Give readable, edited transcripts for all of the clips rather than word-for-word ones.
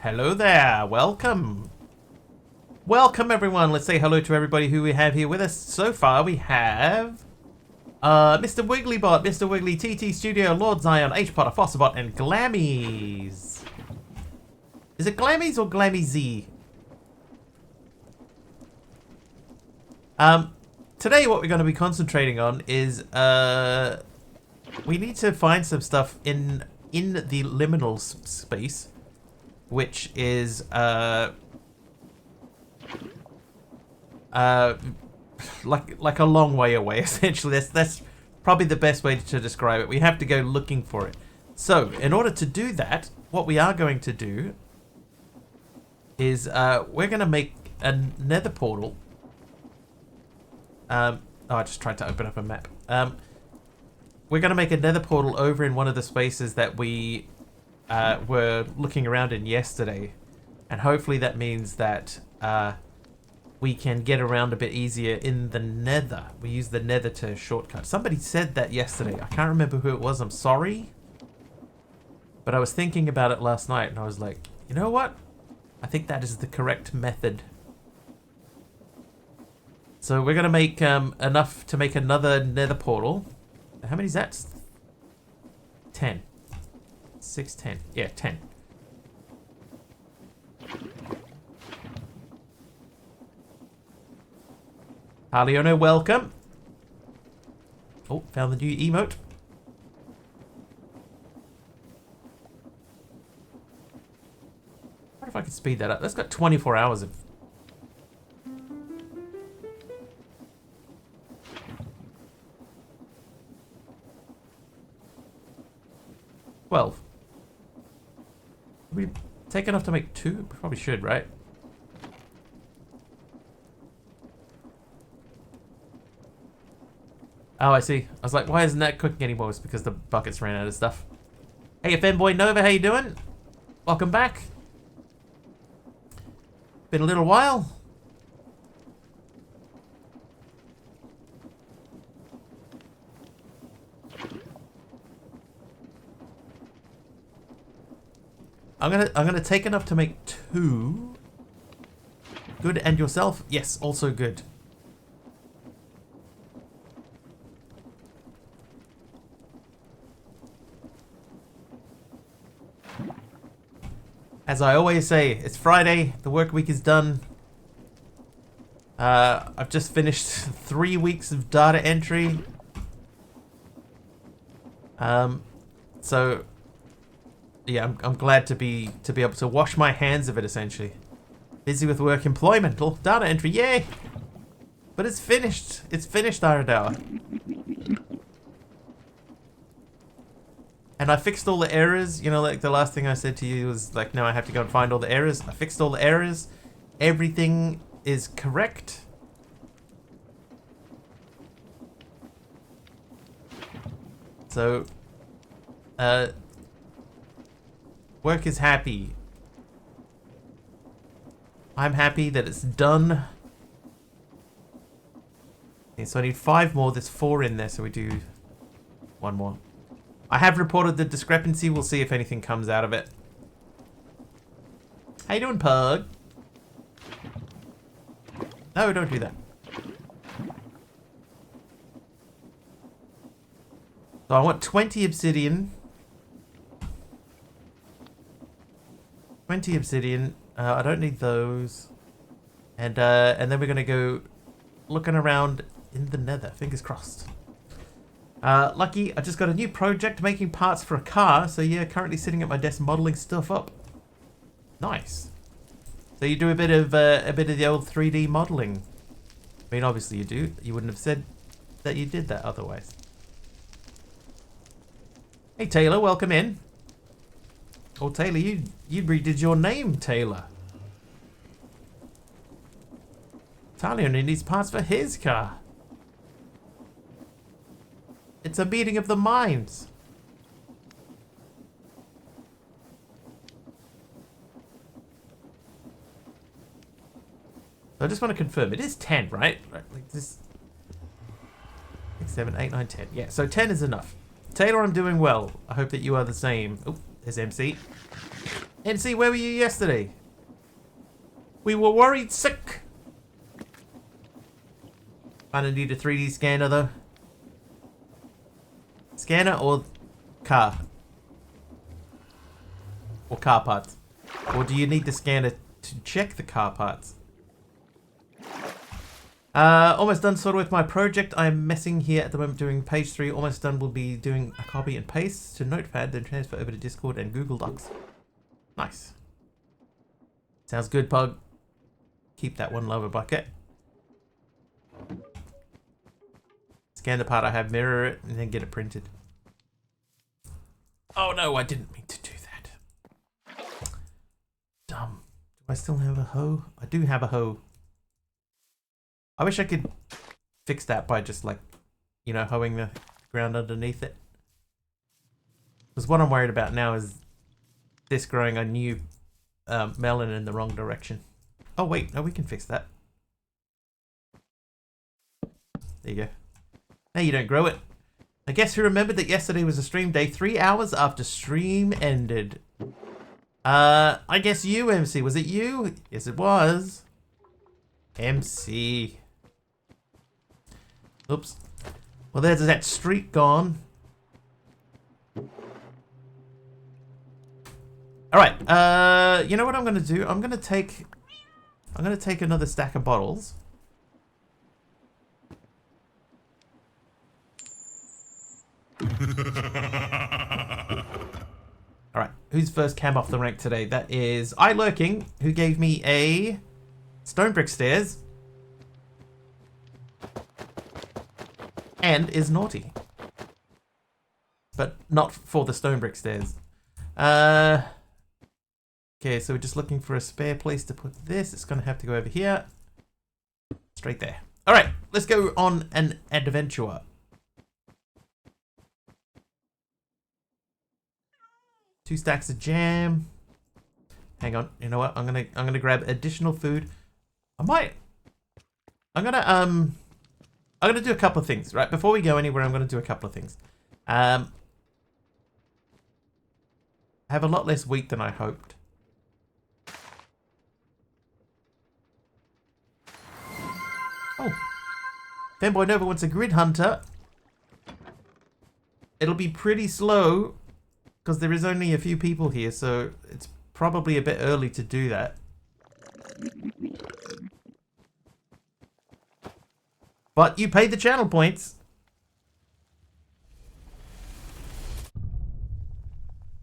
Hello there, welcome. Welcome everyone. Let's say hello to everybody who we have here with us. So far we have Mr. Wigglybot, Mr. Wiggly, TT Studio, Lord Zion, H Potter, Fosserbot, and Glammies. Is it Glammies or Glammy-Z? Today what we're going to be concentrating on is we need to find some stuff in the liminal space, which is like a long way away. Essentially, that's probably the best way to describe it. We have to go looking for it. So, in order to do that, what we are going to do is we're going to make a nether portal. Oh, I just tried to open up a map. We're going to make a nether portal over in one of the spaces that we were looking around in yesterday. And hopefully that means that we can get around a bit easier in the nether. We use the nether to shortcut. Somebody said that yesterday. I can't remember who it was. I'm sorry. But I was thinking about it last night and I was like, you know what? I think that is the correct method. So we're going to make enough to make another nether portal. How many is that? 10. 6, 10. Yeah, 10. Harleono, welcome. Oh, found the new emote. I wonder if I can speed that up. That's got 24 hours of... 12. We take enough to make 2? We probably should, right? Oh, I see. I was like, why isn't that cooking anymore? It's because the buckets ran out of stuff. Hey, Fanboy Nova, how you doing? Welcome back. Been a little while. I'm gonna take enough to make 2. Good, and yourself? Yes, also good. As I always say, it's Friday, the work week is done. I've just finished 3 weeks of data entry. So yeah, I'm glad to be able to wash my hands of it, essentially. Busy with work employment. Oh, data entry, yay! But it's finished. It's finished, Aradauer. And I fixed all the errors. You know, like the last thing I said to you was like, now I have to go and find all the errors. I fixed all the errors. Everything is correct. So, work is happy. I'm happy that it's done. Okay, so I need 5 more. There's 4 in there, so we do 1 more. I have reported the discrepancy. We'll see if anything comes out of it. How you doing, Pug? No, don't do that. So I want 20 obsidian. 20 obsidian. I don't need those. And then we're gonna go looking around in the nether. Fingers crossed. Lucky, I just got a new project making parts for a car. So yeah, currently sitting at my desk modeling stuff up. Nice. So you do a bit of the old 3D modeling. I mean, obviously you do. You wouldn't have said that you did that otherwise. Hey Taylor, welcome in. Oh Taylor, you redid your name, Taylor. Talia needs parts for his car. It's a meeting of the minds. I just want to confirm, it is 10, right? Like this. 6, 7, 8, 9, 10. Yeah, so 10 is enough. Taylor, I'm doing well. I hope that you are the same. Oh, there's MC. And see, where were you yesterday? We were worried sick. Kinda need a 3D scanner though. Scanner or car? Or car parts? Or do you need the scanner to check the car parts? Almost done sort of with my project. I'm messing here at the moment doing page 3. Almost done. We'll be doing a copy and paste to Notepad, then transfer over to Discord and Google Docs. Nice. Sounds good, Pug. Keep that one lower bucket. Scan the part I have, mirror it, and then get it printed. Oh no, I didn't mean to do that. Dumb. Do I still have a hoe? I do have a hoe. I wish I could fix that by just like, you know, hoeing the ground underneath it. Because what I'm worried about now is this growing a new melon in the wrong direction. Oh wait, no, we can fix that. There you go. Now you don't grow it. I guess who remembered that yesterday was a stream day 3 hours after stream ended. I guess you, MC. Was it you? Yes, it was. MC. Oops. Well, there's that streak gone. Alright, you know what I'm gonna do? I'm gonna take another stack of bottles. Alright, who's first cam off the rank today? That is iLurking, who gave me a stone brick stairs. And is naughty. But not for the stone brick stairs. Okay, so we're just looking for a spare place to put this. It's going to have to go over here. Straight there. Alright, let's go on an adventure. Two stacks of jam. Hang on, you know what? I'm gonna grab additional food. I'm gonna do a couple of things, right? Before we go anywhere, I'm gonna do a couple of things. I have a lot less wheat than I hoped. Oh. Fanboy Nova wants a grid hunter. It'll be pretty slow because there is only a few people here, so it's probably a bit early to do that. But you paid the channel points.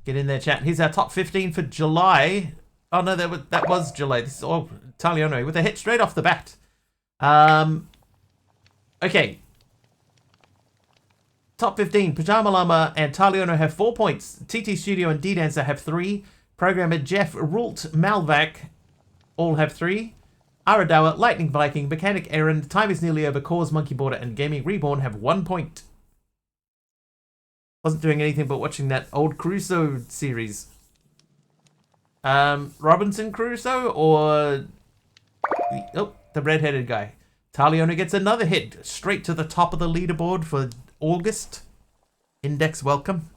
Get in there, chat. Here's our top 15 for July. Oh no, that was July. This is all Taliano with a hit straight off the bat. Okay. Top 15, Pajama Llama and Taliano have 4 points. TT Studio and D-Dancer have 3. Programmer Jeff, Rult, Malvac all have 3. Aradawa, Lightning Viking, Mechanic Errand, Time is Nearly Over, Cause, Monkey Border, and Gaming Reborn have 1 point. Wasn't doing anything but watching that old Crusoe series. Robinson Crusoe or... Oh, the red-headed guy. Taliano gets another hit, straight to the top of the leaderboard for August. Index welcome.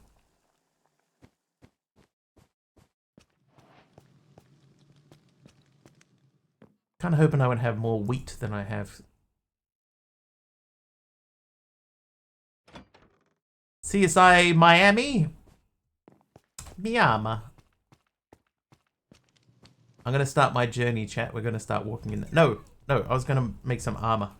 Kind of hoping I would have more wheat than I have. CSI Miami. Miyama. I'm going to start my journey, chat. We're going to start walking in. No, I was going to make some armor.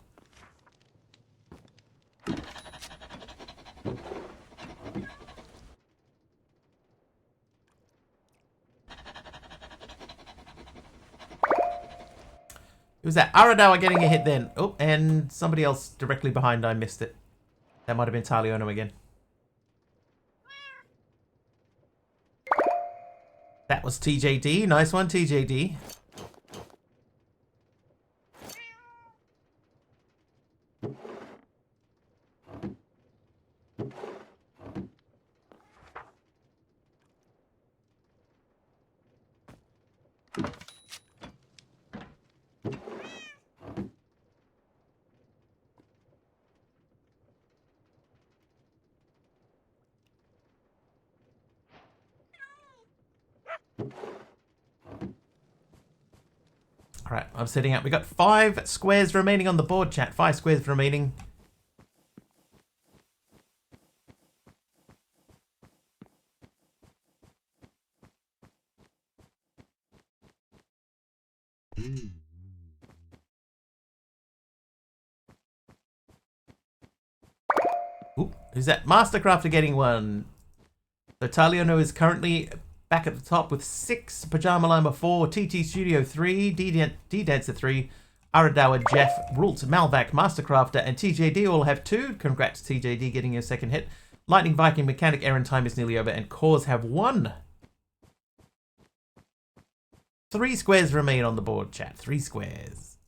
It was that Aradawa getting a hit then. Oh, and somebody else directly behind. I missed it. That might have been Taliano again. That was TJD. Nice one, TJD. Right, I'm setting up. We got 5 squares remaining on the board, chat. 5 squares remaining. Ooh, who's that? Mastercrafter getting one. So Taliano is currently back at the top with 6, Pajama Lima 4, TT Studio 3, D-Dancer 3, Aradawa, Jeff, Rult, Malvac, Mastercrafter, and TJD all have 2. Congrats TJD getting your second hit. Lightning Viking, Mechanic, Aaron time is nearly over, and Cores have 1. 3 squares remain on the board, chat. 3 squares.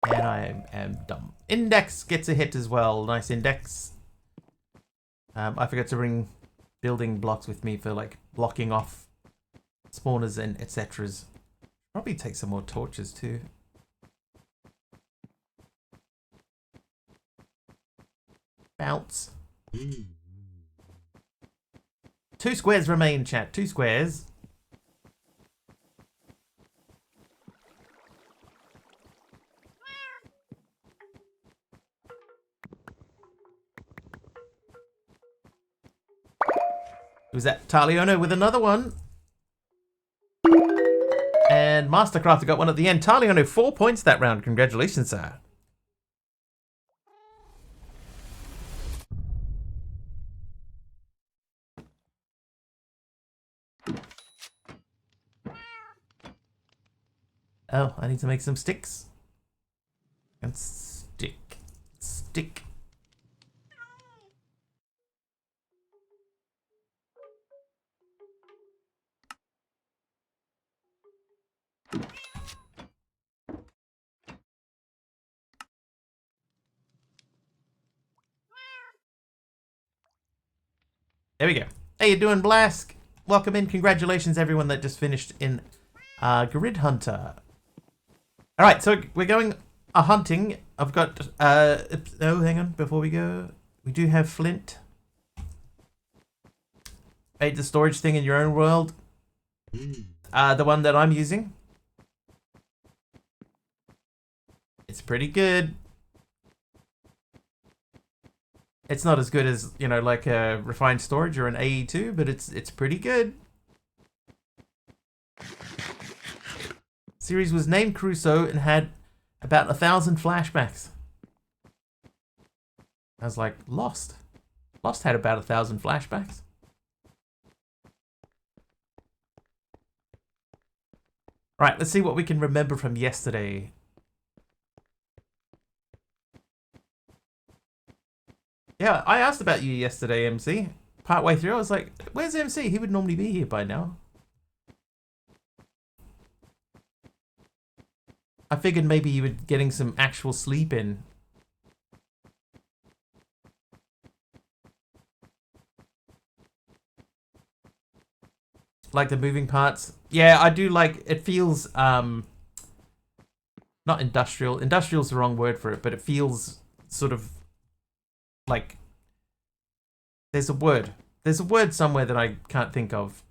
And I am dumb. Index gets a hit as well. Nice Index. I forgot to bring building blocks with me for like blocking off spawners and etceteras. Probably take some more torches too. Bounce. 2 squares remain, chat. 2 squares. Who's that? Taliano with another one. And Mastercrafter got one at the end. Taliano, 4 points that round. Congratulations, sir. Oh, I need to make some sticks. And stick. Stick. There we go. Hey, you doing, Blask? Welcome in. Congratulations, everyone that just finished in Grid Hunter. All right, so we're going hunting. I've got... oh, hang on. Before we go, we do have flint. Made the storage thing in your own world. The one that I'm using. It's pretty good. It's not as good as, you know, like a refined storage or an AE2, but it's pretty good. Series was named Crusoe and had about 1,000 flashbacks. I was like, Lost. Lost had about 1,000 flashbacks. Right, let's see what we can remember from yesterday. Yeah, I asked about you yesterday, MC. Partway through, I was like, where's MC? He would normally be here by now. I figured maybe you were getting some actual sleep in. Like the moving parts. Yeah, I do like, it feels, not industrial. Industrial's the wrong word for it, but it feels sort of like, there's a word. There's a word somewhere that I can't think of.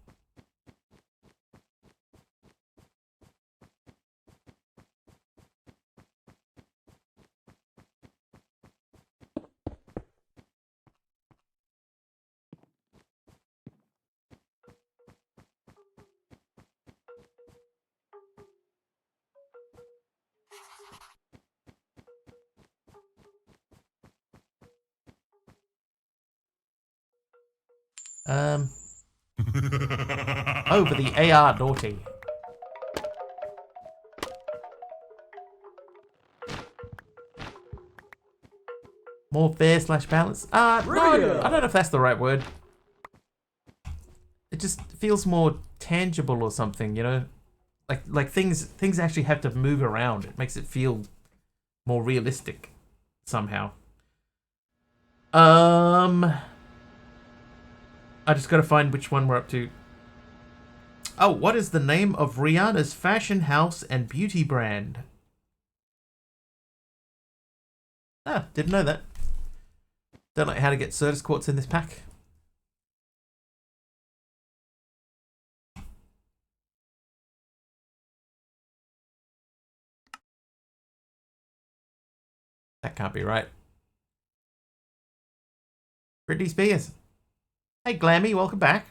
Oh, for the AR naughty. More fair / balance. No, I don't know if that's the right word. It just feels more tangible or something, you know? Like things actually have to move around. It makes it feel more realistic somehow. I just gotta find which one we're up to. Oh, what is the name of Rihanna's fashion house and beauty brand? Ah, didn't know that. Don't know how to get Certus Quartz in this pack. That can't be right. Britney Spears. Hey, Glammy, welcome back.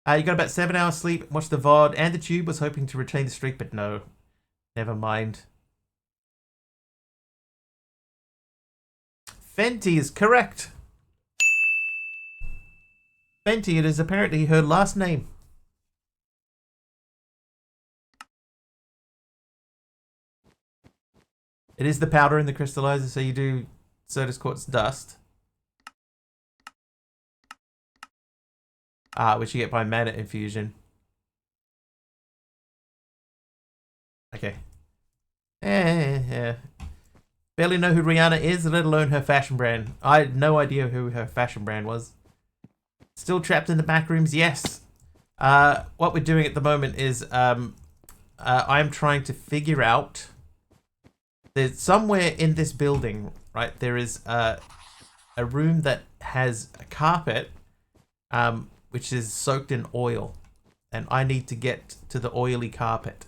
You got about 7 hours sleep, watched the VOD and the tube, was hoping to retain the streak, but no. Never mind. Fenty is correct. Fenty, it is apparently her last name. It is the powder in the crystallizer, so does quartz dust. Which you get by mana infusion. Okay. Yeah. Barely know who Rihanna is, let alone her fashion brand. I had no idea who her fashion brand was. Still trapped in the back rooms? Yes. What we're doing at the moment is I'm trying to figure out. There's somewhere in this building, right? There is a room that has a carpet, which is soaked in oil, and I need to get to the oily carpet.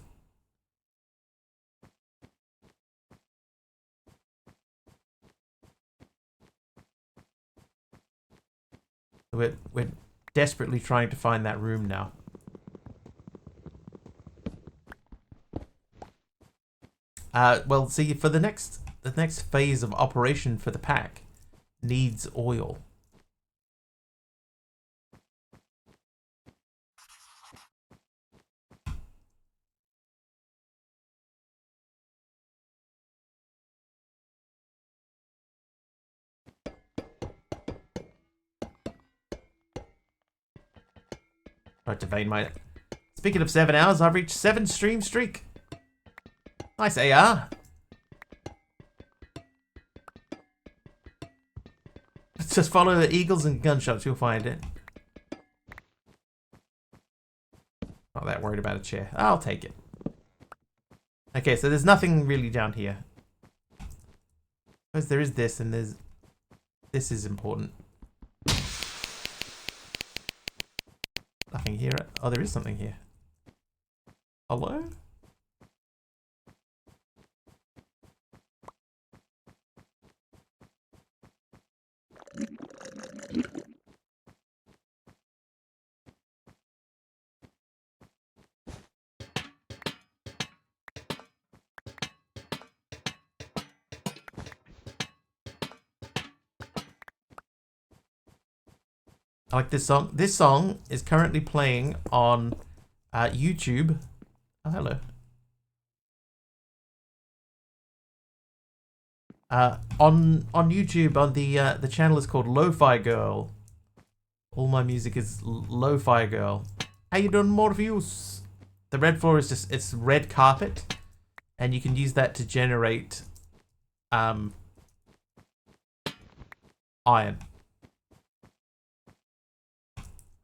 We're desperately trying to find that room now. Well, see, for the next phase of operation for the pack needs oil. Right to vein my. Speaking of 7 hours, I've reached 7 stream streak. Nice AR. Just follow the eagles and gunshots, you'll find it. Not that worried about a chair. I'll take it. Okay, so there's nothing really down here. Because there is this, and there's... This is important. Nothing here. Oh, there is something here. Hello? I like this song. This song is currently playing on YouTube. Oh, hello. On YouTube, on the channel is called Lo-Fi Girl. All my music is Lo-Fi Girl. How you doing, Morpheus? The red floor is just, it's red carpet, and you can use that to generate iron.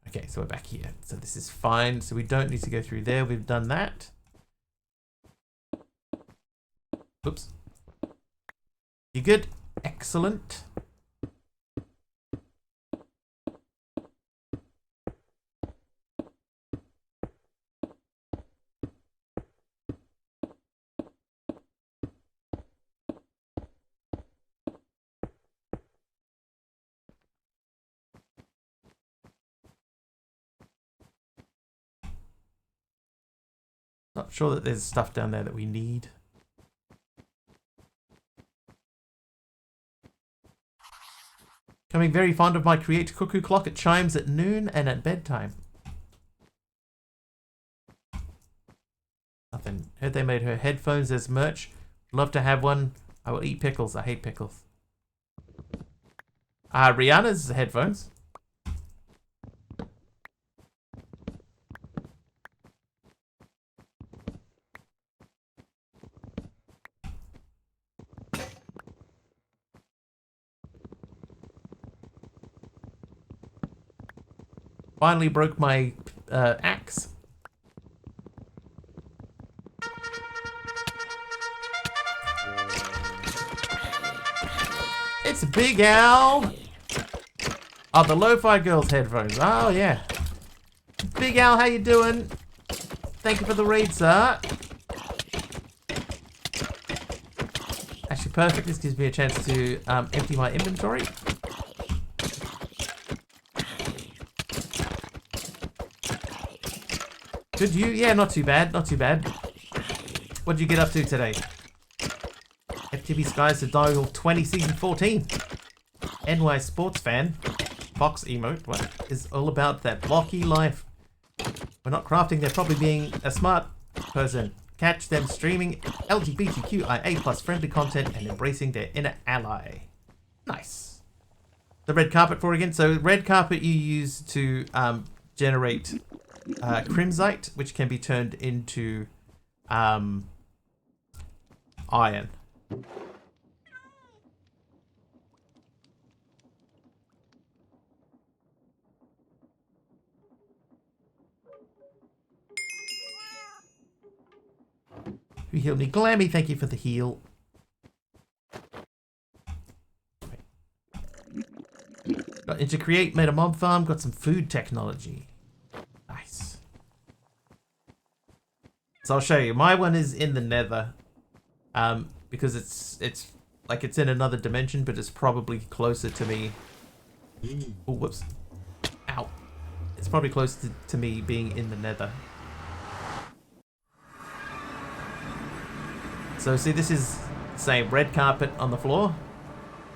Okay, so we're back here. So this is fine. So we don't need to go through there. We've done that. Oops. You good? Excellent. Not sure that there's stuff down there that we need. Becoming very fond of my Create Cuckoo clock. It chimes at noon and at bedtime. Nothing. Heard they made her headphones as merch. Love to have one. I will eat pickles. I hate pickles. Rihanna's headphones. Finally broke my axe. It's Big Al. Oh, the Lo-Fi Girls headphones. Oh, yeah. Big Al, how you doing? Thank you for the raid, sir. Actually, perfect. This gives me a chance to empty my inventory. Good you? Yeah, not too bad, not too bad. What'd you get up to today? FTV Skies to Dial 20 Season 14. NY Sports Fan. Fox emote. What is all about that blocky life? We're not crafting, they're probably being a smart person. Catch them streaming LGBTQIA plus friendly content and embracing their inner ally. Nice. The red carpet for again. So red carpet you use to generate crimsite, which can be turned into iron. Who healed me? Glammy, thank you for the heal. Got into create, made a mob farm, got some food technology. Nice. So I'll show you. My one is in the nether. Because it's like it's in another dimension, but it's probably closer to me. Oh, whoops. Ow. It's probably closer to me being in the nether. So see, this is the same red carpet on the floor,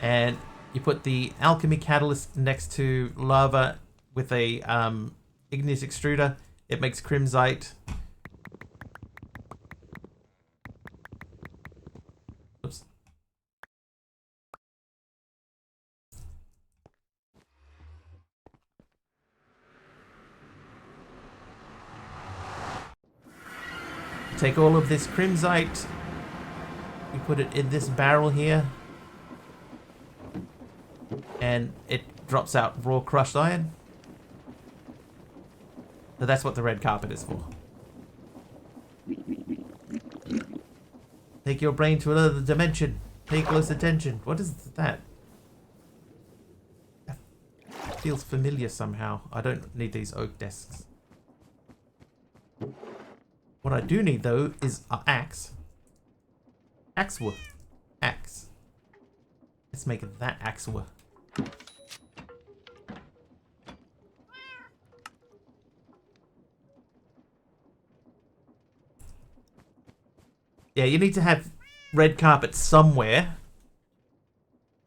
and you put the alchemy catalyst next to lava with a igneous extruder. It makes crimsite. Oops. Take all of this crimsite. We put it in this barrel here, and it drops out raw crushed iron. So that's what the red carpet is for. Take your brain to another dimension. Pay close attention. What is that? That feels familiar somehow. I don't need these oak desks. What I do need though is an axe. Axe wood. Axe. Let's make it that axe wood. Yeah, you need to have red carpet somewhere.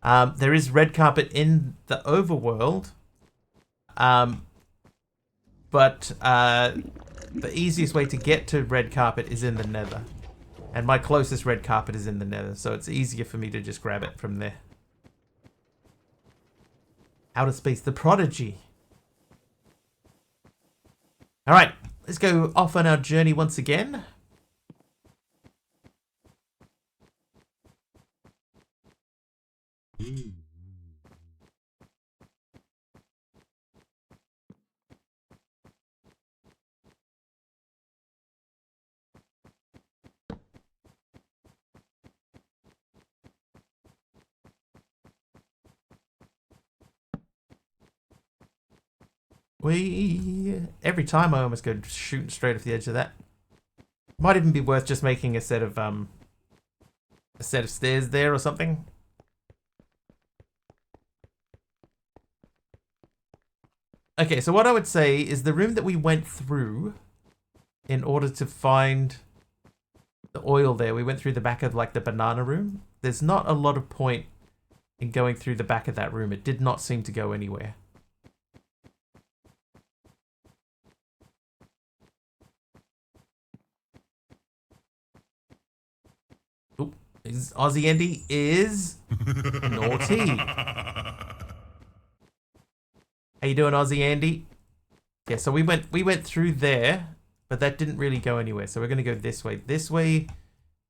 There is red carpet in the overworld. But the easiest way to get to red carpet is in the nether. And my closest red carpet is in the nether, so it's easier for me to just grab it from there. Outer space, the prodigy. Alright, let's go off on our journey once again. Every time I almost go shooting straight off the edge of that. Might even be worth just making a set of stairs there or something. Okay, so what I would say is the room that we went through in order to find the oil there, we went through the back of like the banana room. There's not a lot of point in going through the back of that room. It did not seem to go anywhere. Aussie Andy is naughty. How you doing, Aussie Andy? Yeah, so we went through there, but that didn't really go anywhere. So we're gonna go this way. This way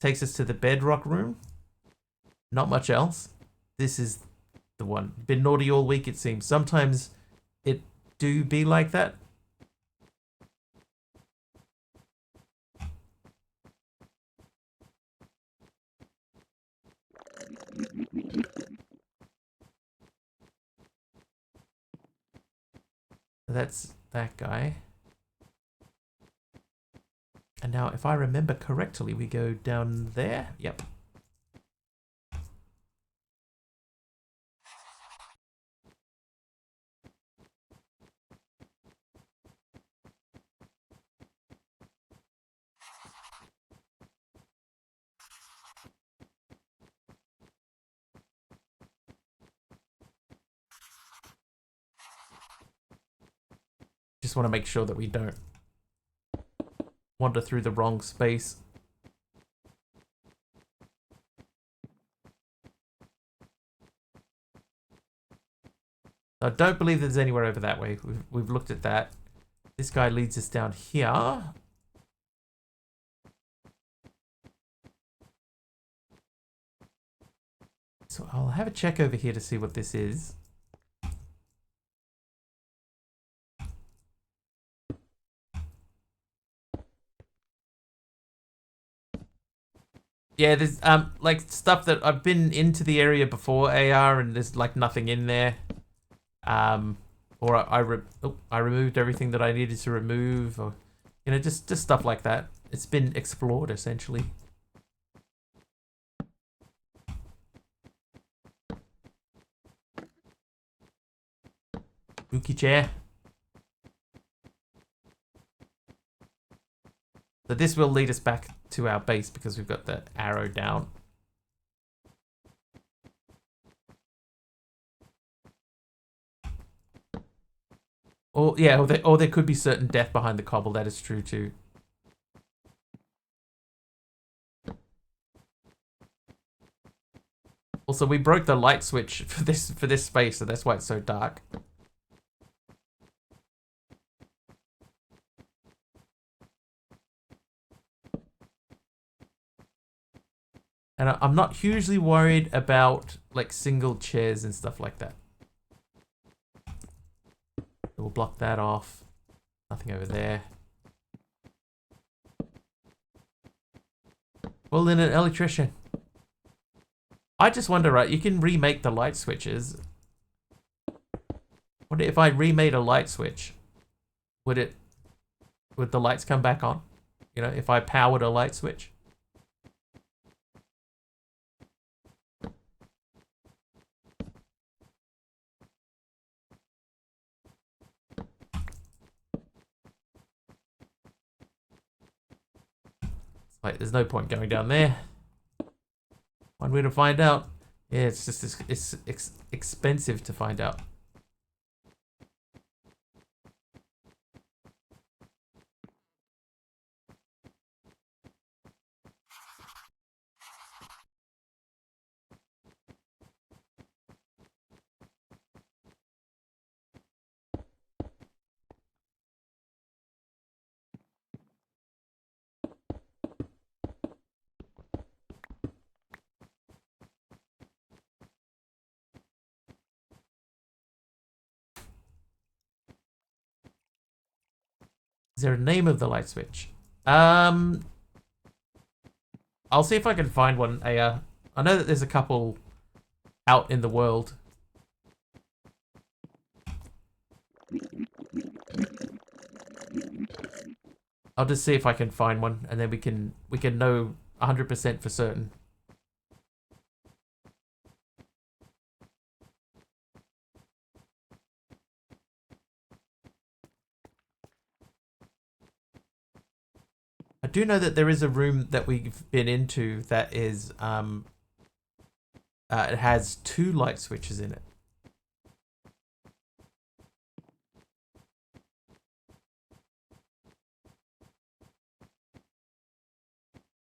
takes us to the bedrock room. Not much else. This is the one. Been naughty all week, it seems. Sometimes it do be like that. That's that guy. And now, if I remember correctly, we go down there. Yep. just want to make sure that we don't wander through the wrong space. I don't believe there's anywhere over that way. We've looked at that. This guy leads us down here. So I'll have a check over here to see what this is. Yeah, there's like stuff that I've been into the area before AR and there's like nothing in there. Or I removed everything that I needed to remove, or you know, just stuff like that. It's been explored essentially. Spooky chair. So this will lead us back to our base because we've got the arrow down. Or yeah, or there could be certain death behind the cobble. That is true too. Also, we broke the light switch for this space, so that's why it's so dark. And I'm not hugely worried about like single chairs and stuff like that. We'll block that off. Nothing over there. Well, then an electrician. I just wonder, right? You can remake the light switches. What if I remade a light switch? Would the lights come back on? You know, if I powered a light switch? Like, there's no point going down there. One way to find out. Yeah, it's just it's expensive to find out. Is there a name of the light switch? I'll see if I can find one. I know that there's a couple out in the world. I'll just see if I can find one, and then we can know 100% for certain. I do know that there is a room that we've been into that is it has 2 light switches in it.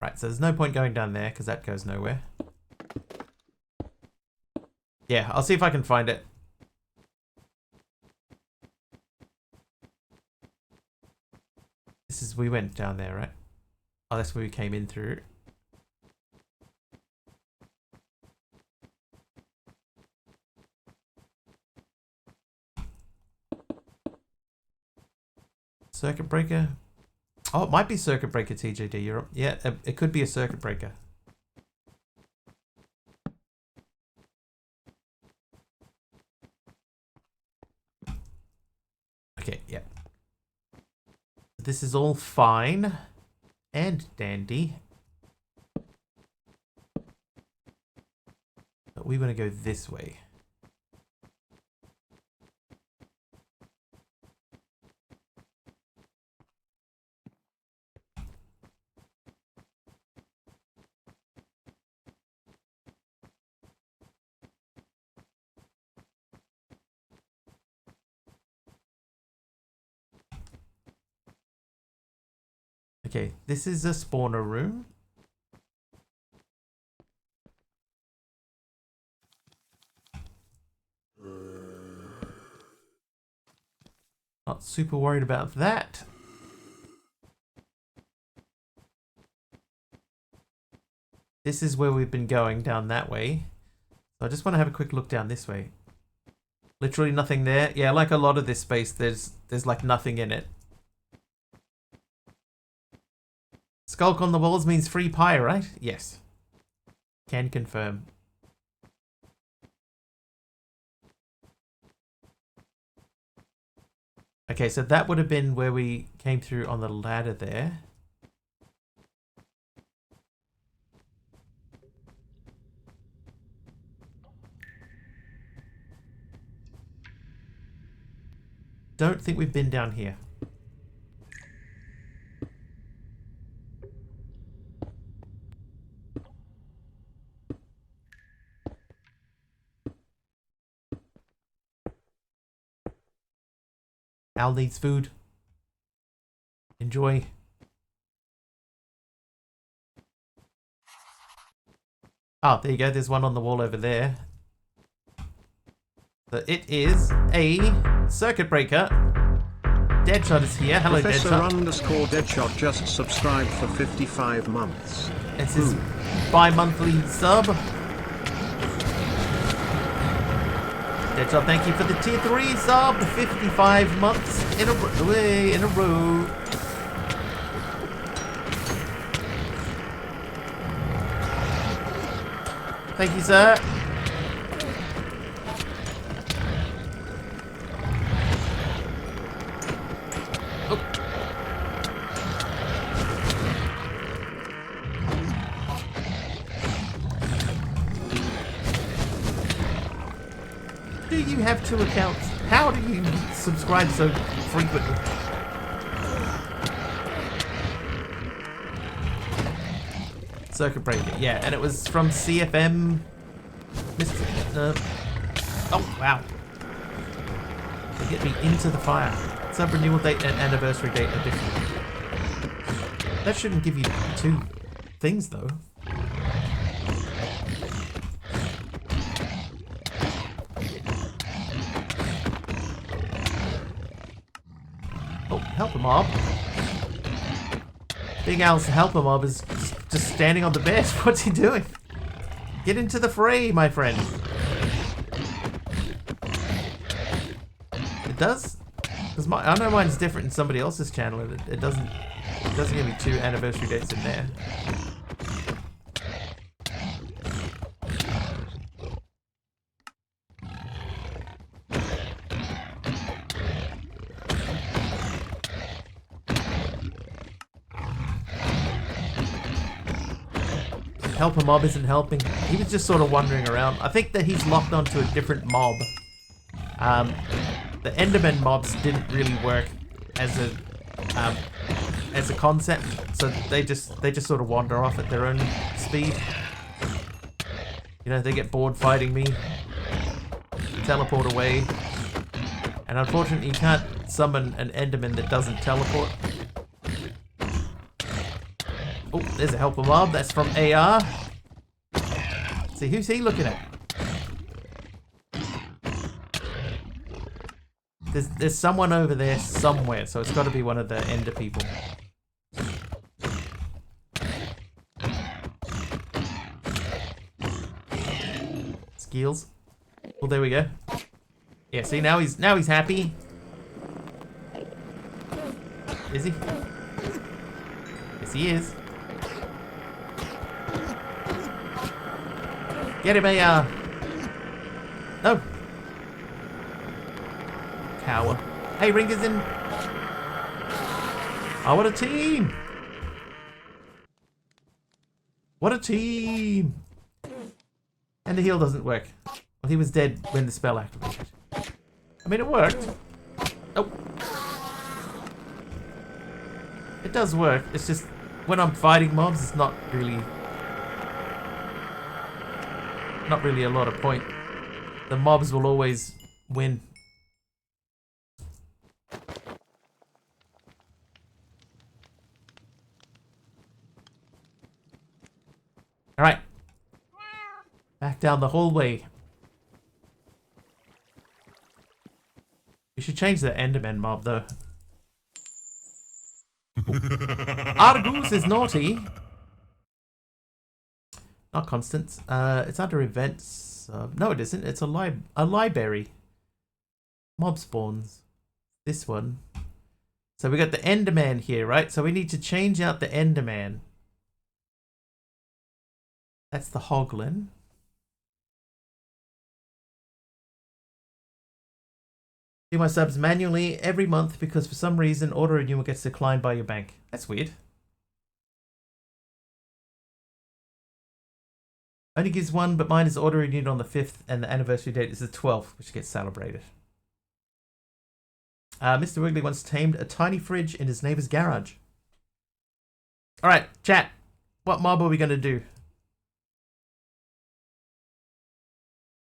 Right, so there's no point going down there because that goes nowhere. Yeah, I'll see if I can find it. We went down there, right? Oh, that's where we came in through. Circuit breaker. Oh, it might be circuit breaker, TJD. Yeah, it could be a circuit breaker. Okay, yeah. This is all fine and dandy. But we want to go this way. Okay, this is a spawner room. Not super worried about that. This is where we've been going, down that way. So I just want to have a quick look down this way. Literally nothing there. Yeah, like a lot of this space, there's like nothing in it. Skulk on the walls means free pie, right? Yes. Can confirm. Okay, so that would have been where we came through on the ladder there. Don't think we've been down here. Al needs food. Enjoy. Oh, there you go. There's one on the wall over there. So it is a circuit breaker. Deadshot is here. Hello, Professor Deadshot. Deadshot just subscribed for 55 months. It's his bi-monthly sub. Deadshot, thank you for the tier 3 sub. 55 months in a row. Thank you, sir. Oh. Do you have 2 accounts? How do you subscribe so frequently? Circuit breaker, yeah, and it was from CFM. Oh, wow. They get me into the fire. Sub renewal date and anniversary date are different. That shouldn't give you 2 things, though. Oh, help a mob. Big Al's helper mob is just standing on the bed. What's he doing? Get into the fray, my friend. It does? Because I know mine's different in somebody else's channel. It doesn't give me 2 anniversary dates in there. Helper mob isn't helping. He was just sort of wandering around. I think that he's locked onto a different mob. The Enderman mobs didn't really work as a concept, so they just sort of wander off at their own speed. You know, they get bored fighting me, teleport away, and unfortunately you can't summon an Enderman that doesn't teleport. Oh, there's a helper mob. That's from AR. See, who's he looking at? There's someone over there somewhere, so it's got to be one of the Ender people. Skills. Well, there we go. Yeah, see, now he's happy. Is he? Yes, he is. Get him, AR. No. Cower. Hey, Ringer's in. Oh, what a team. What a team. And the heal doesn't work. Well, he was dead when the spell activated. I mean, it worked. Oh. It does work. It's just when I'm fighting mobs, it's not really a lot of point. The mobs will always win. back down the hallway. We should change the Enderman mob, though. Argus is naughty. Not Constance. It's under events. No, it isn't. It's a library. Mob spawns. This one. So we got the Enderman here, right? So we need to change out the Enderman. That's the Hoglin. Do my subs manually every month because for some reason auto renewal gets declined by your bank. That's weird. Only gives one, but mine is auto renewed on the 5th and the anniversary date is the 12th, which gets celebrated. Mr. Wiggly once tamed a tiny fridge in his neighbor's garage. Alright, chat. What mob are we going to do?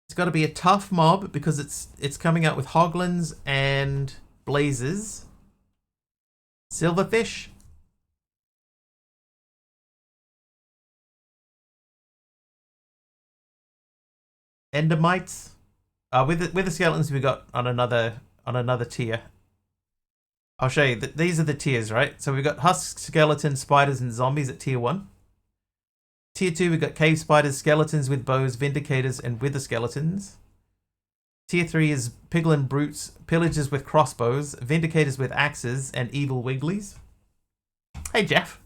It's got to be a tough mob because it's coming out with Hoglins and Blazes. Silverfish. Endermites. With the skeletons we got on another tier. I'll show you. These are the tiers, right? So we've got husk, skeletons, spiders, and zombies at tier 1. Tier 2, we've got cave spiders, skeletons with bows, vindicators, and wither skeletons. Tier 3 is piglin brutes, pillagers with crossbows, vindicators with axes, and evil wigglies. Hey, Jeff.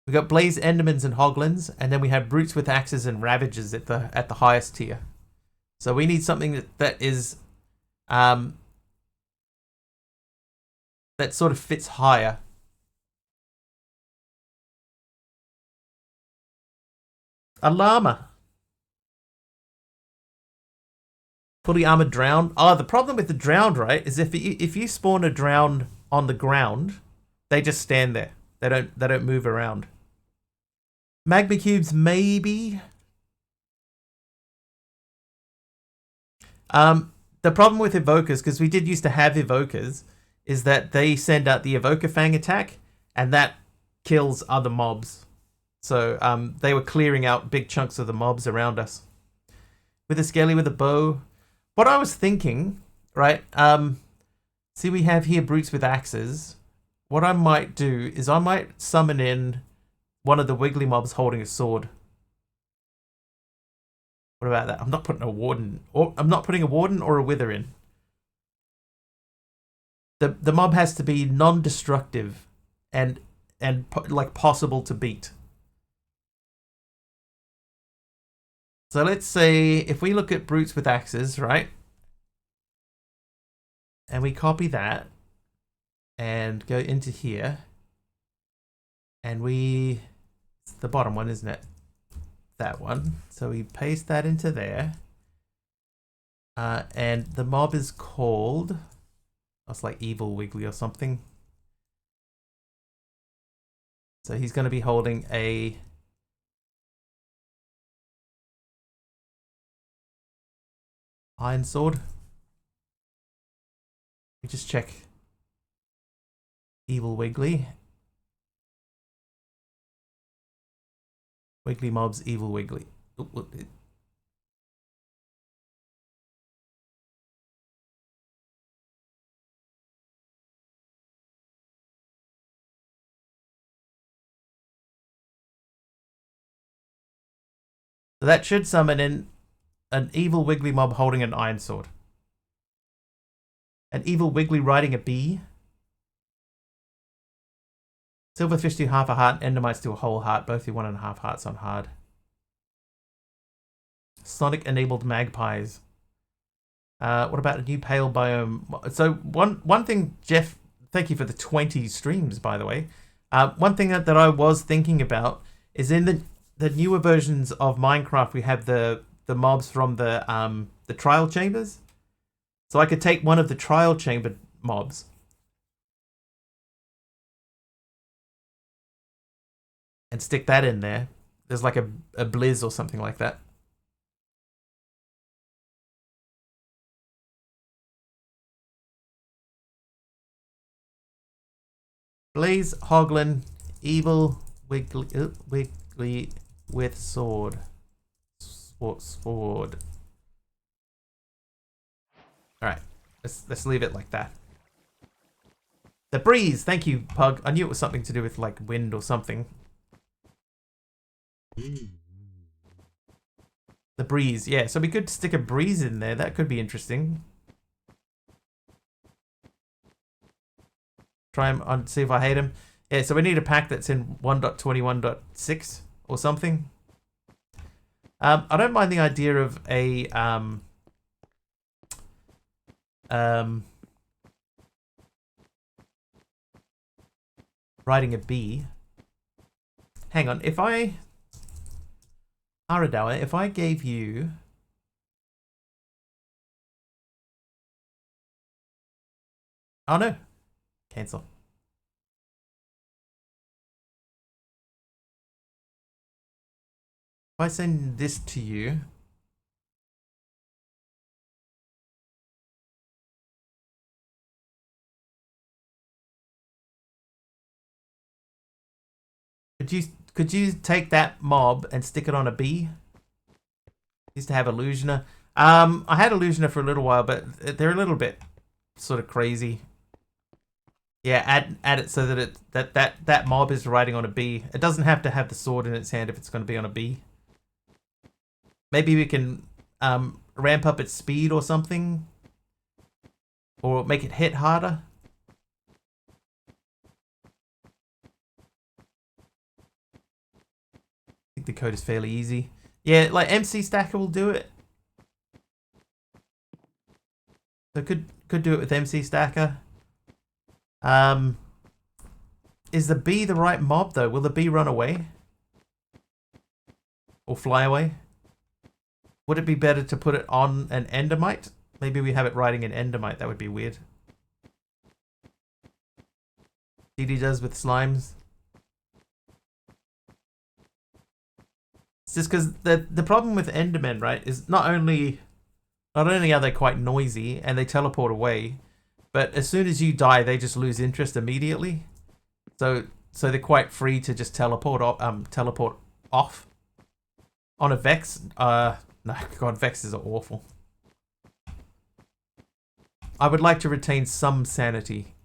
We got blaze endermans and hoglins, and then we have brutes with axes and ravagers at the highest tier. So we need something that is that sort of fits higher. A llama. Fully armored drowned. Oh, the problem with the drowned, right, is if you spawn a drowned on the ground, they just stand there. They don't move around. Magma cubes, maybe. The problem with evokers, because we did used to have evokers, is that they send out the evoker fang attack, and that kills other mobs. So they were clearing out big chunks of the mobs around us. With a skelly with a bow. What I was thinking, right? See, we have here brutes with axes. What I might do is I might summon in one of the wiggly mobs holding a sword. What about that? I'm not putting a warden, or I'm not putting a warden or a wither in. The mob has to be non-destructive and like possible to beat. So let's say if we look at brutes with axes, right? And we copy that and go into here. And it's the bottom one, isn't it? That one. So we paste that into there. And the mob is called, it's like Evil Wiggly or something. So he's going to be holding a iron sword. We just check Evil Wiggly. Wiggly mobs, Evil Wiggly. So that should summon in an Evil Wiggly mob holding an iron sword. An Evil Wiggly riding a bee. Silverfish do half a heart, Endermites do a whole heart. Both do 1.5 hearts on hard. Sonic enabled magpies. What about a new pale biome? So one thing, Jeff, thank you for the 20 streams, by the way. One thing that I was thinking about is in the newer versions of Minecraft, we have the mobs from the trial chambers. So I could take one of the trial chamber mobs and stick that in there. There's like a blizz or something like that. Blaze, Hoglin, Evil, Wiggly with sword. Ports forward. All right, let's leave it like that. The breeze, thank you, Pug. I knew it was something to do with like wind or something. The breeze, yeah. So we could stick a breeze in there. That could be interesting. Try him on, see if I hate him. Yeah, so we need a pack that's in 1.21.6 or something. I don't mind the idea of a riding a bee. Hang on, if I Aradawa, if I gave you oh no, cancel. If I send this to you, could you take that mob and stick it on a bee? Used to have Illusioner. I had Illusioner for a little while, but they're a little bit sort of crazy. Yeah, add it so that that mob is riding on a bee. It doesn't have to have the sword in its hand if it's going to be on a bee. Maybe we can ramp up its speed or something, or make it hit harder. I think the code is fairly easy. Yeah, like MC Stacker will do it. So could do it with MC Stacker. Is the bee the right mob though? Will the bee run away? Or fly away? Would it be better to put it on an Endermite? Maybe we have it riding an Endermite. That would be weird. DD does with slimes. It's just because the problem with Endermen, right, is not only are they quite noisy and they teleport away, but as soon as you die, they just lose interest immediately. So they're quite free to just teleport off. On a Vex, no, God, Vexes are awful. I would like to retain some sanity.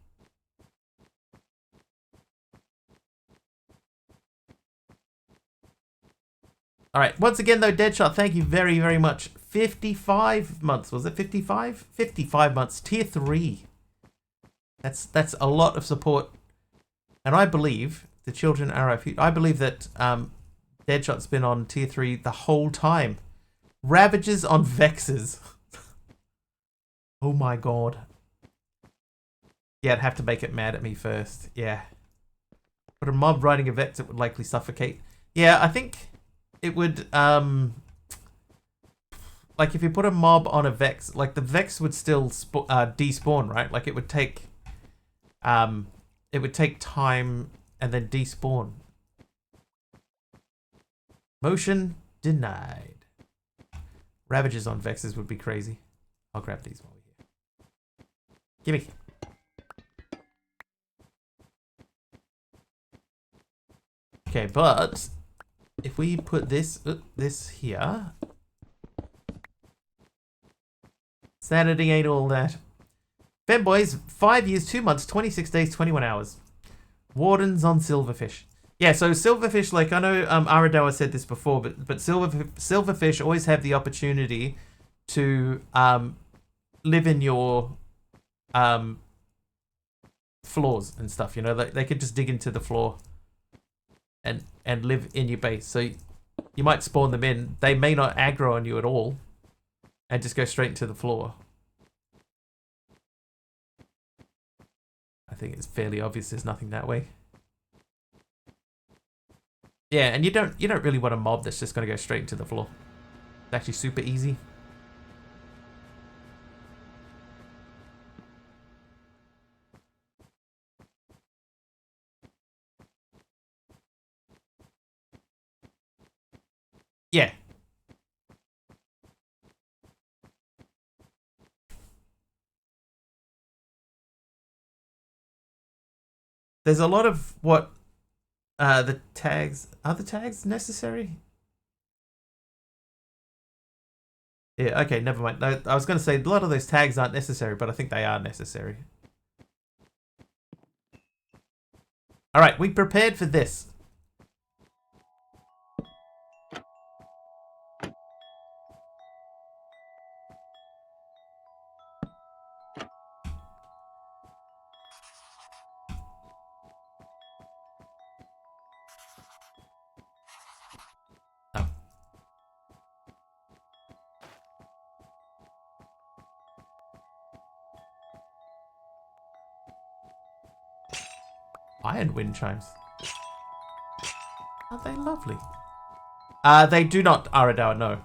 Alright, once again though, Deadshot, thank you very, very much. 55 months, was it 55? 55 months, tier 3. That's a lot of support. And I believe, the children are our future. I believe that Deadshot's been on tier 3 the whole time. Ravages on Vexes. Oh my god. Yeah, I'd have to make it mad at me first. Yeah. But a mob riding a Vex, it would likely suffocate. Yeah, I think it would, like if you put a mob on a Vex, like the Vex would still despawn, right? Like it would take time and then despawn. Motion denied. Ravages on Vexes would be crazy. I'll grab these while we're here. Gimme. Okay, but if we put this here, sanity ain't all that. Femboys, 5 years, 2 months, 26 days, 21 hours. Wardens on Silverfish. Yeah, so Silverfish, like I know Aradawa said this before, but Silverfish always have the opportunity to live in your floors and stuff, you know, they could just dig into the floor and live in your base. So you might spawn them in. They may not aggro on you at all and just go straight into the floor. I think it's fairly obvious there's nothing that way. Yeah, and you don't really want a mob that's just going to go straight into the floor. It's actually super easy. Yeah. There's a lot of what the tags, are the tags necessary? Yeah, okay, never mind. No, I was going to say a lot of those tags aren't necessary, but I think they are necessary. All right, we prepared for this. Oh. Iron wind chimes. Are they lovely? They do not, Aradawa, no.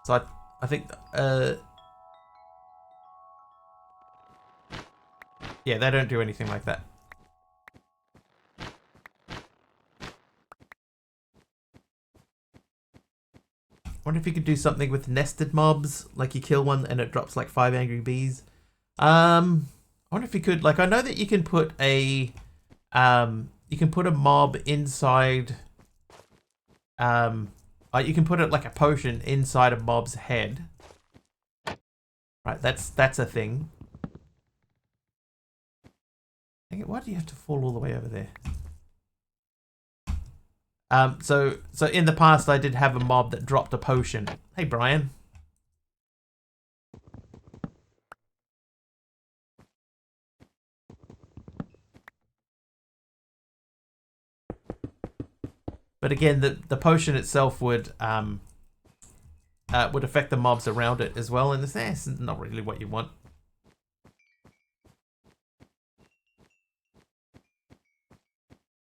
So I think, yeah, they don't do anything like that. Wonder if you could do something with nested mobs, like you kill one and it drops like 5 angry bees. I wonder if you could, like, I know that you can put a mob inside, you can put it like a potion inside a mob's head. Right, that's a thing. Dang it, why do you have to fall all the way over there? So in the past I did have a mob that dropped a potion. Hey, Brian. But again, the potion itself would affect the mobs around it as well, and it's not really what you want.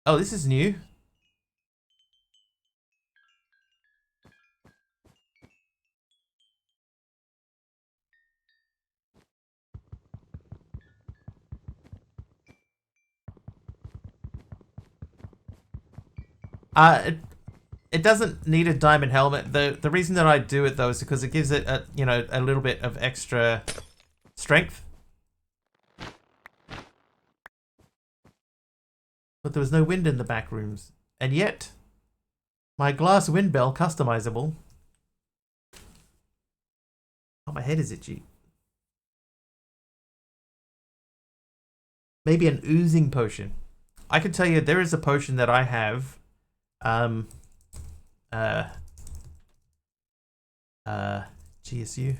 Oh, this is new. It doesn't need a diamond helmet. The reason that I do it though is because it gives it a little bit of extra strength. But there was no wind in the back rooms, and yet my glass wind bell customizable. Oh, my head is itchy. Maybe an oozing potion. I can tell you there is a potion that I have. GSU.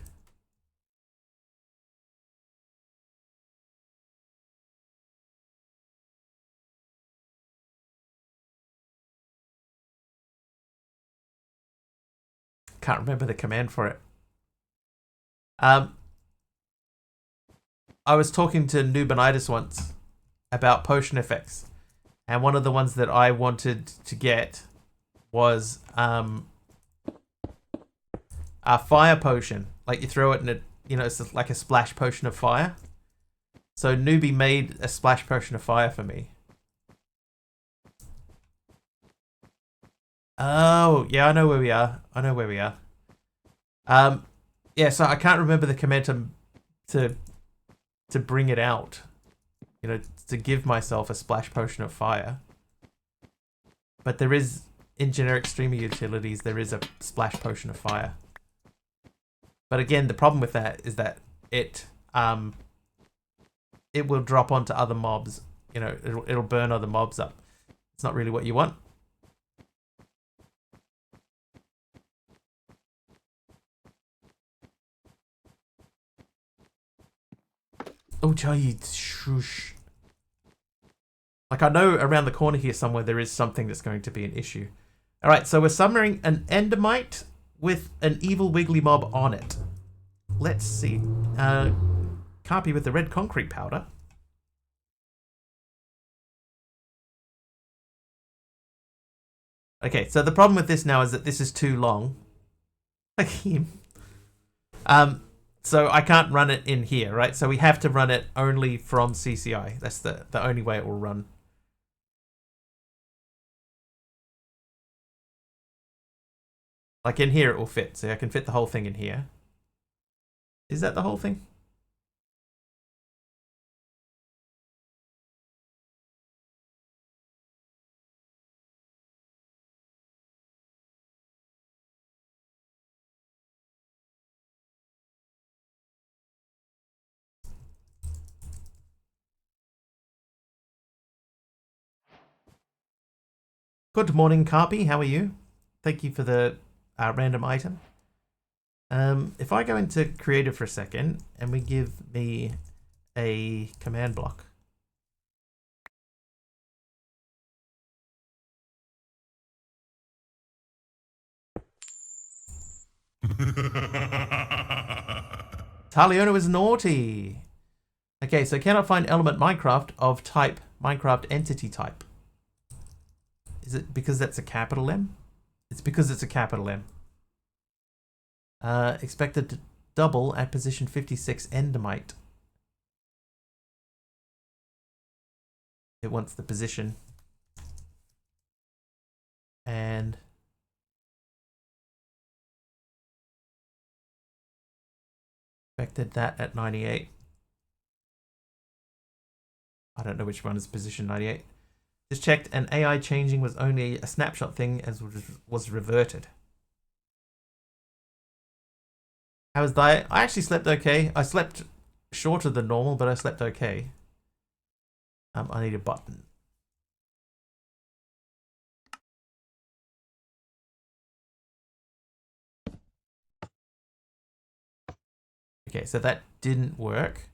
Can't remember the command for it. I was talking to Nubanitis once about potion effects, and one of the ones that I wanted to get was a fire potion. Like you throw it and it's like a splash potion of fire. So Newbie made a splash potion of fire for me. Oh, yeah, I know where we are. Yeah, so I can't remember the command to bring it out. To give myself a splash potion of fire. But there is, in generic streamer utilities, there is a splash potion of fire. But again, the problem with that is that it will drop onto other mobs. It'll burn other mobs up. It's not really what you want. Oh, Jai, shush. Like, I know around the corner here somewhere there is something that's going to be an issue. Alright, so we're summoning an Endermite with an evil wiggly mob on it. Let's see. Can't be with the red concrete powder. Okay, so the problem with this now is that this is too long. Like him. So I can't run it in here, right? So we have to run it only from CCI. That's the only way it will run. Like in here it will fit. So I can fit the whole thing in here. Is that the whole thing? Good morning, Carpy. How are you? Thank you for the random item. If I go into creative for a second and we give me a command block. Taliona is naughty. Okay, so cannot find element Minecraft of type Minecraft entity type. Is it because that's a capital M? It's because it's a capital M. Expected to double at position 56 endermite. It wants the position. And expected that at 98. I don't know which one is position 98. Just checked, and AI changing was only a snapshot thing as was reverted. How was diet? I actually slept okay. I slept shorter than normal, but I slept okay. I need a button. Okay, so that didn't work.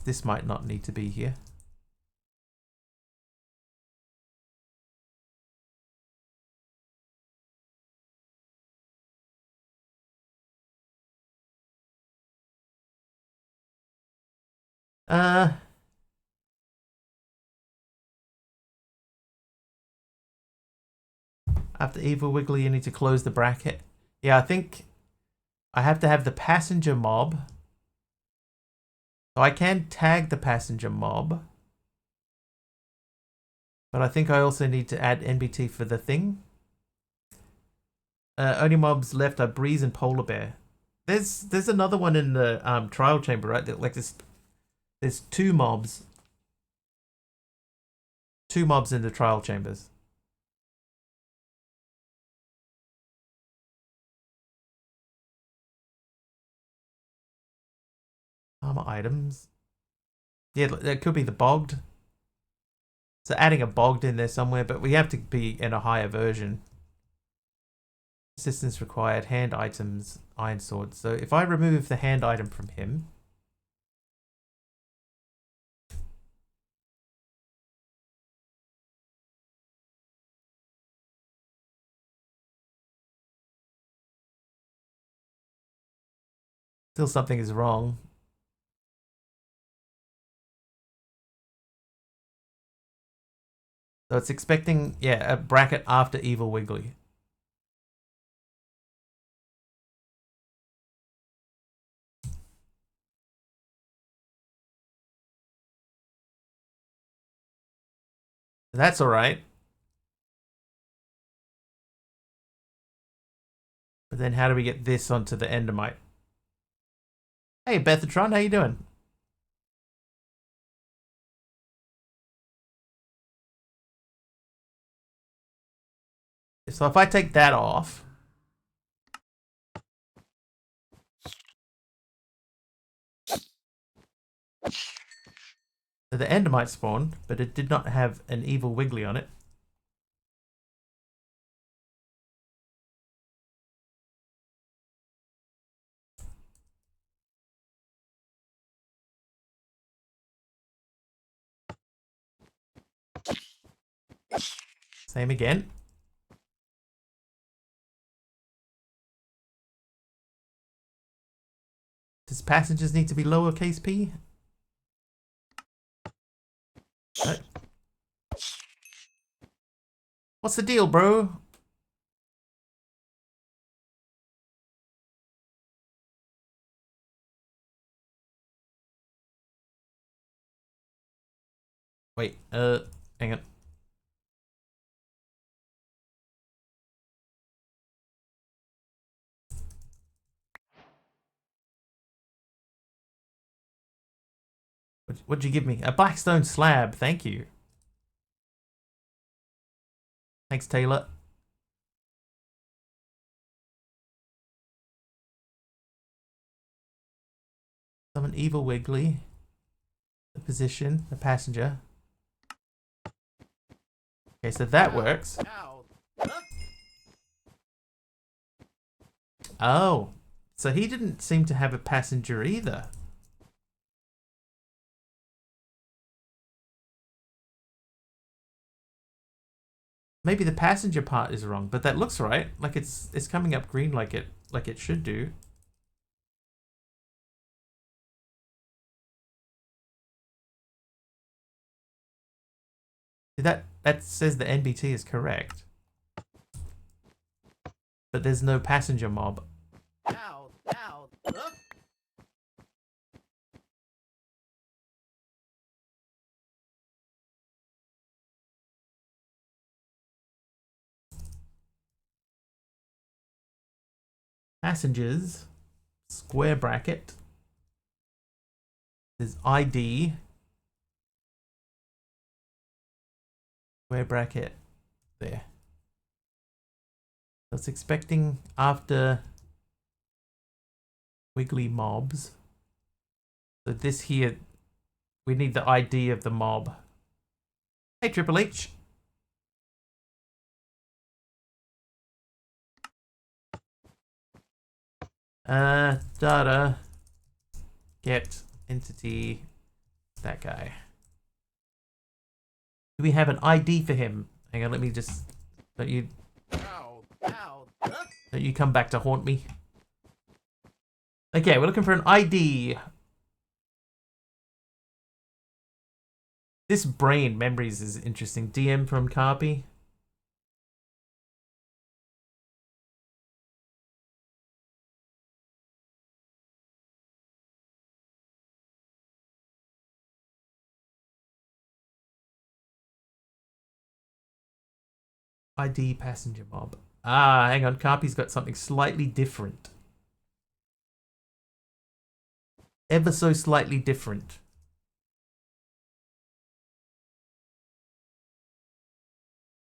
This might not need to be here. After Evil Wiggly, you need to close the bracket. Yeah, I think I have to have the passenger mob. So I can tag the passenger mob. But I think I also need to add NBT for the thing. Only mobs left are Breeze and Polar Bear. There's another one in the trial chamber, right? Like this, there's two mobs. Two mobs in the trial chambers. Armor items. Yeah, that could be the bogged. So adding a bogged in there somewhere, but we have to be in a higher version. Assistance required, hand items, iron sword. So if I remove the hand item from him, still something is wrong. So it's expecting, yeah, a bracket after Evil Wiggly. That's all right. But then how do we get this onto the Endermite? Hey, Bethatron, how you doing? So if I take that off, the Endermite spawned, but it did not have an Evil Wiggly on it. Same again. Does passengers need to be lowercase p? What's the deal, bro? Wait, hang on. What'd you give me? A Blackstone slab, thank you. Thanks, Taylor. Summon Evil Wiggly. The position, the passenger. Okay, so that works. Oh, so he didn't seem to have a passenger either. Maybe the passenger part is wrong, but that looks right. Like it's coming up green like it should do. That says the NBT is correct. But there's no passenger mob. Ow, ow, Passengers, square bracket. There's ID. Square bracket there. So it's expecting after wiggly mobs. So this here, we need the ID of the mob. Hey, Triple H. Data, get entity, that guy. Do we have an ID for him? Hang on, let me just, don't you come back to haunt me. Okay, we're looking for an ID. This brain memories is interesting. DM from Carpy. ID passenger mob. Ah, hang on. Carpy's got something slightly different. Ever so slightly different.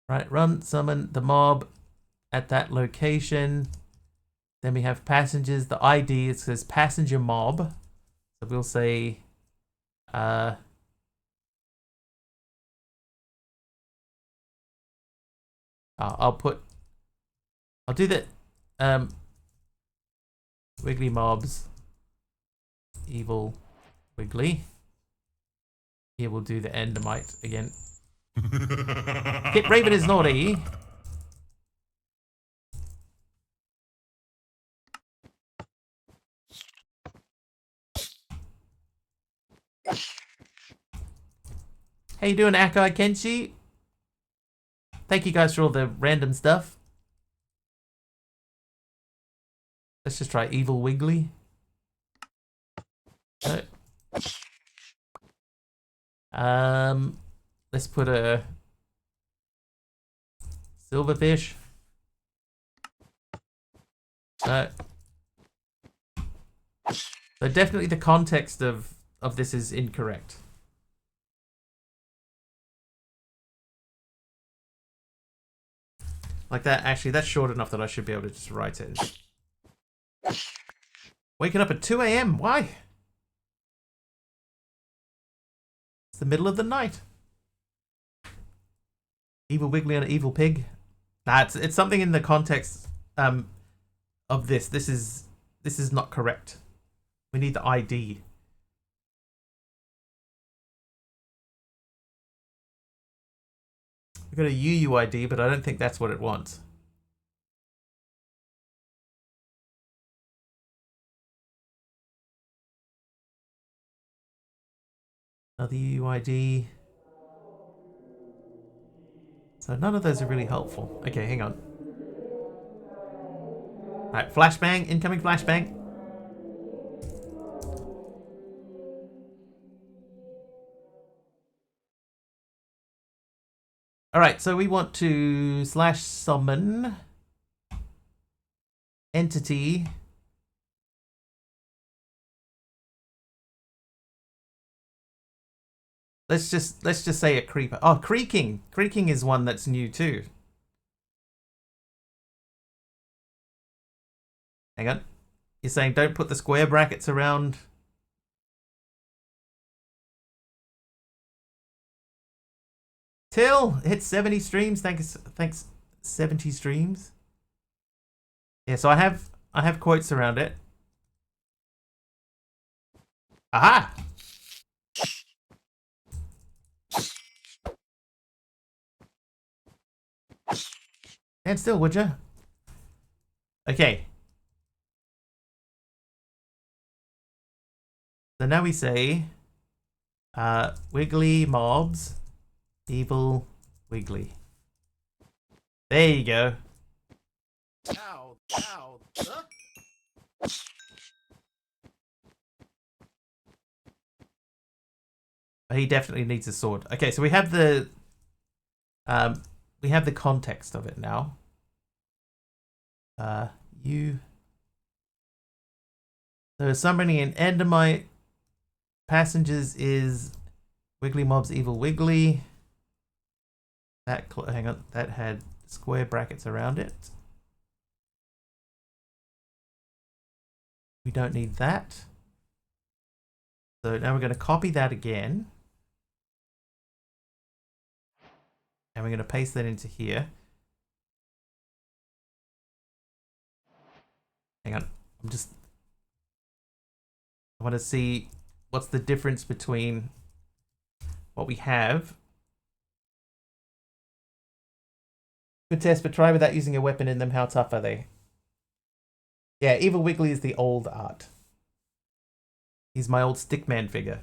Right, run, summon the mob at that location. Then we have passengers. The ID, it says passenger mob. So we'll say, I'll do that. Wiggly mobs. Evil Wiggly. Here we'll do the Endermite again. Kit Raven is naughty. How you doing, Akai Kenshi? Thank you guys for all the random stuff. Let's just try Evil Wiggly. Let's put a silverfish. So definitely the context of this is incorrect. Like that, actually, that's short enough that I should be able to just write it. Waking up at 2 a.m. Why? It's the middle of the night. Evil Wiggly and an evil pig. Nah, it's something in the context of this. This is not correct. We need the ID. We've got a UUID, but I don't think that's what it wants. Another UUID. So none of those are really helpful. Okay, hang on. Alright, flashbang, incoming flashbang. Alright, so we want to slash summon entity. Let's just say a creeper. Oh, creaking. Creaking is one that's new too. Hang on. You're saying don't put the square brackets around. Till hit 70 streams. Thanks 70 streams. Yeah, so I have quotes around it. Aha! Stand still, would you? Okay. So now we say wiggly mobs, evil wiggly. There you go. Ow, ow, huh? He definitely needs a sword. Okay, so we have the context of it now. You. So summoning an Endermite passengers is wiggly mobs evil wiggly. That hang on, that had square brackets around it. We don't need that. So now we're going to copy that again. And we're going to paste that into here. Hang on. I want to see what's the difference between what we have. Good test, but try without using a weapon in them. How tough are they? Yeah, Evil Wiggly is the old art. He's my old Stickman figure.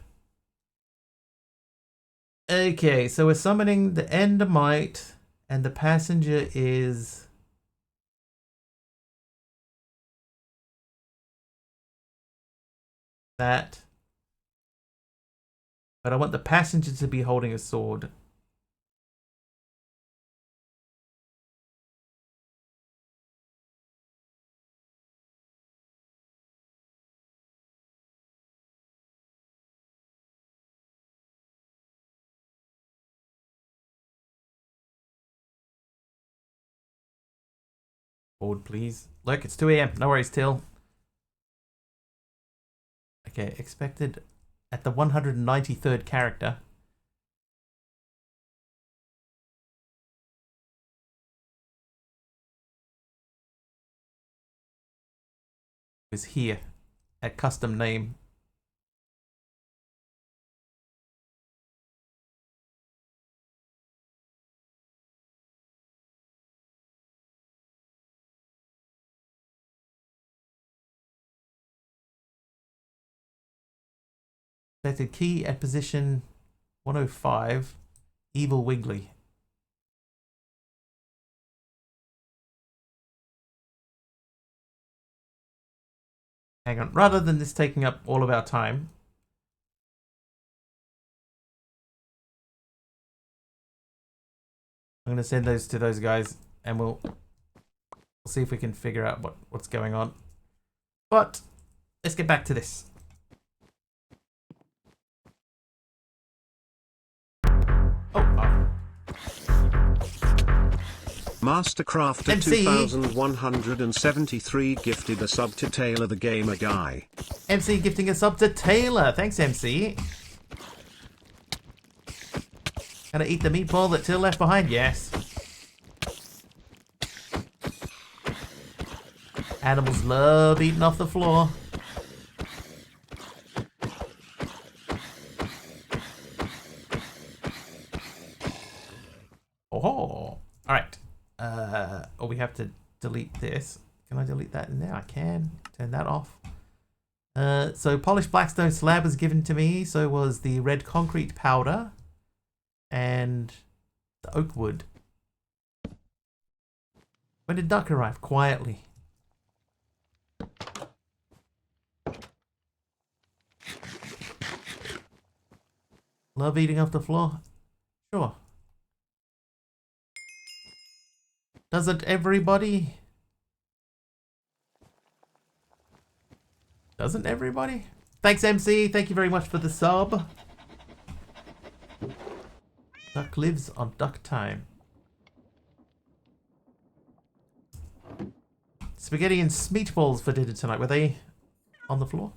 Okay, so we're summoning the Endermite, and the passenger is that. But I want the passenger to be holding a sword. Board, please. Look, it's 2 a.m. No worries, Till. Okay, expected at the 193rd character. Is here at custom name. Selected key at position 105. Evil Wiggly. Hang on. Rather than this taking up all of our time, I'm going to send those to those guys, and we'll see if we can figure out what's going on. But let's get back to this. Mastercrafter MC. 2173 gifted a sub to Taylor the Gamer Guy. MC gifting a sub to Taylor. Thanks, MC. Gonna eat the meatball that Till left behind? Yes. Animals love eating off the floor. Oh, alright. Oh, we have to delete this. Can I delete that in there? I can. Turn that off. So polished blackstone slab was given to me. So was the red concrete powder and the oak wood. When did Duck arrive? Quietly. Love eating off the floor? Sure. Doesn't everybody? Doesn't everybody? Thanks, MC. Thank you very much for the sub. Duck lives on duck time. Spaghetti and meatballs for dinner tonight. Were they on the floor?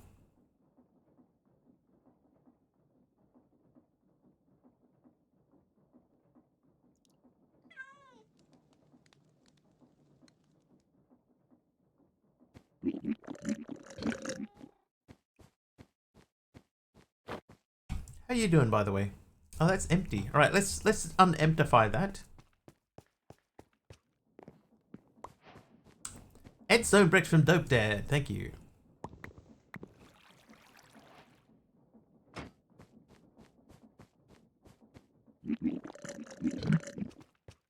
How you doing, by the way? Oh, that's empty. All right, let's unemptify that. Ed Stone Bricks from Dope Dad. Thank you.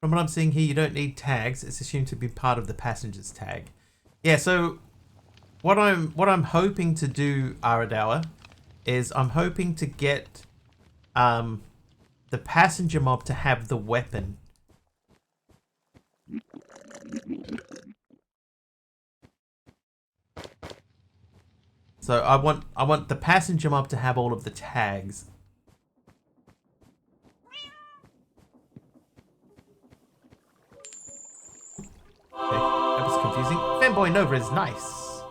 From what I'm seeing here, you don't need tags. It's assumed to be part of the passenger's tag. Yeah, so what I'm hoping to do, Aradawa, is I'm hoping to get the passenger mob to have the weapon. So I want the passenger mob to have all of the tags. Okay, that was confusing. Fanboy Nova is nice.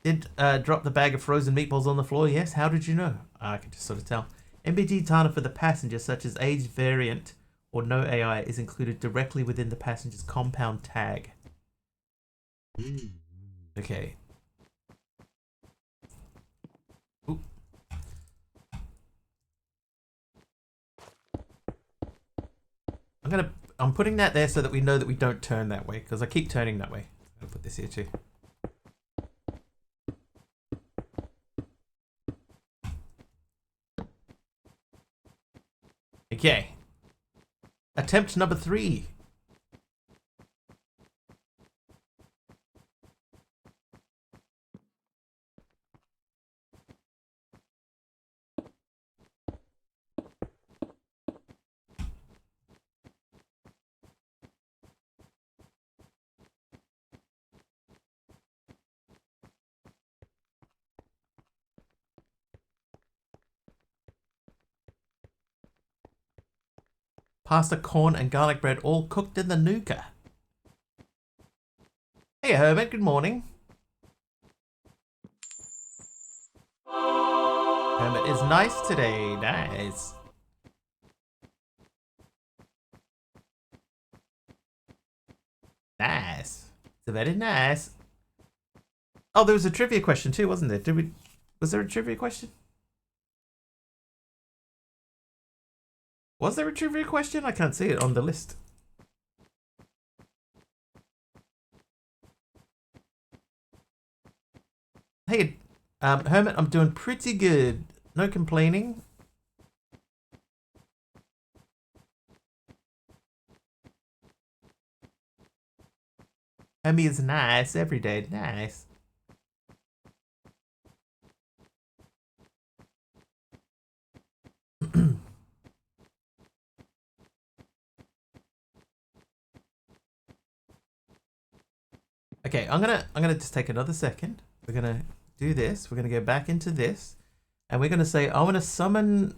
Did drop the bag of frozen meatballs on the floor? Yes. How did you know? I can just sort of tell. MBD Tana for the passenger, such as age variant or no AI, is included directly within the passenger's compound tag. Okay. Ooh. I'm putting that there so that we know that we don't turn that way, because I keep turning that way. I'll put this here too. Okay. Attempt number 3. Pasta, corn, and garlic bread all cooked in the nuka. Hey Herbert, good morning. Hermit is nice today. Nice. Nice. It's very nice. Oh, there was a trivia question too, wasn't there? Was there a trivia question? Was there a trivia question? I can't see it on the list. Hey, Hermit, I'm doing pretty good. No complaining. Hermit is nice every day. Nice. Okay, I'm gonna just take another second. We're gonna do this. We're gonna go back into this, and we're gonna say I want to summon.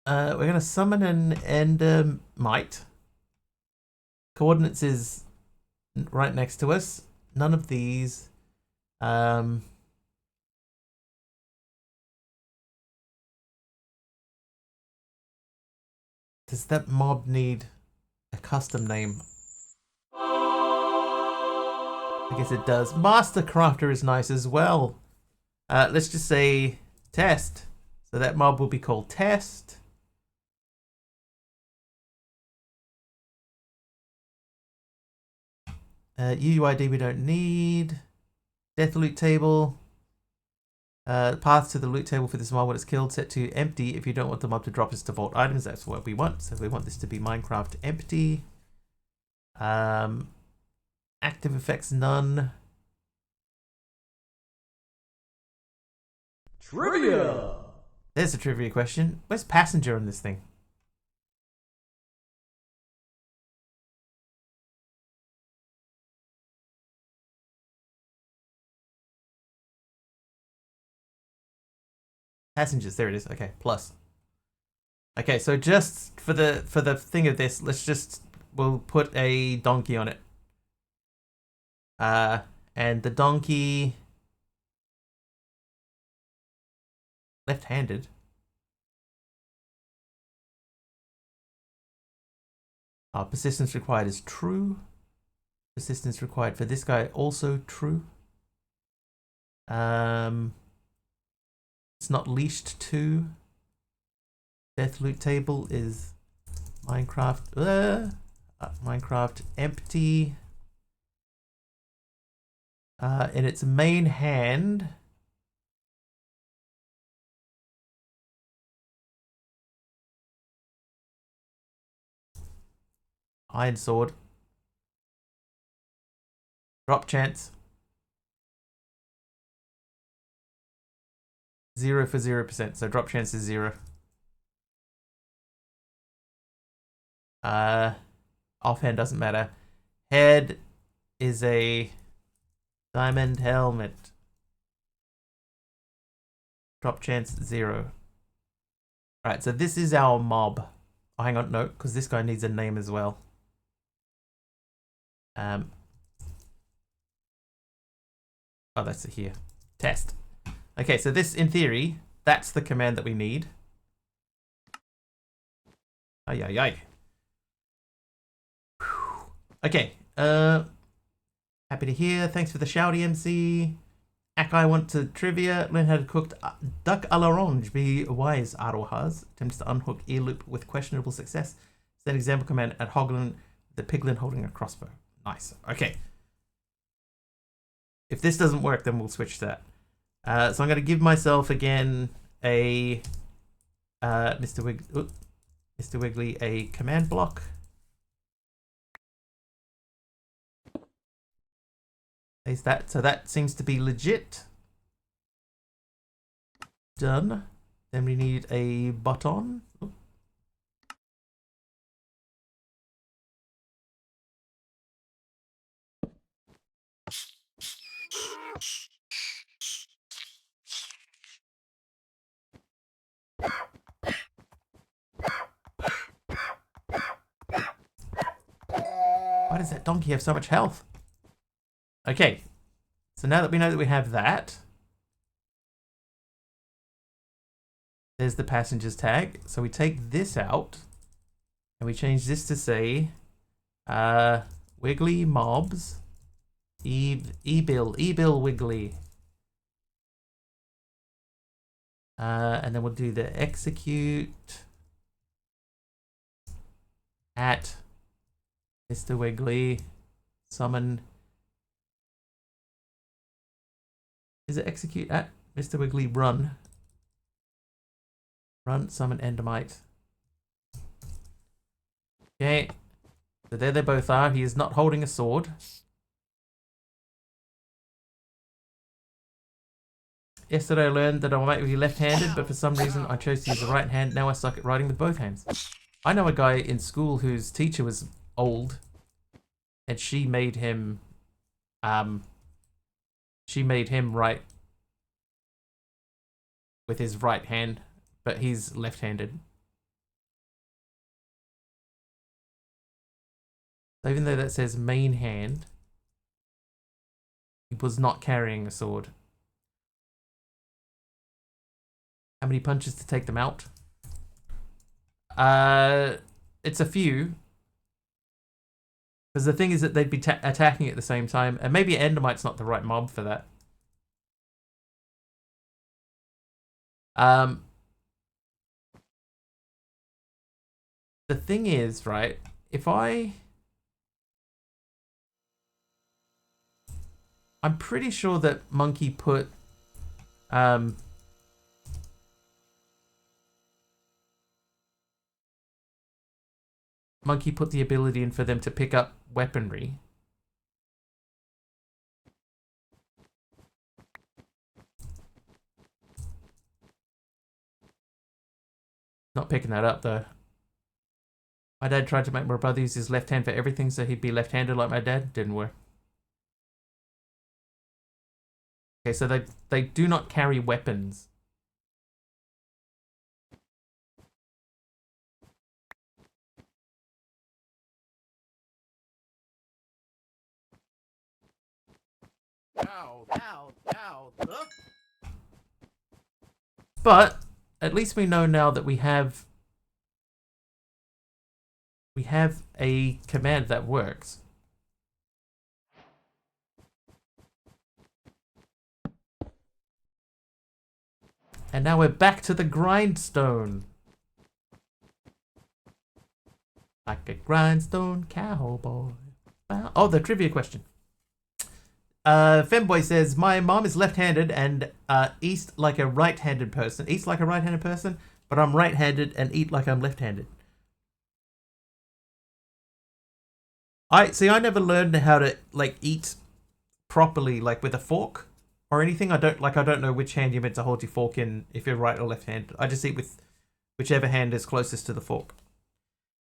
We're gonna summon an Endermite. Coordinates is right next to us. None of these. Does that mob need a custom name? I guess it does. Master Crafter is nice as well. Let's just say Test. So that mob will be called Test. UUID we don't need. Death loot table. Path to the loot table for this mob when it's killed set to empty if you don't want the mob to drop its default items. That's what we want. So we want this to be Minecraft empty. Active effects none. Trivia! There's a trivia question. Where's passenger on this thing? Passengers, there it is. Okay, plus. Okay, so just for the thing of this, we'll put a donkey on it. And the donkey left-handed. Persistence required is true. Persistence required for this guy also true. It's not leashed to. Death loot table is Minecraft. Minecraft empty. In its main hand. Iron sword. Drop chance. 0 for 0%. So drop chance is 0. Offhand doesn't matter. Head is a diamond helmet. Drop chance 0. Alright, so this is our mob. Oh, hang on, no, because this guy needs a name as well. Oh, that's it here. Test. Okay, so this, in theory, that's the command that we need. Ay, ay, ay. Okay, happy to hear. Thanks for the shouty, MC. Akai want to trivia. Learn how to cook duck à l'orange. Be wise, Arohas. Attempts to unhook ear loop with questionable success. Set example command at Hoglin, the piglin holding a crossbow. Nice. Okay. If this doesn't work, then we'll switch to that. So I'm going to give myself again a Mr. Wiggly a command block. Is that so? That seems to be legit. Done. Then we need a button. Why does that donkey have so much health? Okay, so now that we know that we have that, there's the passenger's tag. So we take this out and we change this to say Wiggly mobs e-bill Wiggly. And then we'll do the execute at Mr. Wiggly summon. Is it execute at Mr. Wiggly run? Run summon Endermite. Okay. So there they both are. He is not holding a sword. Yesterday I learned that I might be left-handed, but for some reason I chose to use the right hand. Now I suck at writing with both hands. I know a guy in school whose teacher was old, and she made him write with his right hand, but he's left-handed. So even though that says main hand, he was not carrying a sword. How many punches to take them out? It's a few. Because the thing is that they'd be attacking at the same time, and maybe Endermite's not the right mob for that. The thing is, right, if I'm pretty sure that Monkey put the ability in for them to pick up weaponry. Not picking that up though. My dad tried to make my brother use his left hand for everything so he'd be left-handed like my dad. Didn't work. Okay, so they do not carry weapons. But at least we know now that we have a command that works. And now we're back to the grindstone. Like a grindstone cowboy. Oh, the trivia question. Femboy says, my mom is left-handed and eats like a right-handed person. Eats like a right-handed person, but I'm right-handed and eat like I'm left-handed. I never learned how to like eat properly, like with a fork or anything. I don't know which hand you're meant to hold your fork in if you're right or left-handed. I just eat with whichever hand is closest to the fork.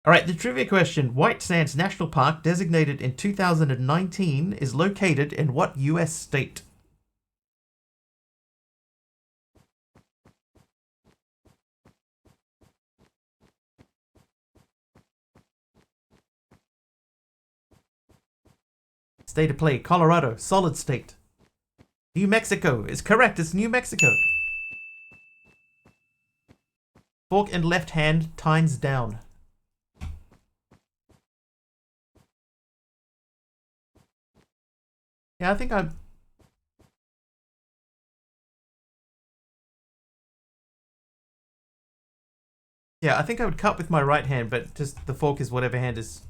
All right, the trivia question. White Sands National Park, designated in 2019, is located in what US state? State of play, Colorado. Solid state. New Mexico is correct. It's New Mexico. Fork in left hand, tines down. Yeah, I think I... Yeah, I think I would cut with my right hand, but just the fork is whatever hand is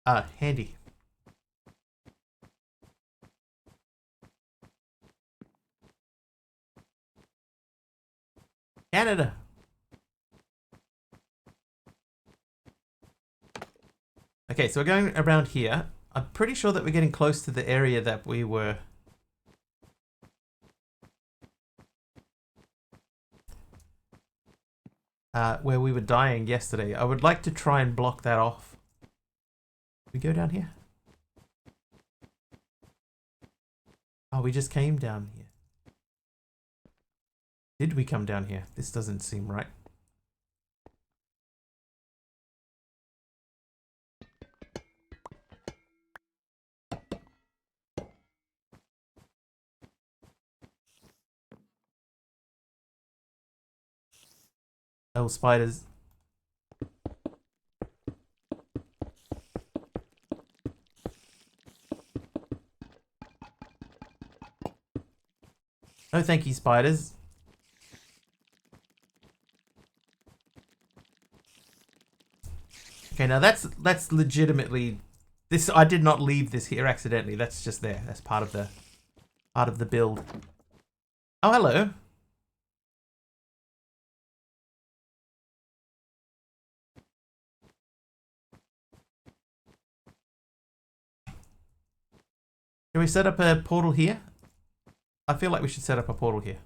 handy. Canada. Okay, so we're going around here. I'm pretty sure that we're getting close to the area that we were... where we were dying yesterday. I would like to try and block that off. We go down here? Oh, we just came down here. Did we come down here? This doesn't seem right. Oh, spiders. No thank you, spiders. Okay, now that's legitimately this. I did not leave this here accidentally. That's just there. That's part of the build. Oh, hello. Can we set up a portal here? I feel like we should set up a portal here.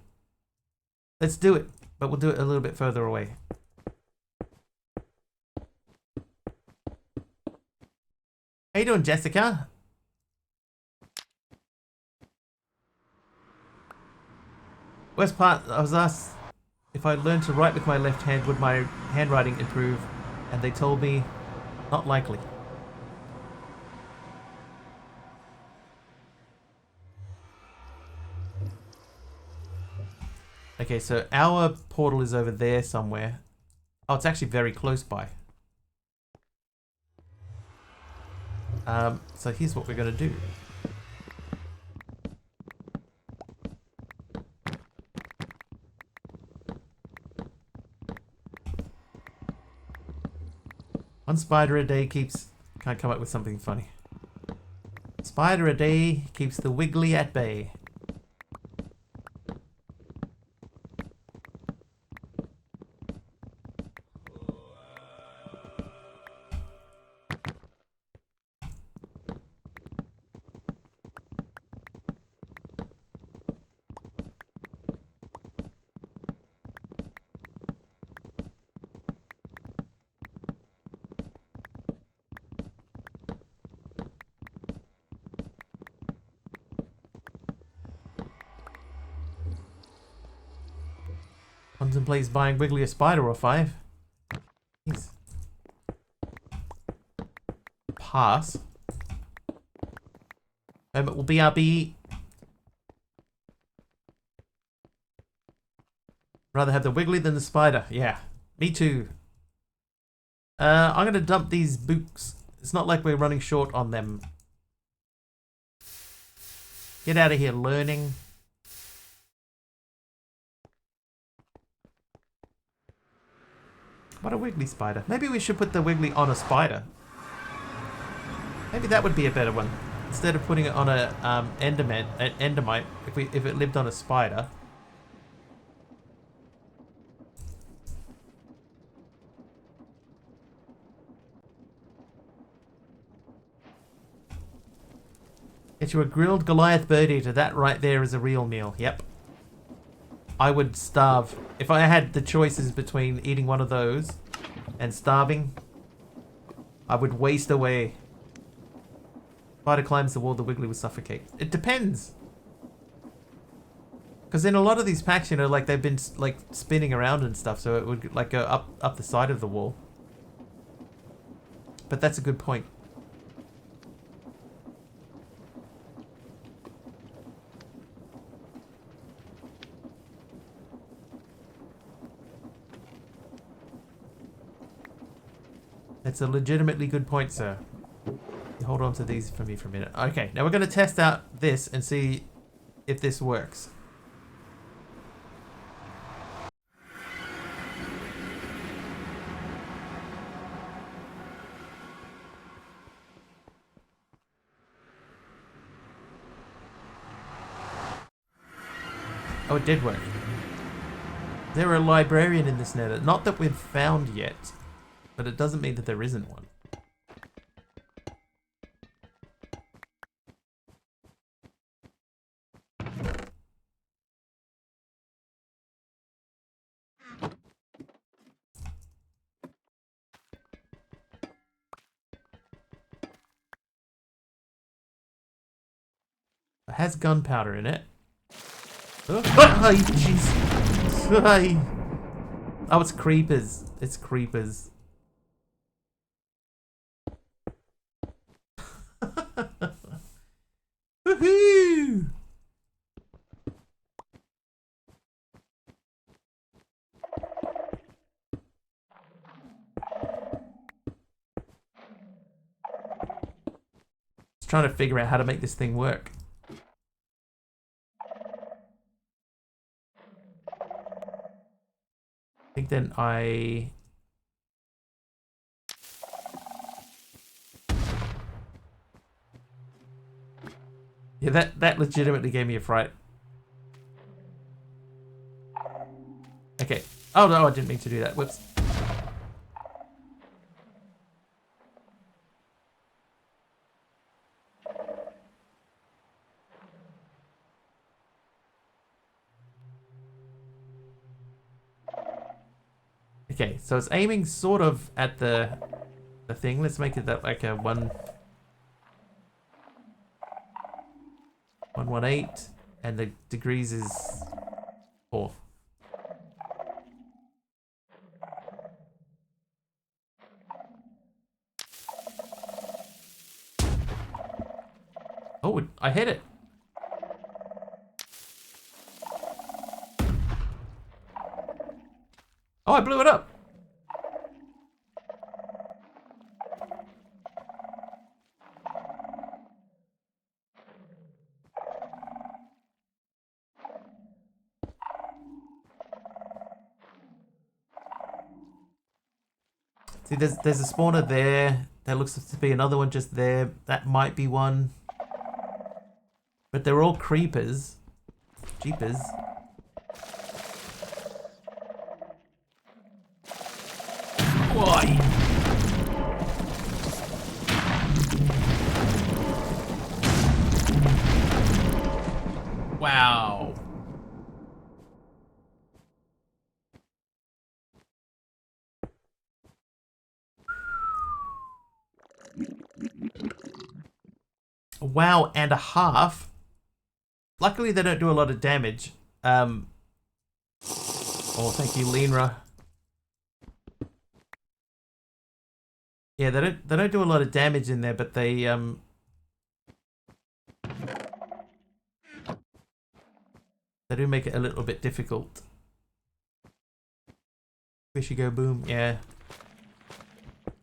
Let's do it, but we'll do it a little bit further away. How you doing, Jessica? Worst part, I was asked if I learned to write with my left hand, would my handwriting improve? And they told me, not likely. Okay, so our portal is over there somewhere. Oh, it's actually very close by. So here's what we're gonna do. One spider a day keeps... Can't come up with something funny. Spider a day keeps the wiggly at bay. Contemplates buying Wiggly a spider or 5. Jeez. Pass. Hermit will BRB. Rather have the Wiggly than the Spider. Yeah, me too. I'm going to dump these books. It's not like we're running short on them. Get out of here, learning. What a Wiggly Spider. Maybe we should put the Wiggly on a spider. Maybe that would be a better one. Instead of putting it on a endermite, if it lived on a spider. Get you a grilled Goliath bird eater. That right there is a real meal. Yep. I would starve. If I had the choices between eating one of those and starving, I would waste away. Spider climbs the wall, the Wiggly would suffocate. It depends. Because in a lot of these packs, you know, like they've been like spinning around and stuff, so it would like go up the side of the wall. But that's a good point. That's a legitimately good point, sir. Hold on to these for me for a minute. Okay, now we're going to test out this and see if this works. Oh, it did work. There a librarian in this nether. Not that we've found yet, but it doesn't mean that there isn't one. It has gunpowder in it. Oh, jeez. Oh, it's creepers. It's creepers. Woohoo! Just trying to figure out how to make this thing work. I think then yeah, that legitimately gave me a fright. Okay. Oh no, I didn't mean to do that. Whoops. Okay, so it's aiming sort of at the thing. Let's make it that like a 118, and the degrees is 4. Oh, I hit it. Oh, I blew it up. See, there's a spawner there. There looks to be another one just there. That might be one. But they're all creepers. Jeepers. Why? Wow. Wow and a half. Luckily they don't do a lot of damage. Oh, thank you, Linra. Yeah, they don't do a lot of damage in there, but they They do make it a little bit difficult. Squishy go boom, yeah.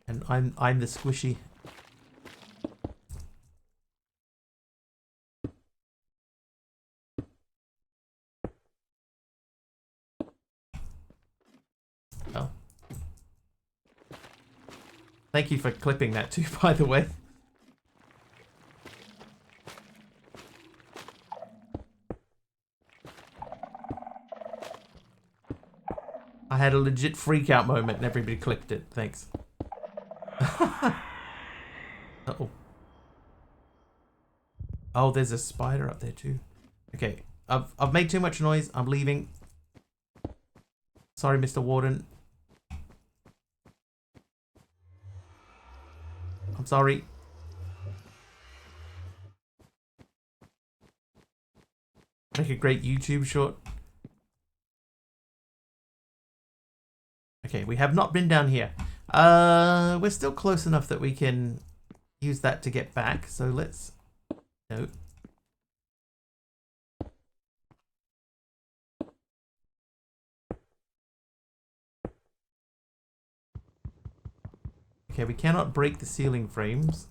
And I'm the squishy. Oh. Thank you for clipping that too, by the way. I had a legit freak out moment and everybody clipped it. Thanks. Uh-oh. Oh, there's a spider up there too. Okay, I've made too much noise. I'm leaving. Sorry, Mr. Warden. I'm sorry. Make a great YouTube short. Okay, we have not been down here. We're still close enough that we can use that to get back. So let's... No. Okay, we cannot break the ceiling frames.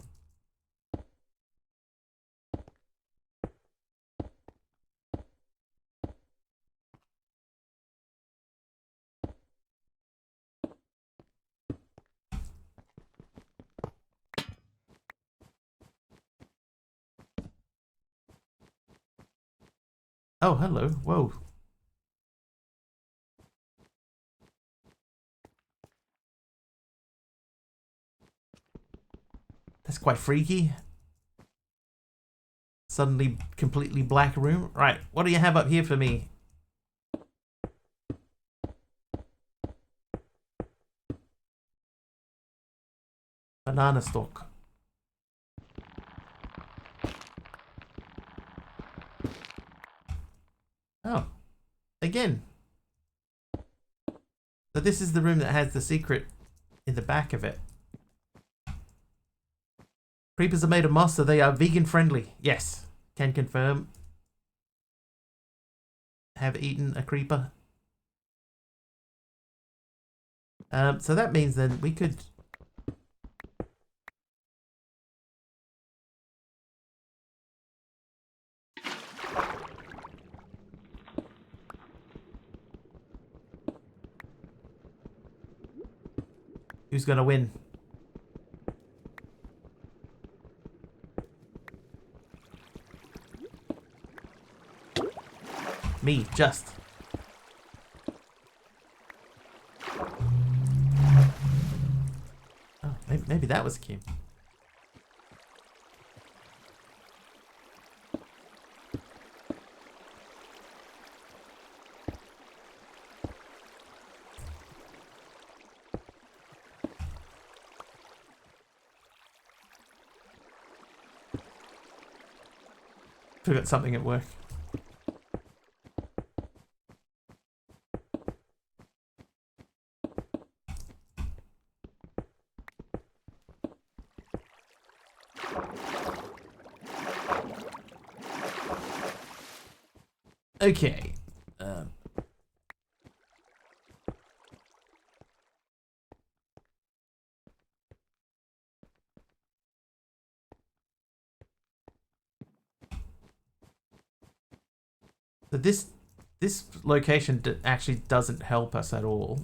Oh, hello. Whoa. That's quite freaky. Suddenly completely black room. Right, what do you have up here for me? Banana stalk. Oh, again. So this is the room that has the secret in the back of it. Creepers are made of moss, so they are vegan friendly. Yes, can confirm. Have eaten a creeper. So that means then we could... Who's gonna win? Me, just. Oh, maybe that was a cue. Forgot something at work. Okay. So this location actually doesn't help us at all.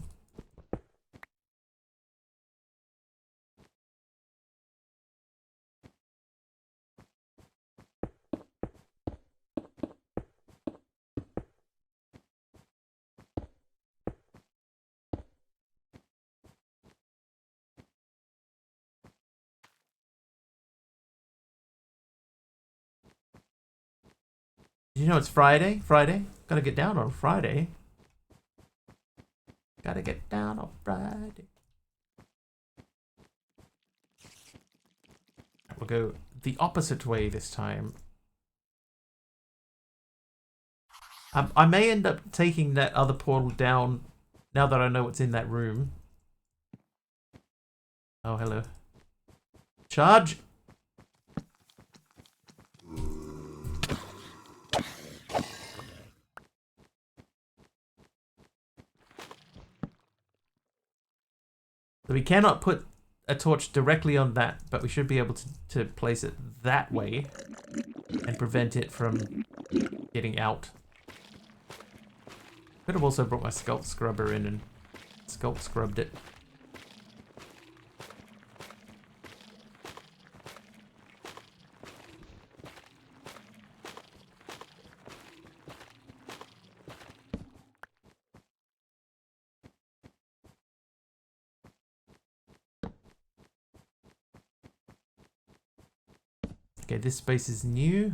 You know it's Friday? Friday? Gotta get down on Friday. Gotta get down on Friday. We'll go the opposite way this time. I may end up taking that other portal down now that I know what's in that room. Oh, hello. Charge! So we cannot put a torch directly on that, but we should be able to place it that way and prevent it from getting out. Could have also brought my scalp scrubber in and scalp scrubbed it. Okay, this space is new.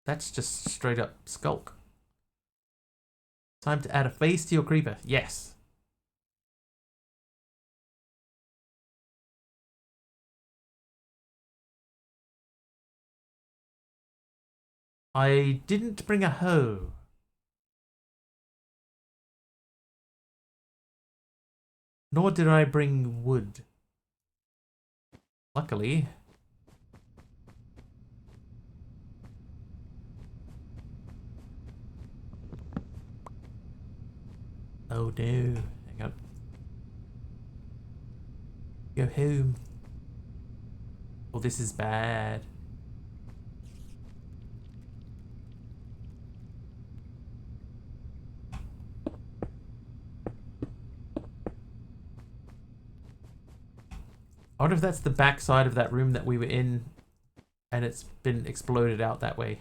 That's just straight up skulk. Time to add a face to your creeper. Yes. I didn't bring a hoe. Nor did I bring wood. Luckily. Oh no. Hang on. Go home. Oh, this is bad. I wonder if that's the back side of that room that we were in and it's been exploded out that way.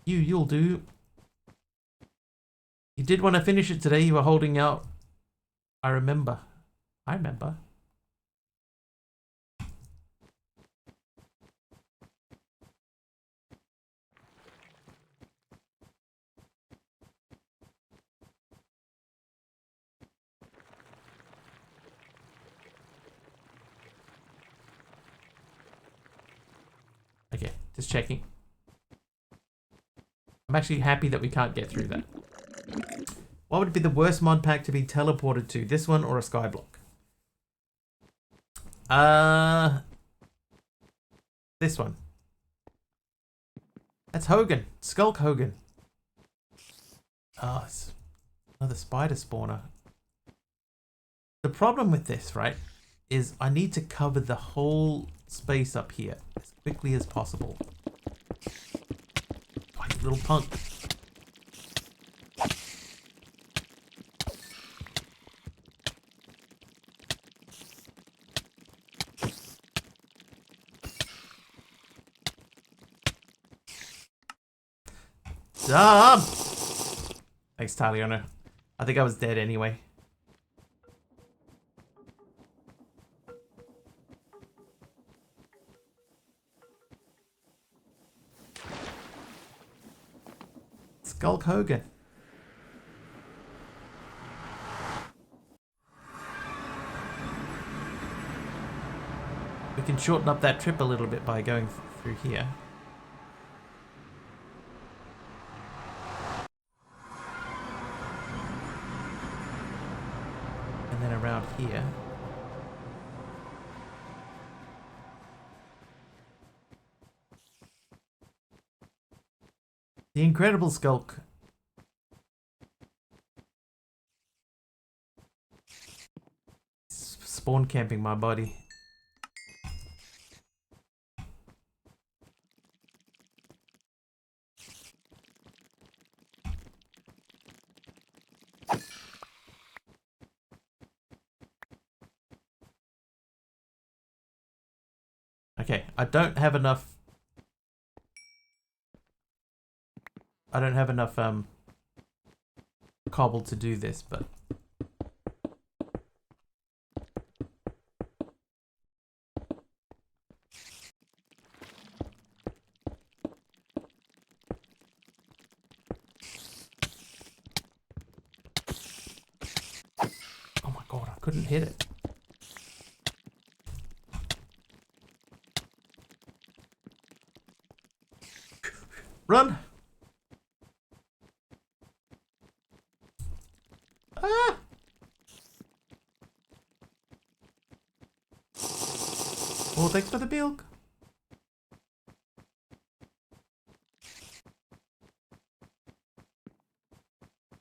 You'll do. You did want to finish it today. You were holding out. I remember. I remember. Okay, just checking. I'm actually happy that we can't get through that. What would be the worst mod pack to be teleported to? This one or a skyblock? This one. That's Hogan. Skulk Hogan. Oh, it's another spider spawner. The problem with this, right, is I need to cover the whole space up here as quickly as possible. Oh, you little punk. Dumb! Thanks, Taliona. I think I was dead anyway. Skulk Hogan. We can shorten up that trip a little bit by going through here. And then around here. The Incredible Skulk. Spawn camping my body. Okay, I don't have enough cobble to do this, but oh my god, I couldn't hit it. Run! Ah! Oh, thanks for the milk.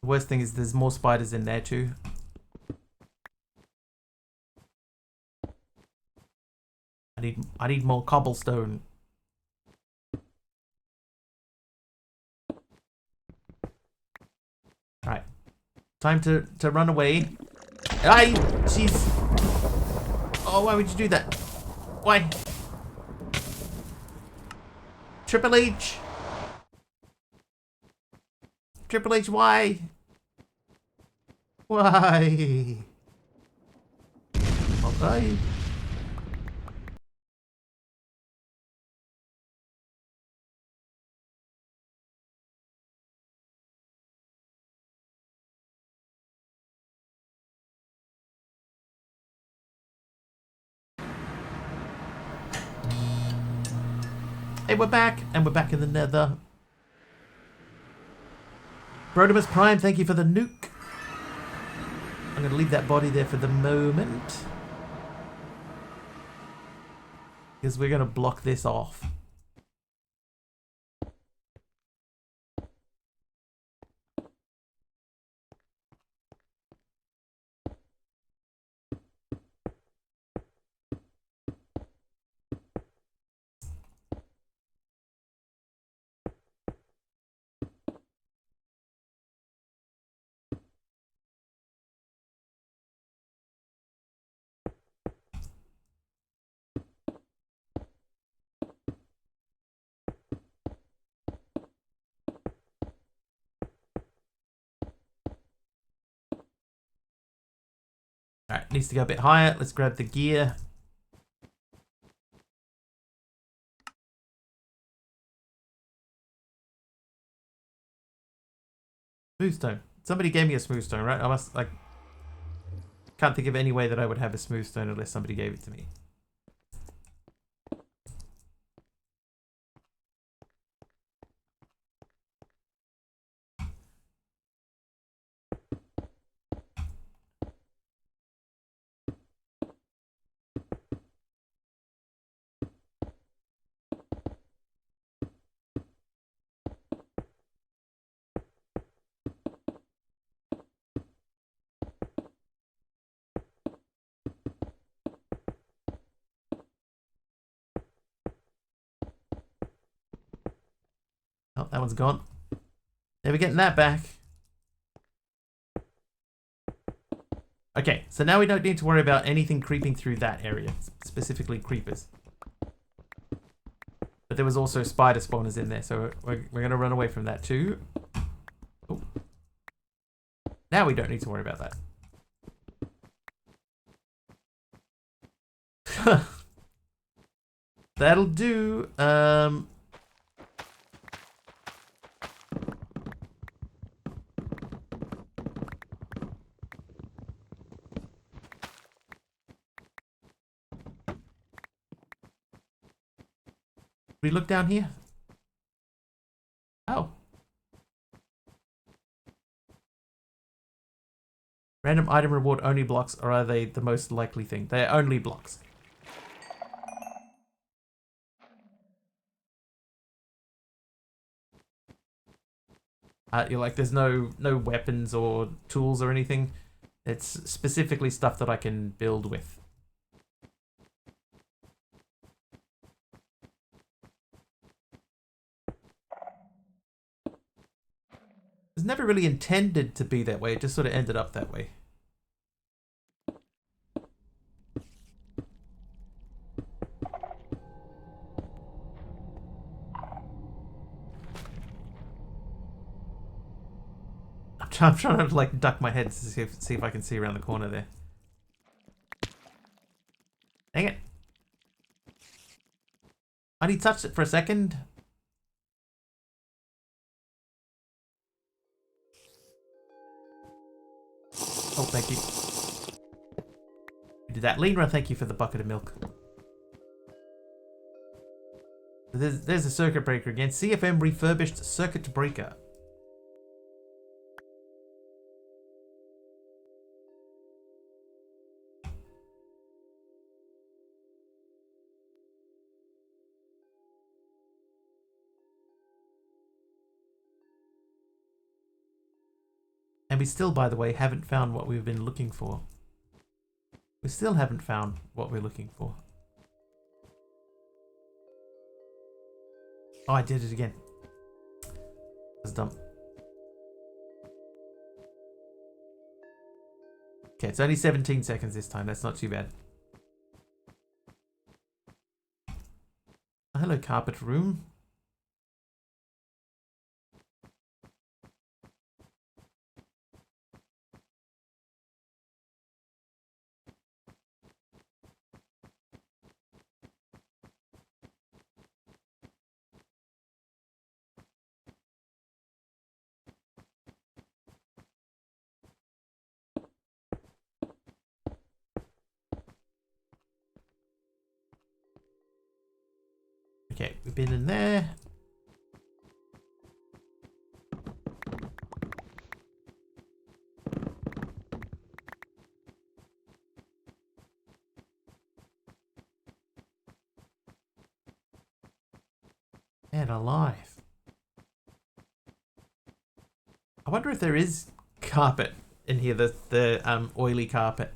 The worst thing is there's more spiders in there too. I need more cobblestone. Alright. Time to run away. Ay! Jeez. Oh, why would you do that? Why? Triple H! Triple H, why? Why? Okay. Hey, we're back, and we're back in the nether. Rodimus Prime, thank you for the nuke. I'm going to leave that body there for the moment. Because we're going to block this off. Alright, needs to go a bit higher. Let's grab the gear. Smooth stone. Somebody gave me a smooth stone, right? I must, like... Can't think of any way that I would have a smooth stone unless somebody gave it to me. Oh, that one's gone. Never getting that back. Okay, so now we don't need to worry about anything creeping through that area. Specifically creepers. But there was also spider spawners in there, so we're going to run away from that too. Oh. Now we don't need to worry about that. That'll do. We look down here. Oh. Random item reward only blocks, or are they the most likely thing? They're only blocks. You're like, there's no weapons or tools or anything. It's specifically stuff that I can build with. It was never really intended to be that way. It just sort of ended up that way. I'm trying to like duck my head to see if I can see around the corner there. Dang it. I only touched it for a second. Oh, thank you. You did that. Lena, thank you for the bucket of milk. There's a circuit breaker again. CFM refurbished circuit breaker. And we still, by the way, haven't found what we've been looking for. We still haven't found what we're looking for. Oh, I did it again. That's dumb. Okay, it's only 17 seconds this time. That's not too bad. Oh, hello, carpet room. Okay, we've been in there. And alive. I wonder if there is carpet in here, the oily carpet.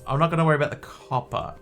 I'm not gonna worry about the copper.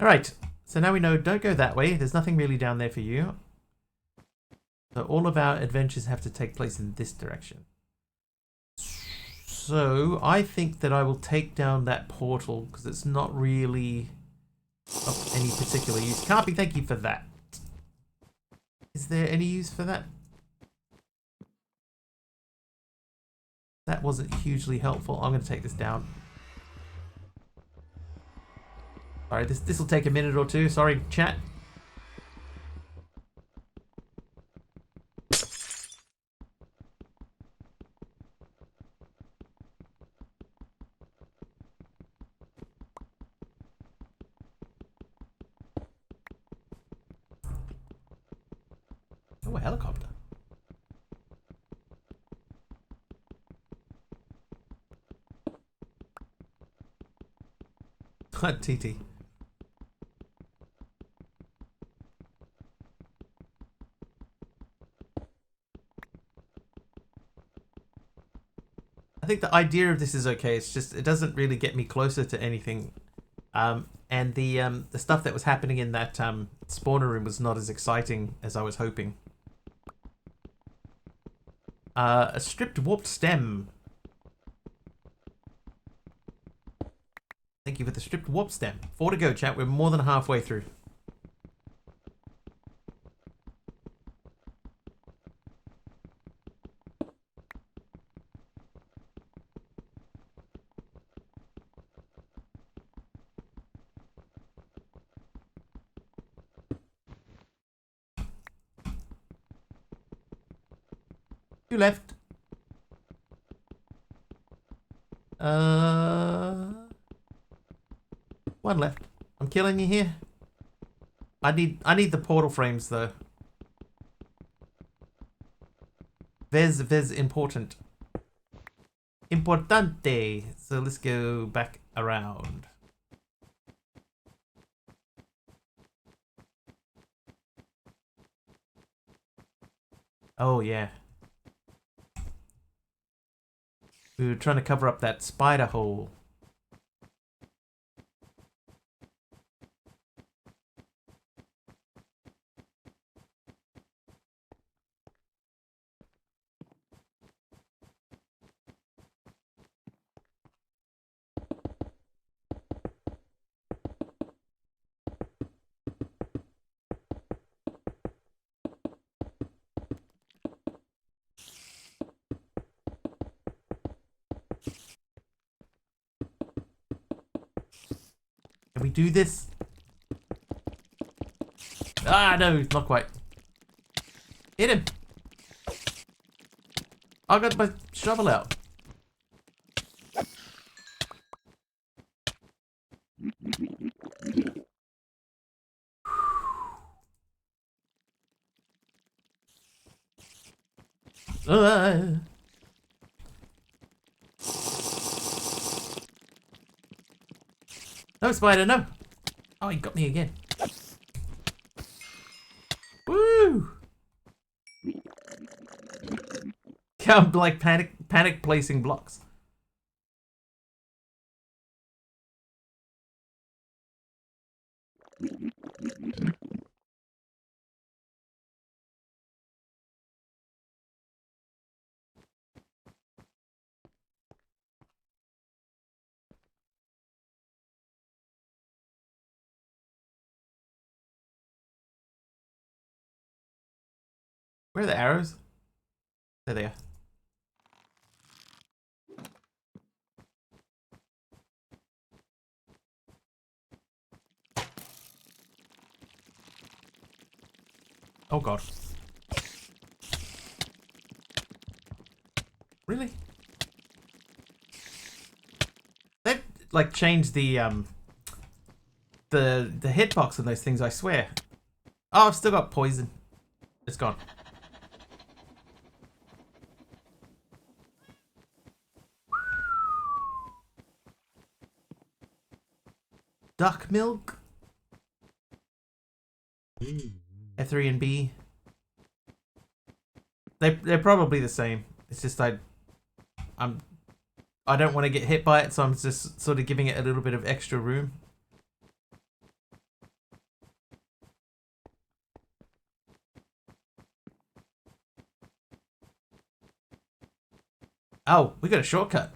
Alright, so now we know don't go that way. There's nothing really down there for you. So all of our adventures have to take place in this direction. So I think that I will take down that portal because it's not really of any particular use. Carpy, thank you for that. Is there any use for that? That wasn't hugely helpful. I'm going to take this down. Alright, this will take a minute or two. Sorry, chat. Oh, a helicopter. TT. I think the idea of this is okay. It's just it doesn't really get me closer to anything. And the stuff that was happening in that spawner room was not as exciting as I was hoping. A stripped warped stem. Thank you for the stripped warp stem. 4 to go, chat. We're more than halfway through. Two left. One left. I'm killing you here. I need the portal frames though. Vez important. Importante. So let's go back around. Oh yeah. We were trying to cover up that spider hole. we do this? Ah, no, not quite. Hit him. I got my shovel out. No, spider, no. Oh, he got me again. Woo! I'm like panic placing blocks. Where are the arrows? There they are. Oh god. Really? They've like changed the hitbox on those things, I swear. Oh, I've still got poison. It's gone. Duck milk? F3 and B. They're probably the same. It's just I don't want to get hit by it, so I'm just sort of giving it a little bit of extra room. Oh, we got a shortcut.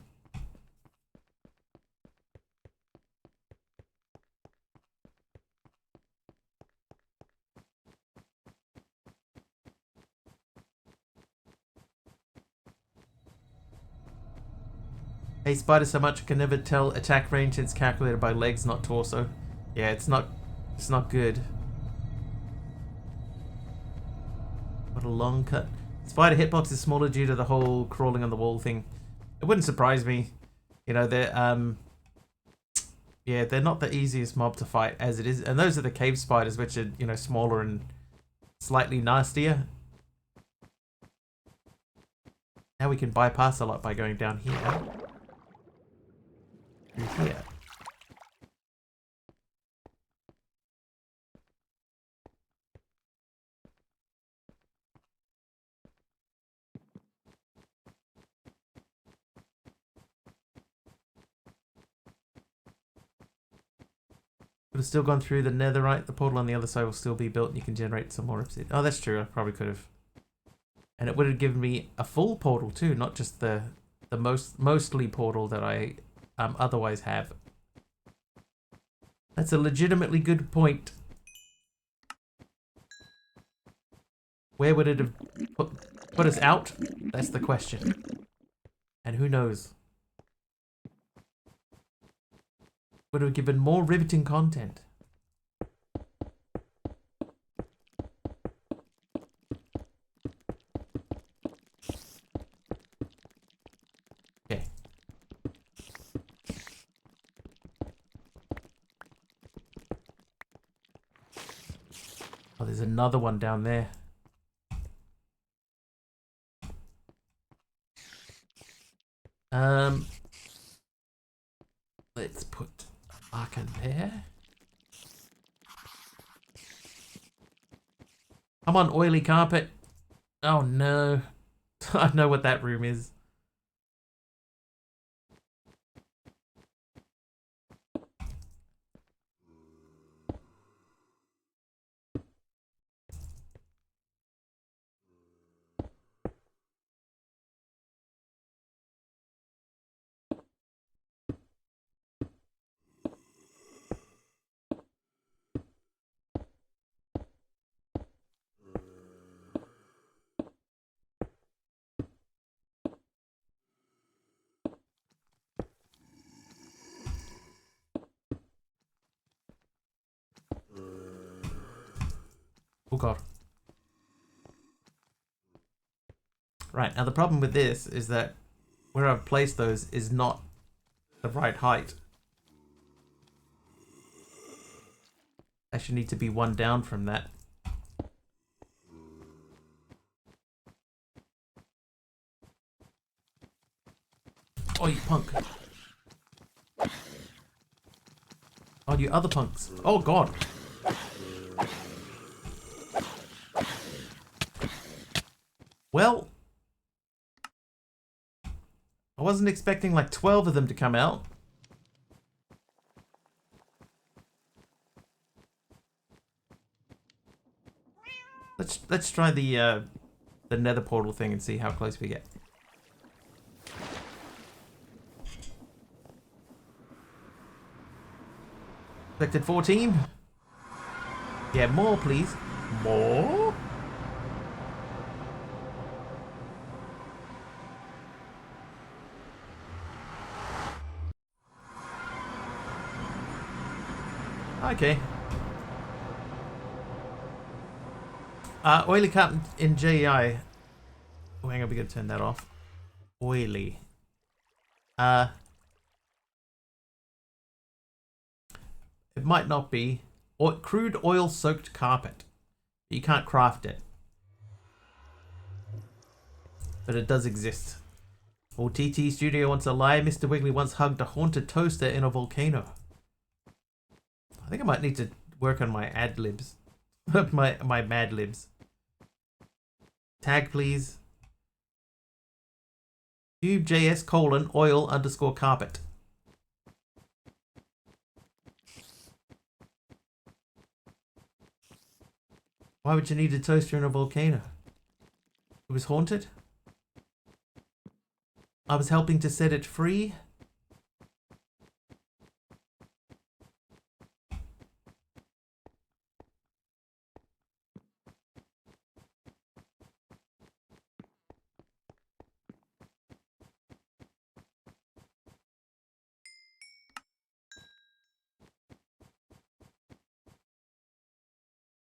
Hey, spider so much I can never tell attack range. It's calculated by legs, not torso. Yeah, it's not good. What a long cut. Spider hitbox is smaller due to the whole crawling on the wall thing. It wouldn't surprise me. You know, yeah, they're not the easiest mob to fight as it is. And those are the cave spiders, which are, you know, smaller and slightly nastier. Now we can bypass a lot by going down here. Through here. Would have still gone through the netherite. The portal on the other side will still be built and you can generate some more obsidian. Oh, that's true. I probably could have. And it would have given me a full portal too, not just the mostly portal that I otherwise have. That's a legitimately good point. Where would it have put us out? That's the question. And who knows? Would have given more riveting content. Okay. Oh, there's another one down there. Let's put a marker there. Come on, oily carpet. Oh no. I know what that room is. Oh god. Right, now the problem with this is that where I've placed those is not the right height. I should need to be one down from that. Oh, you punk. Oh, you other punks. Oh god. Well, I wasn't expecting like 12 of them to come out. Let's try the nether portal thing and see how close we get. Expected 14. Yeah, more please. More? Okay. Oily Captain in JEI. Oh, hang on, we gotta turn that off. Oily. It might not be. Or crude oil soaked carpet. You can't craft it. But it does exist. Or TT Studio wants a lie. Mr. Wiggly once hugged a haunted toaster in a volcano. I think I might need to work on my ad libs. my mad libs. Tag please. Cube.js : oil _ carpet. Why would you need a toaster in a volcano? It was haunted? I was helping to set it free?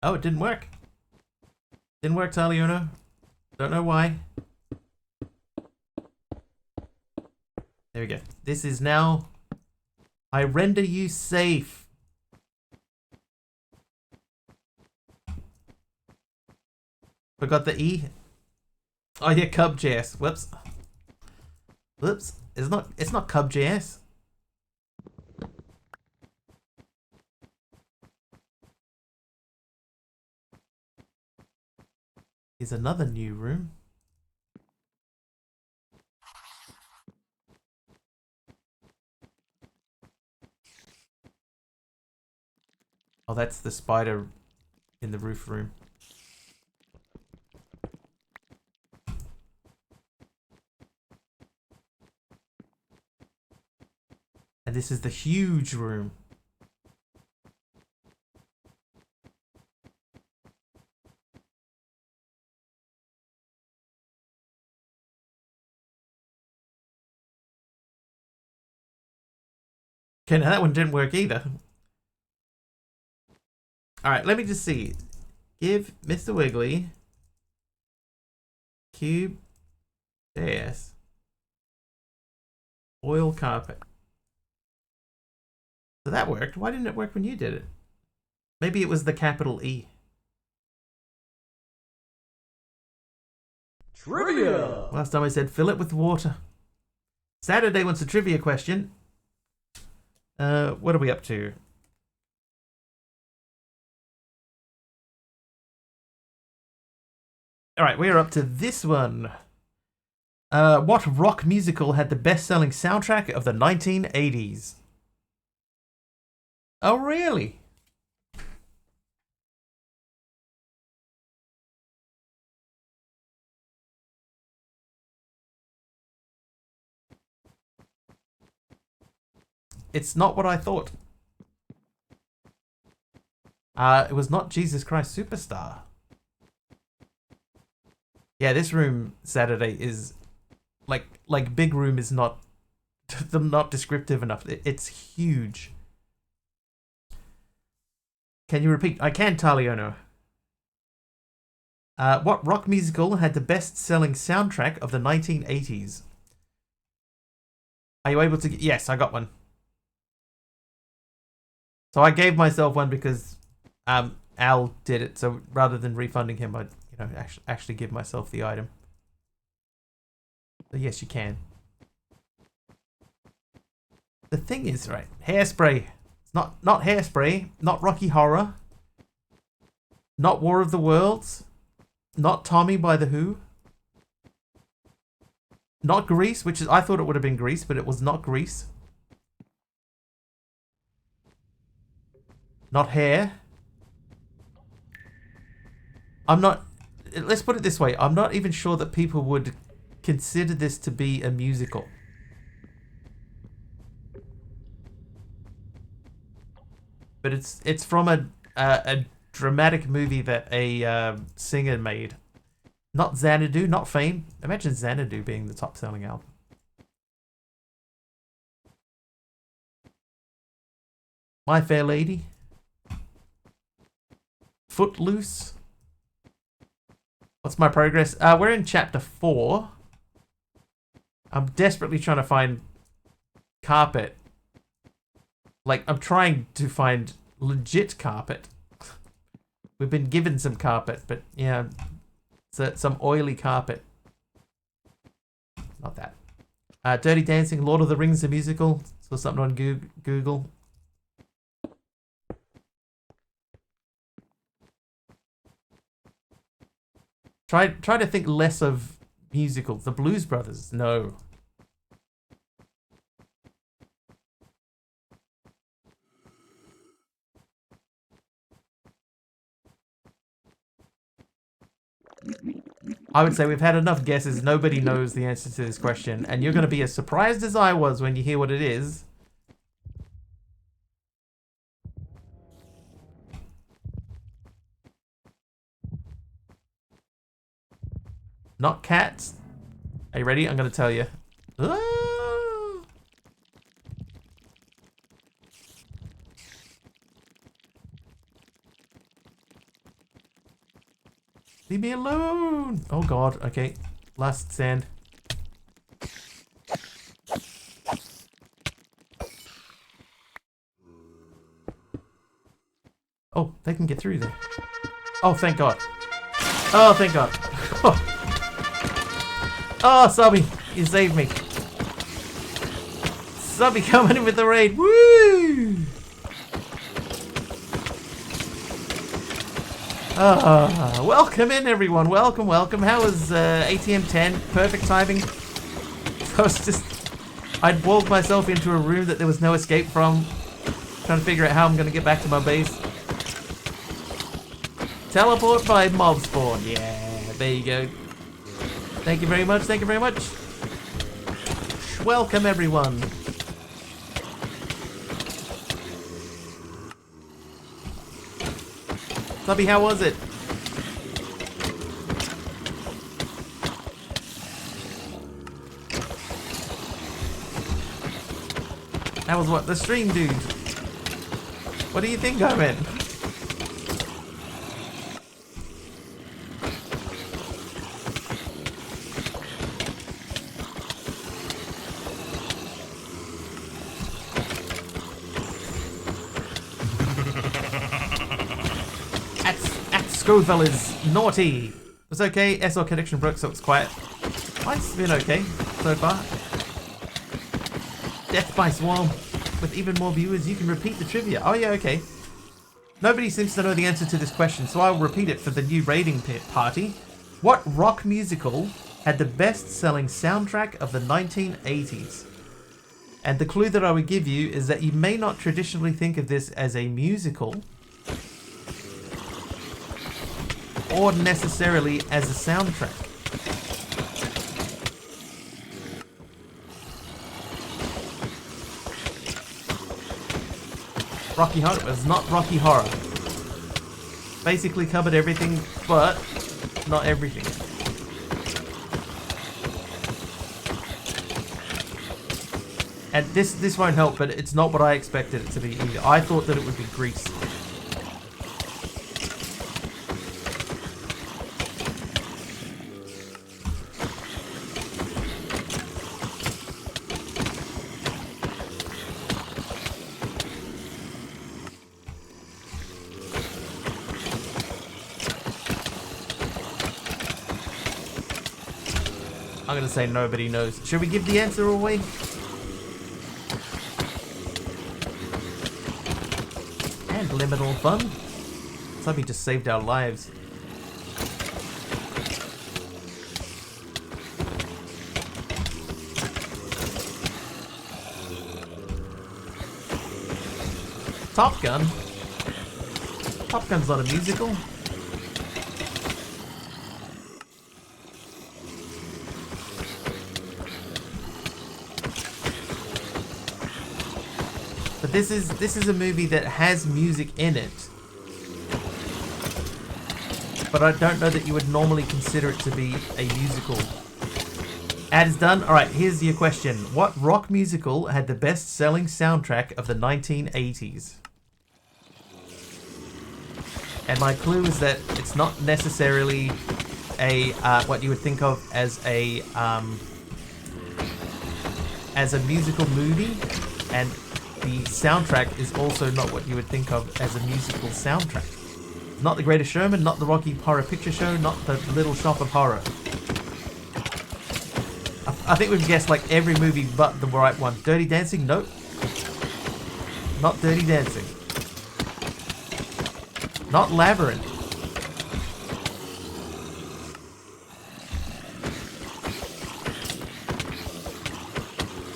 Oh, it didn't work. Didn't work, Taliona. Don't know why. There we go. This is now... I render you safe. Forgot the E. Oh yeah, Cub.js. Whoops. Whoops. It's not Cub.js. Here's another new room. Oh, that's the spider in the roof room. And this is the huge room. Okay, now that one didn't work either. Alright, let me just see. Give Mr. Wiggly Cube.js oil carpet. So that worked. Why didn't it work when you did it? Maybe it was the capital E. Trivia! Last time I said fill it with water. Saturday wants a trivia question. What are we up to? Alright, we're up to this one. What rock musical had the best-selling soundtrack of the 1980s? Oh, really? It's not what I thought. It was not Jesus Christ Superstar. Yeah, this room Saturday is like big room is not not descriptive enough. It's huge. Can you repeat? I can, Taliono. What rock musical had the best-selling soundtrack of the 1980s? Are you able to... Yes, I got one. So I gave myself one because Al did it. So rather than refunding him, I'd actually give myself the item. So yes, you can. The thing is, right, Hairspray. It's not Hairspray, not Rocky Horror, not War of the Worlds, not Tommy by The Who, not Grease, which is, I thought it would have been Grease, but it was not Grease. Not Hair. I'm not... Let's put it this way. I'm not even sure that people would consider this to be a musical. But it's from a dramatic movie that a singer made. Not Xanadu, not Fame. Imagine Xanadu being the top-selling album. My Fair Lady. Footloose. What's my progress? We're in chapter 4. I'm desperately trying to find carpet. Like, I'm trying to find legit carpet. We've been given some carpet, but yeah, it's some oily carpet. Not that. Dirty Dancing, Lord of the Rings, the musical. Saw something on Google. Try to think less of musicals. The Blues Brothers, no. I would say we've had enough guesses. Nobody knows the answer to this question, and you're going to be as surprised as I was when you hear what it is. Not Cats. Are you ready? I'm going to tell you. Leave me alone. Oh god. Okay. Last sand. Oh, they can get through there. Oh, thank god. Oh, thank god. Oh, Subby, you saved me. Subby coming in with the raid. Woo! Welcome in, everyone. Welcome, welcome. How was ATM 10? Perfect timing. I'd walled myself into a room that there was no escape from. Trying to figure out how I'm going to get back to my base. Teleport by mob spawn. Yeah, there you go. Thank you very much. Thank you very much. Welcome, everyone. Subby, how was it? That was what? The stream, dude. What do you think I meant? Scoville is naughty. It's okay. SL connection broke, so it's quiet. Mine's been okay so far. Death by Swarm. With even more viewers, you can repeat the trivia. Oh yeah, okay. Nobody seems to know the answer to this question, so I'll repeat it for the new raiding party. What rock musical had the best-selling soundtrack of the 1980s? And the clue that I would give you is that you may not traditionally think of this as a musical, or necessarily as a soundtrack. Rocky Horror was not Rocky Horror. Basically covered everything, but not everything. And this won't help, but it's not what I expected it to be either. I thought that it would be Grease. I'm gonna say nobody knows. Should we give the answer away? And Liminal fun. Somebody just saved our lives. Top Gun? Top Gun's not a musical. But this is a movie that has music in it. But I don't know that you would normally consider it to be a musical. Ad is done. Alright, here's your question. What rock musical had the best-selling soundtrack of the 1980s? And my clue is that it's not necessarily a what you would think of as a musical movie, and the soundtrack is also not what you would think of as a musical soundtrack. Not The Greatest Showman, not the Rocky Horror Picture Show, not the Little Shop of Horror. I think we've guessed like every movie but the right one. Dirty Dancing? Nope. Not Dirty Dancing. Not Labyrinth.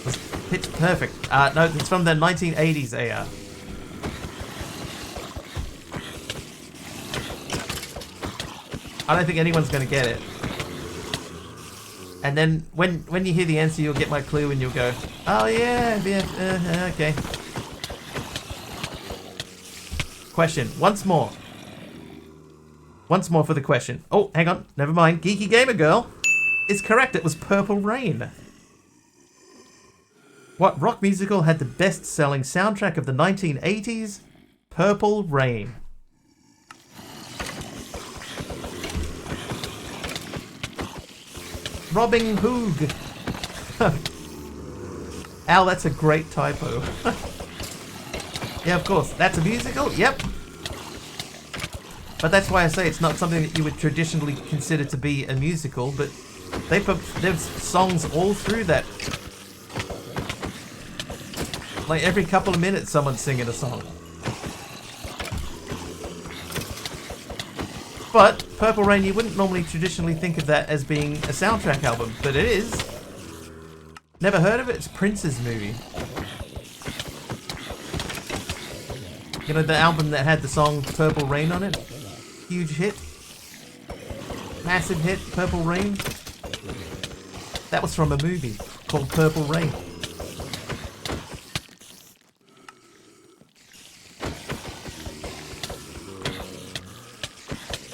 Was Pitch Perfect. No, it's from the 1980s AR. I don't think anyone's going to get it. And then when you hear the answer, you'll get my clue and you'll go, oh yeah, okay. Question, once more. Once more for the question. Oh, hang on, never mind. Geeky Gamer Girl is correct. It was Purple Rain. What rock musical had the best-selling soundtrack of the 1980s? Purple Rain. Robin Hood. Al, that's a great typo. Yeah, of course. That's a musical? Yep. But that's why I say it's not something that you would traditionally consider to be a musical, but there's songs all through that. Like every couple of minutes someone's singing a song. But Purple Rain, you wouldn't normally traditionally think of that as being a soundtrack album, but it is. Never heard of it? It's Prince's movie. You know, the album that had the song Purple Rain on it? Huge hit. Massive hit, Purple Rain. That was from a movie called Purple Rain.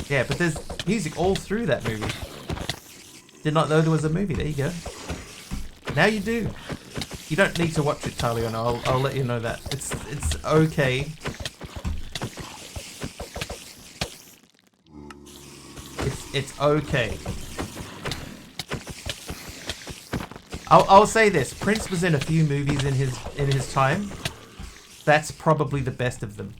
Yeah, but there's music all through that movie. Did not know there was a movie. There you go. Now you do. You don't need to watch it, Talion. I'll let you know that. It's okay. It's okay. I'll say this. Prince was in a few movies in his time. That's probably the best of them.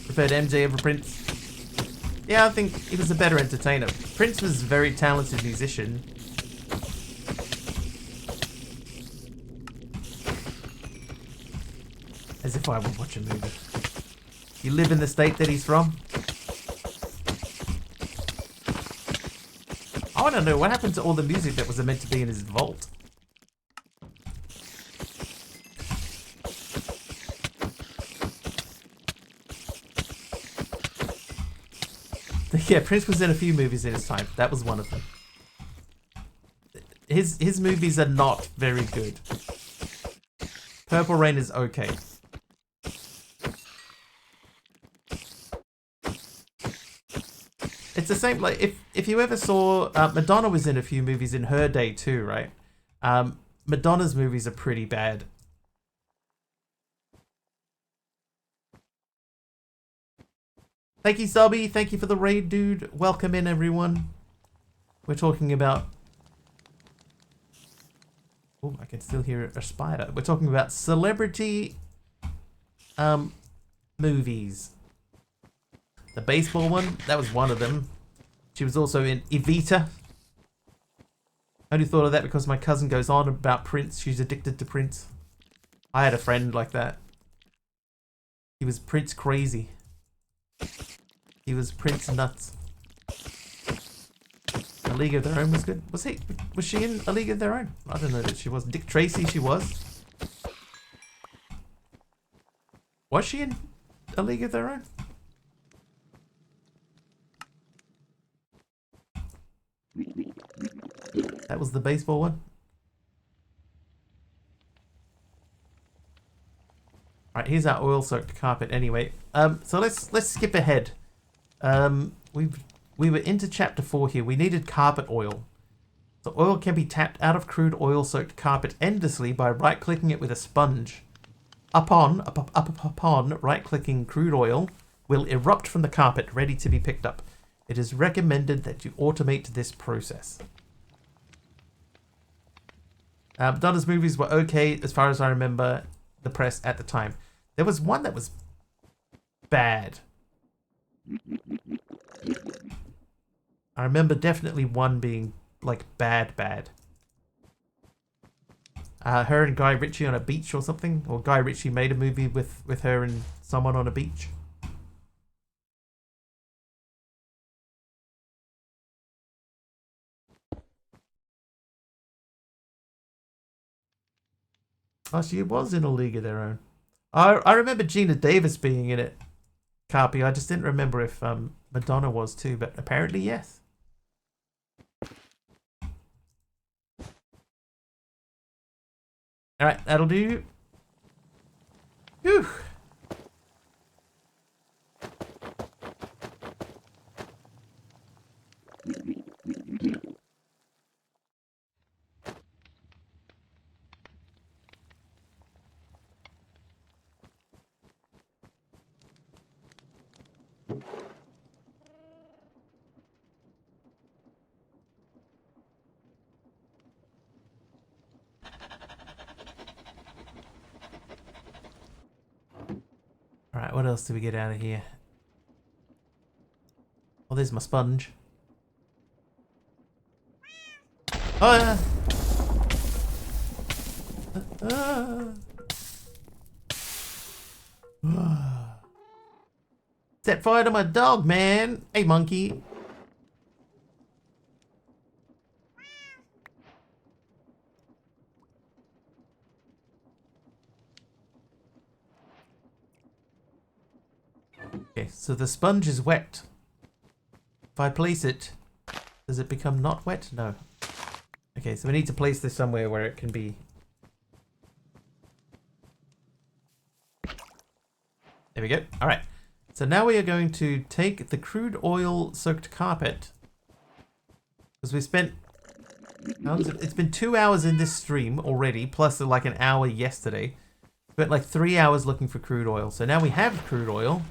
Preferred MJ over Prince. Yeah, I think he was a better entertainer. Prince was a very talented musician. As if I would watch a movie. You live in the state that he's from? I want to know what happened to all the music that was meant to be in his vault. Yeah, Prince was in a few movies in his time. That was one of them. His movies are not very good. Purple Rain is okay. It's the same, like, if you ever saw, Madonna was in a few movies in her day too, right? Madonna's movies are pretty bad. Thank you, Subby. Thank you for the raid, dude. Welcome in, everyone. We're talking about Oh, I can still hear a spider. We're talking about celebrity movies. The baseball one, that was one of them. She was also in Evita. I only thought of that because my cousin goes on about Prince. She's addicted to Prince. I had a friend like that. He was Prince crazy. He was Prince nuts. A League of Their Own was good. Was she in A League of Their Own? I don't know that she was. Dick Tracy, she was. Was she in A League of Their Own? That was the baseball one. Alright, here's our oil-soaked carpet anyway. So let's skip ahead. We were into chapter 4 here. We needed carpet oil. So oil can be tapped out of crude oil-soaked carpet endlessly by right-clicking it with a sponge. Upon right-clicking, crude oil will erupt from the carpet, ready to be picked up. It is recommended that you automate this process. Donna's movies were okay, as far as I remember the press at the time. There was one that was bad. I remember definitely one being, like, bad. Her and Guy Ritchie on a beach or something? Or Guy Ritchie made a movie with her and someone on a beach? Oh, she was in A League of Their Own. I remember Gina Davis being in it, Carpy. I just didn't remember if Madonna was too, but apparently yes. Alright, that'll do. Whew. Alright, what else do we get out of here? Oh, there's my sponge. Oh, yeah. Set fire to my dog, man. Hey, monkey. Okay, so the sponge is wet. If I place it, does it become not wet? No. Okay, so we need to place this somewhere where it can be... There we go. Alright. So now we are going to take the crude oil soaked carpet. Because we spent... It's been 2 hours in this stream already, plus like an hour yesterday. Spent like 3 hours looking for crude oil. So now we have crude oil.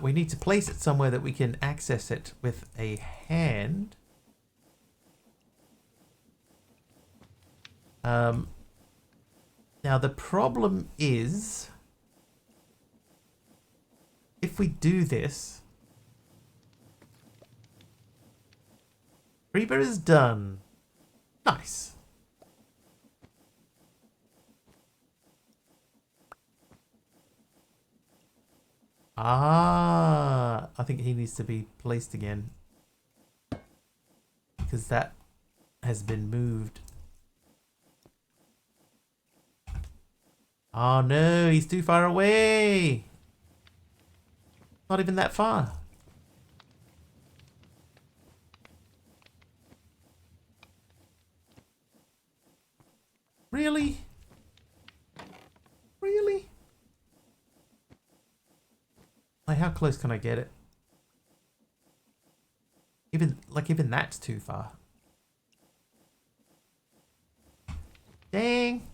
We need to place it somewhere that we can access it with a hand. Now the problem is, if we do this, Creeper is done. Nice. Ah, I think he needs to be placed again because that has been moved. Oh no, he's too far away. Not even that far. Really? Really? Like, how close can I get it? Even that's too far. Dang.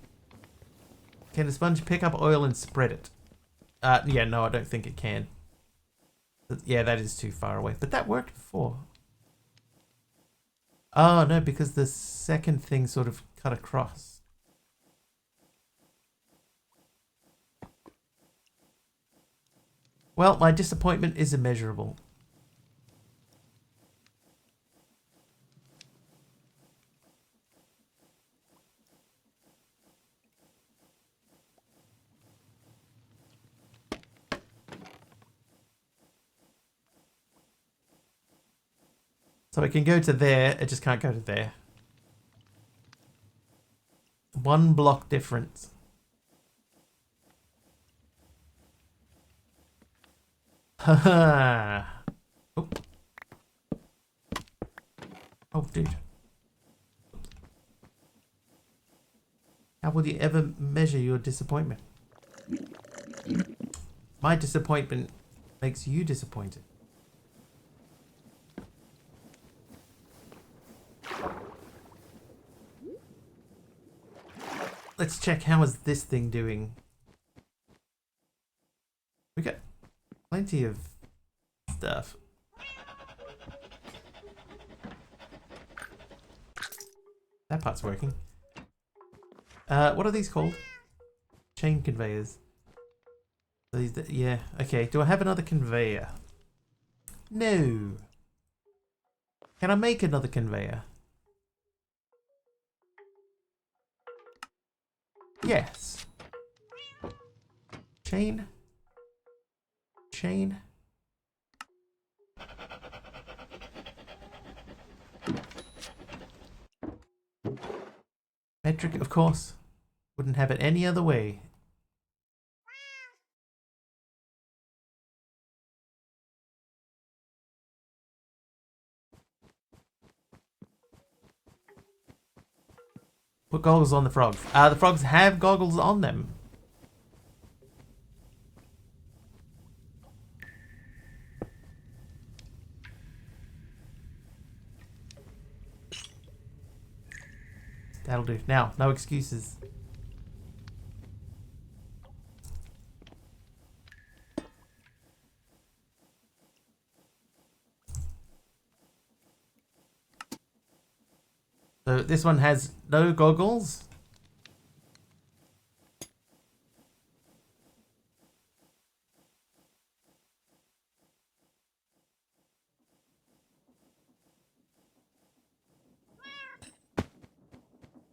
Can the sponge pick up oil and spread it? Yeah, no, I don't think it can. Yeah, that is too far away. But that worked before. Oh, no, because the second thing sort of cut across. Well, my disappointment is immeasurable. So I can go to there, I just can't go to there. 1 block difference. Haha. Oh. Oh, dude. How will you ever measure your disappointment? My disappointment makes you disappointed. Let's check how is this thing doing. We got plenty of stuff. That part's working. What are these called? Chain conveyors. These, yeah, okay. Do I have another conveyor? No. Can I make another conveyor? Yes. Chain. Chain. Metric, of course. Wouldn't have it any other way. Put goggles on the frogs. The frogs have goggles on them. That'll do. Now, no excuses. So this one has no goggles.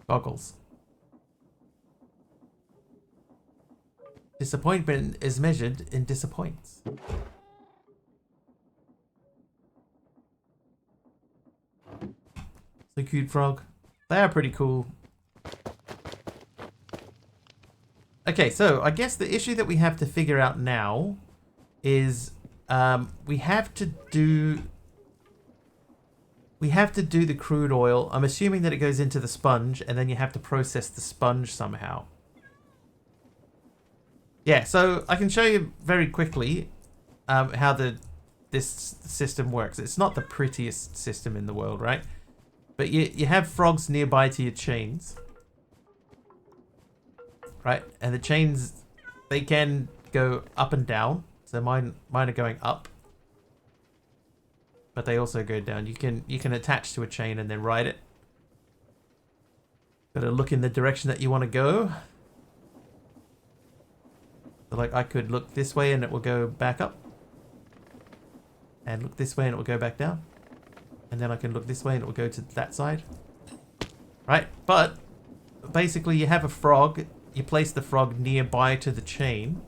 Goggles. Disappointment is measured in disappoints. So cute, frog. They are pretty cool. Okay, so I guess the issue that we have to figure out now is we have to do the crude oil. I'm assuming that it goes into the sponge and then you have to process the sponge somehow. Yeah, so I can show you very quickly how this system works. It's not the prettiest system in the world, right? But you have frogs nearby to your chains. Right? And the chains, they can go up and down. So mine are going up. But they also go down. You can attach to a chain and then ride it. Gotta look in the direction that you want to go. So like I could look this way and it will go back up. And look this way and it will go back down. And then I can look this way and it will go to that side. Right? But basically you have a frog. You place the frog nearby to the chain.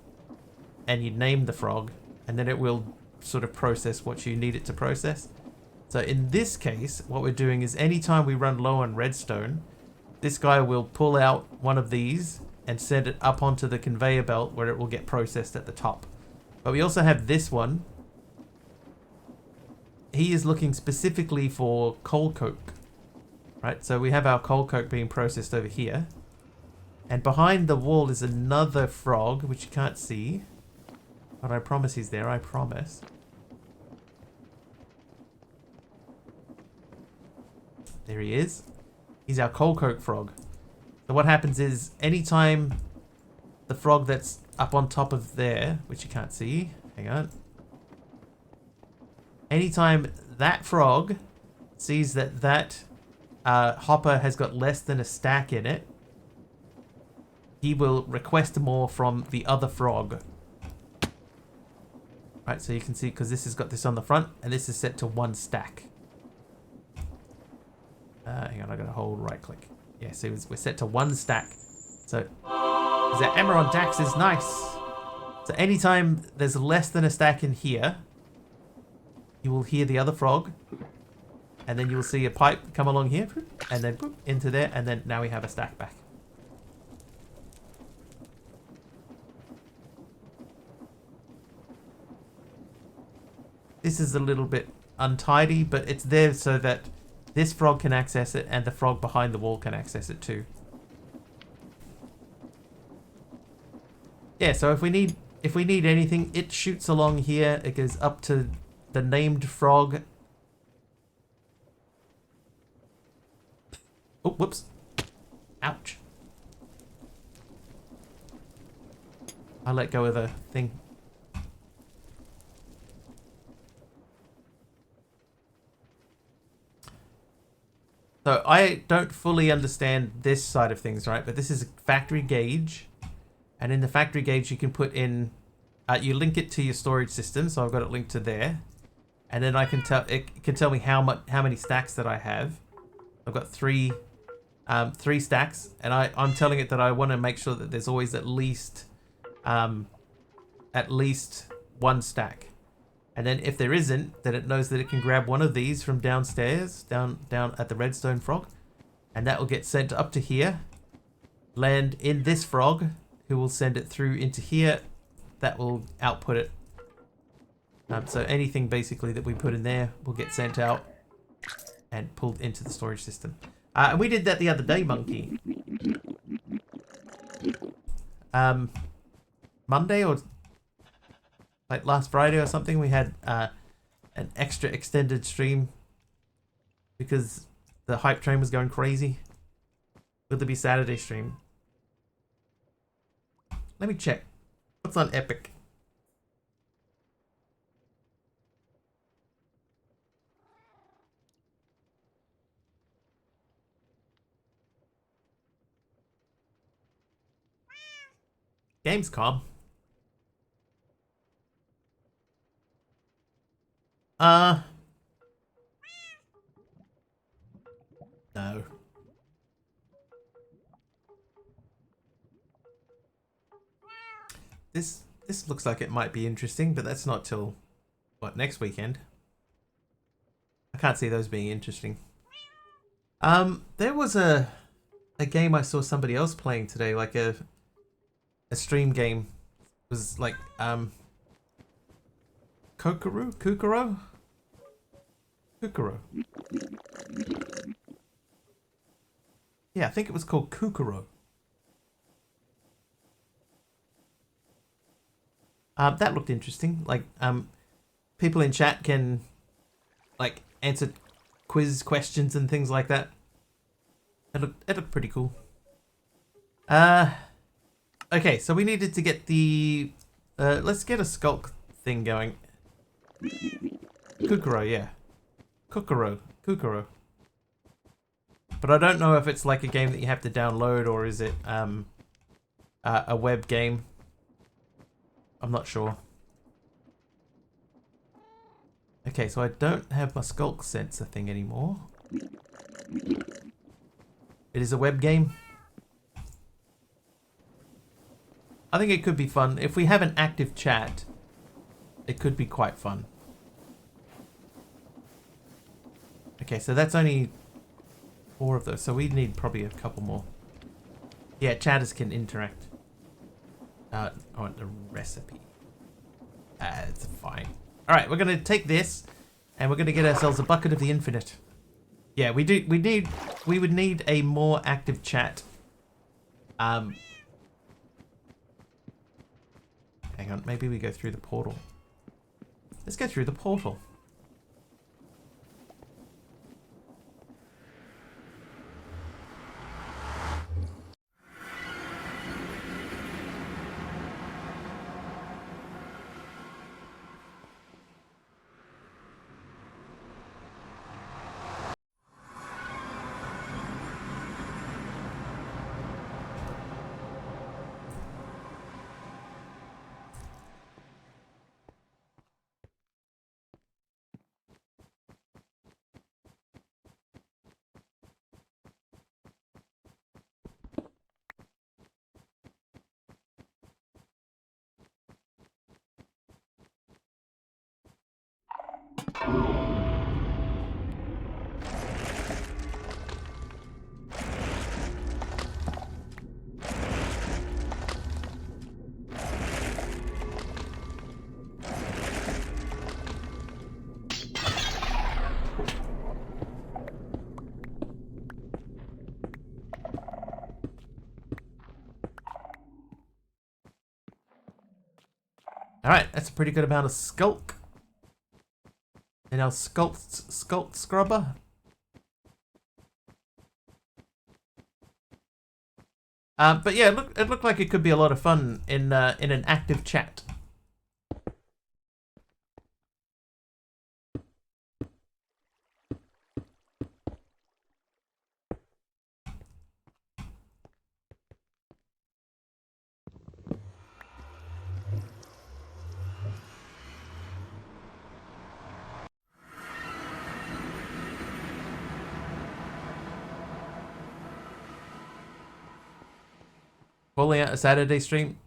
And you name the frog. And then it will sort of process what you need it to process. So in this case, what we're doing is anytime we run low on redstone, this guy will pull out one of these and send it up onto the conveyor belt where it will get processed at the top. But we also have this one. He is looking specifically for coal coke. Right, so we have our coal coke being processed over here. And behind the wall is another frog, which you can't see. But I promise he's there, I promise. There he is. He's our coal coke frog. So what happens is, anytime the frog that's up on top of there, which you can't see, hang on. Anytime that frog sees that hopper has got less than a stack in it, he will request more from the other frog. Right, so you can see, because this has got this on the front, and this is set to 1 stack. Hang on, I gotta hold right click. Yeah, so we're set to 1 stack. So, that Emerald Dax is nice. So anytime there's less than a stack in here, you will hear the other frog, and then you will see a pipe come along here, and then boop, into there, and then now we have a stack back. This is a little bit untidy, but it's there so that this frog can access it, and the frog behind the wall can access it too. Yeah, so if we need anything, it shoots along here. It goes up to the named frog. Oh, whoops. Ouch. I let go of the thing. So I don't fully understand this side of things, right? But this is a factory gauge. And in the factory gauge, you can put in, you link it to your storage system. So I've got it linked to there, and then I can tell it can tell me how many stacks that I have. I've got three stacks, and I'm telling it that I want to make sure that there's always at least 1 stack. And then if there isn't, then it knows that it can grab one of these from downstairs, down at the redstone frog, and that will get sent up to here, land in this frog, who will send it through into here. That will output it. So anything basically that we put in there will get sent out and pulled into the storage system. And we did that the other day, Monkey. Monday or like last Friday or something, we had an extra extended stream because the hype train was going crazy. Will there be Saturday stream? Let me check. What's on Epic? Gamescom. No. This looks like it might be interesting, but that's not till what, next weekend? I can't see those being interesting. There was a game I saw somebody else playing today, like a stream game. It was like Kukuro? Yeah, I think it was called Kukuro. That looked interesting. Like, people in chat can, like, answer quiz questions and things like that. It looked pretty cool. Okay, so we needed to get the, let's get a skulk thing going. Kukuro, yeah. Kukuro. But I don't know if it's like a game that you have to download, or is it a web game. I'm not sure. Okay, so I don't have my skulk sensor thing anymore. It is a web game. I think it could be fun. If we have an active chat, it could be quite fun. Okay, so that's only 4 of those, so we need probably a couple more. Yeah, chatters can interact. I want the recipe. It's fine. Alright, we're gonna take this and we're gonna get ourselves a bucket of the infinite. Yeah, we would need a more active chat. Hang on, maybe we go through the portal. Let's go through the portal. Alright, that's a pretty good amount of skulk. And our skulk scrubber. But yeah, it looked like it could be a lot of fun in an active chat. Pulling out a Saturday stream.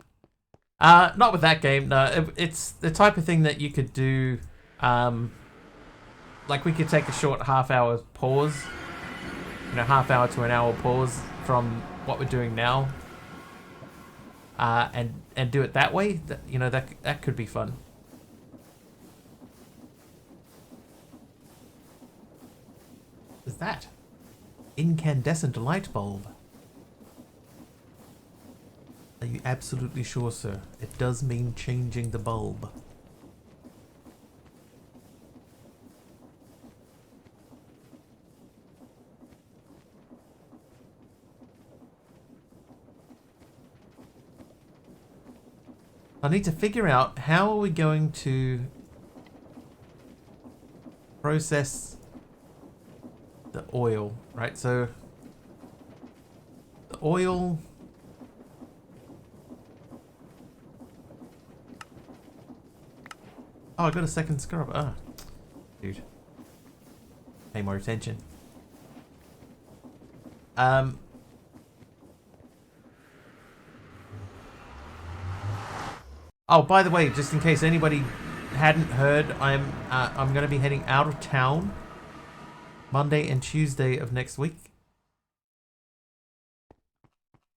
Not with that game. No, it's the type of thing that you could do. Like we could take a short half-hour pause, half hour to an hour pause from what we're doing now, and do it that way. That could be fun. What's that? Incandescent light bulb. Are you absolutely sure, sir? It does mean changing the bulb. I need to figure out how are we going to process the oil, right? So the oil. Oh, I got a second scrub. Ah, dude. Pay more attention. Oh, by the way, just in case anybody hadn't heard, I'm going to be heading out of town Monday and Tuesday of next week.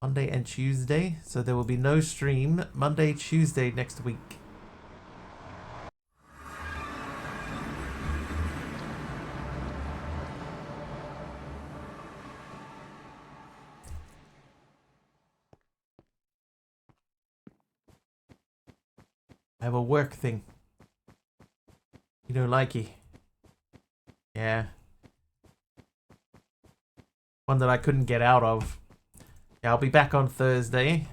Monday and Tuesday, so there will be no stream Monday, Tuesday next week. I have a work thing. You don't like it? Yeah. One that I couldn't get out of. Yeah, I'll be back on Thursday.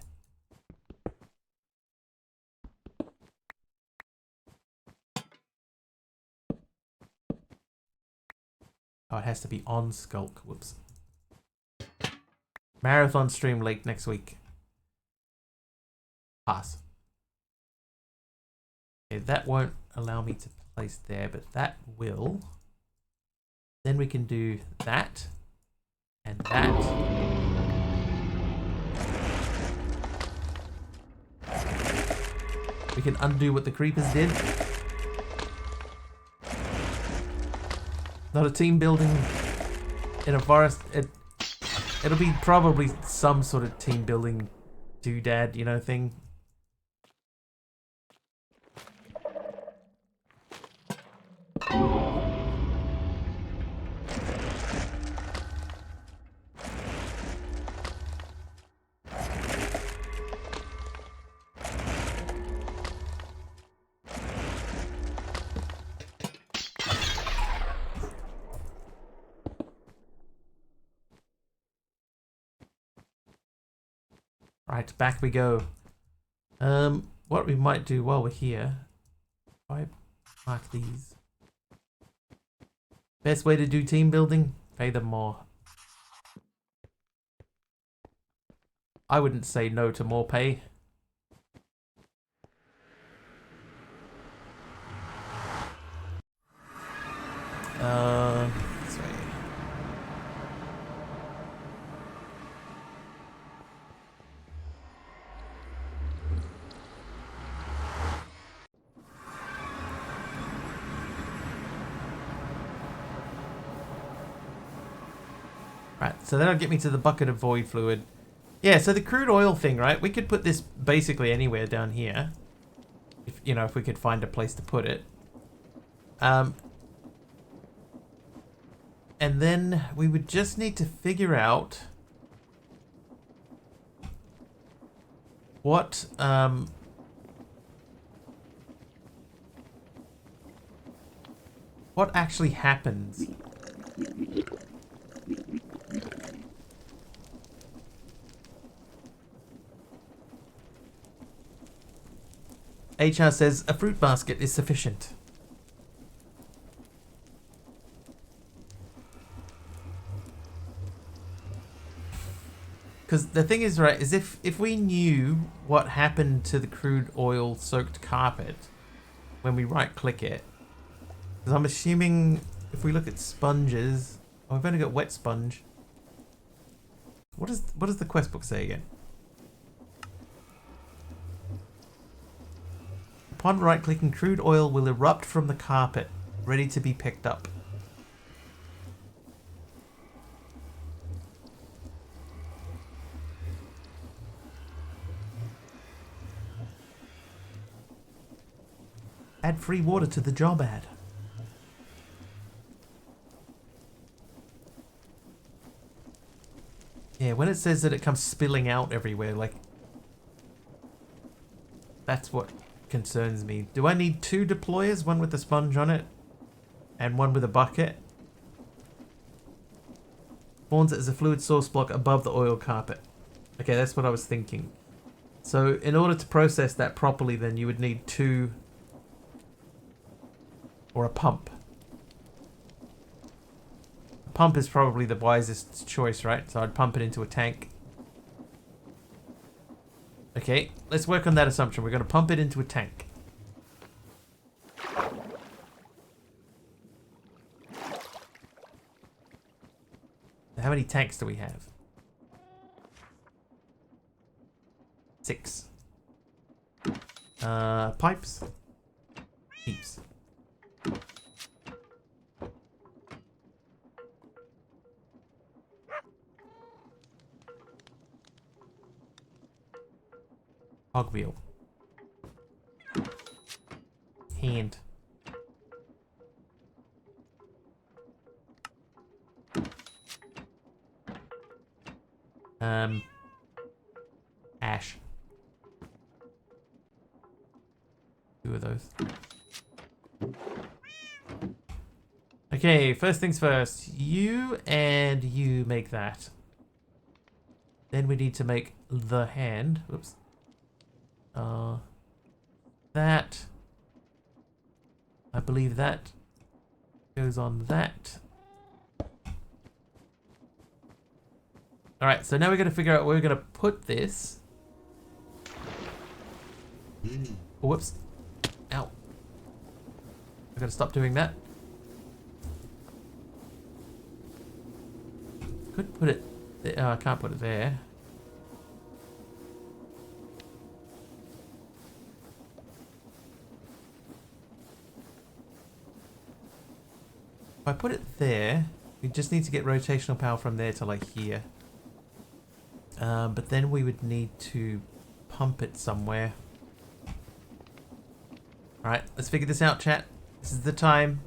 Oh, it has to be on Skulk. Whoops. Marathon stream late next week. Pass. Okay, that won't allow me to place there, but that will. Then we can do that. And that. We can undo what the creepers did. Not a team building in a forest. It'll be probably some sort of team building doodad, thing. Right, back we go. What we might do while we're here, if I mark these. Best way to do team building, pay them more. I wouldn't say no to more pay. This way. Right, so that'll get me to the bucket of void fluid. Yeah, so the crude oil thing, right? We could put this basically anywhere down here. If, you know, if we could find a place to put it. And then we would just need to figure out what actually happens. HR says a fruit basket is sufficient. Because the thing is, right, is if we knew what happened to the crude oil soaked carpet when we right click it, because I'm assuming if we look at sponges, oh, we've only got wet sponge. What does the quest book say again? Upon right clicking, crude oil will erupt from the carpet, ready to be picked up. Add free water to the job ad. Yeah, when it says that it comes spilling out everywhere, like, that's what concerns me. Do I need 2 deployers? One with the sponge on it and one with a bucket? Spawns it as a fluid source block above the oil carpet. Okay, that's what I was thinking. So in order to process that properly, then you would need 2 or a pump. A pump is probably the wisest choice, right? So I'd pump it into a tank. Okay, let's work on that assumption. We're going to pump it into a tank. How many tanks do we have? 6. Pipes? Heaps. Cogwheel. Hand. Ash. 2 of those. Okay, first things first. You and you make that. Then we need to make the hand. Oops. That. I believe that goes on that. Alright, so now we're going to figure out where we're going to put this. Oh, whoops. Ow. I've got to stop doing that. Could put it there. Oh, I can't put it there. If I put it there, we just need to get rotational power from there to like here. But then we would need to pump it somewhere. Alright, let's figure this out, chat. This is the time.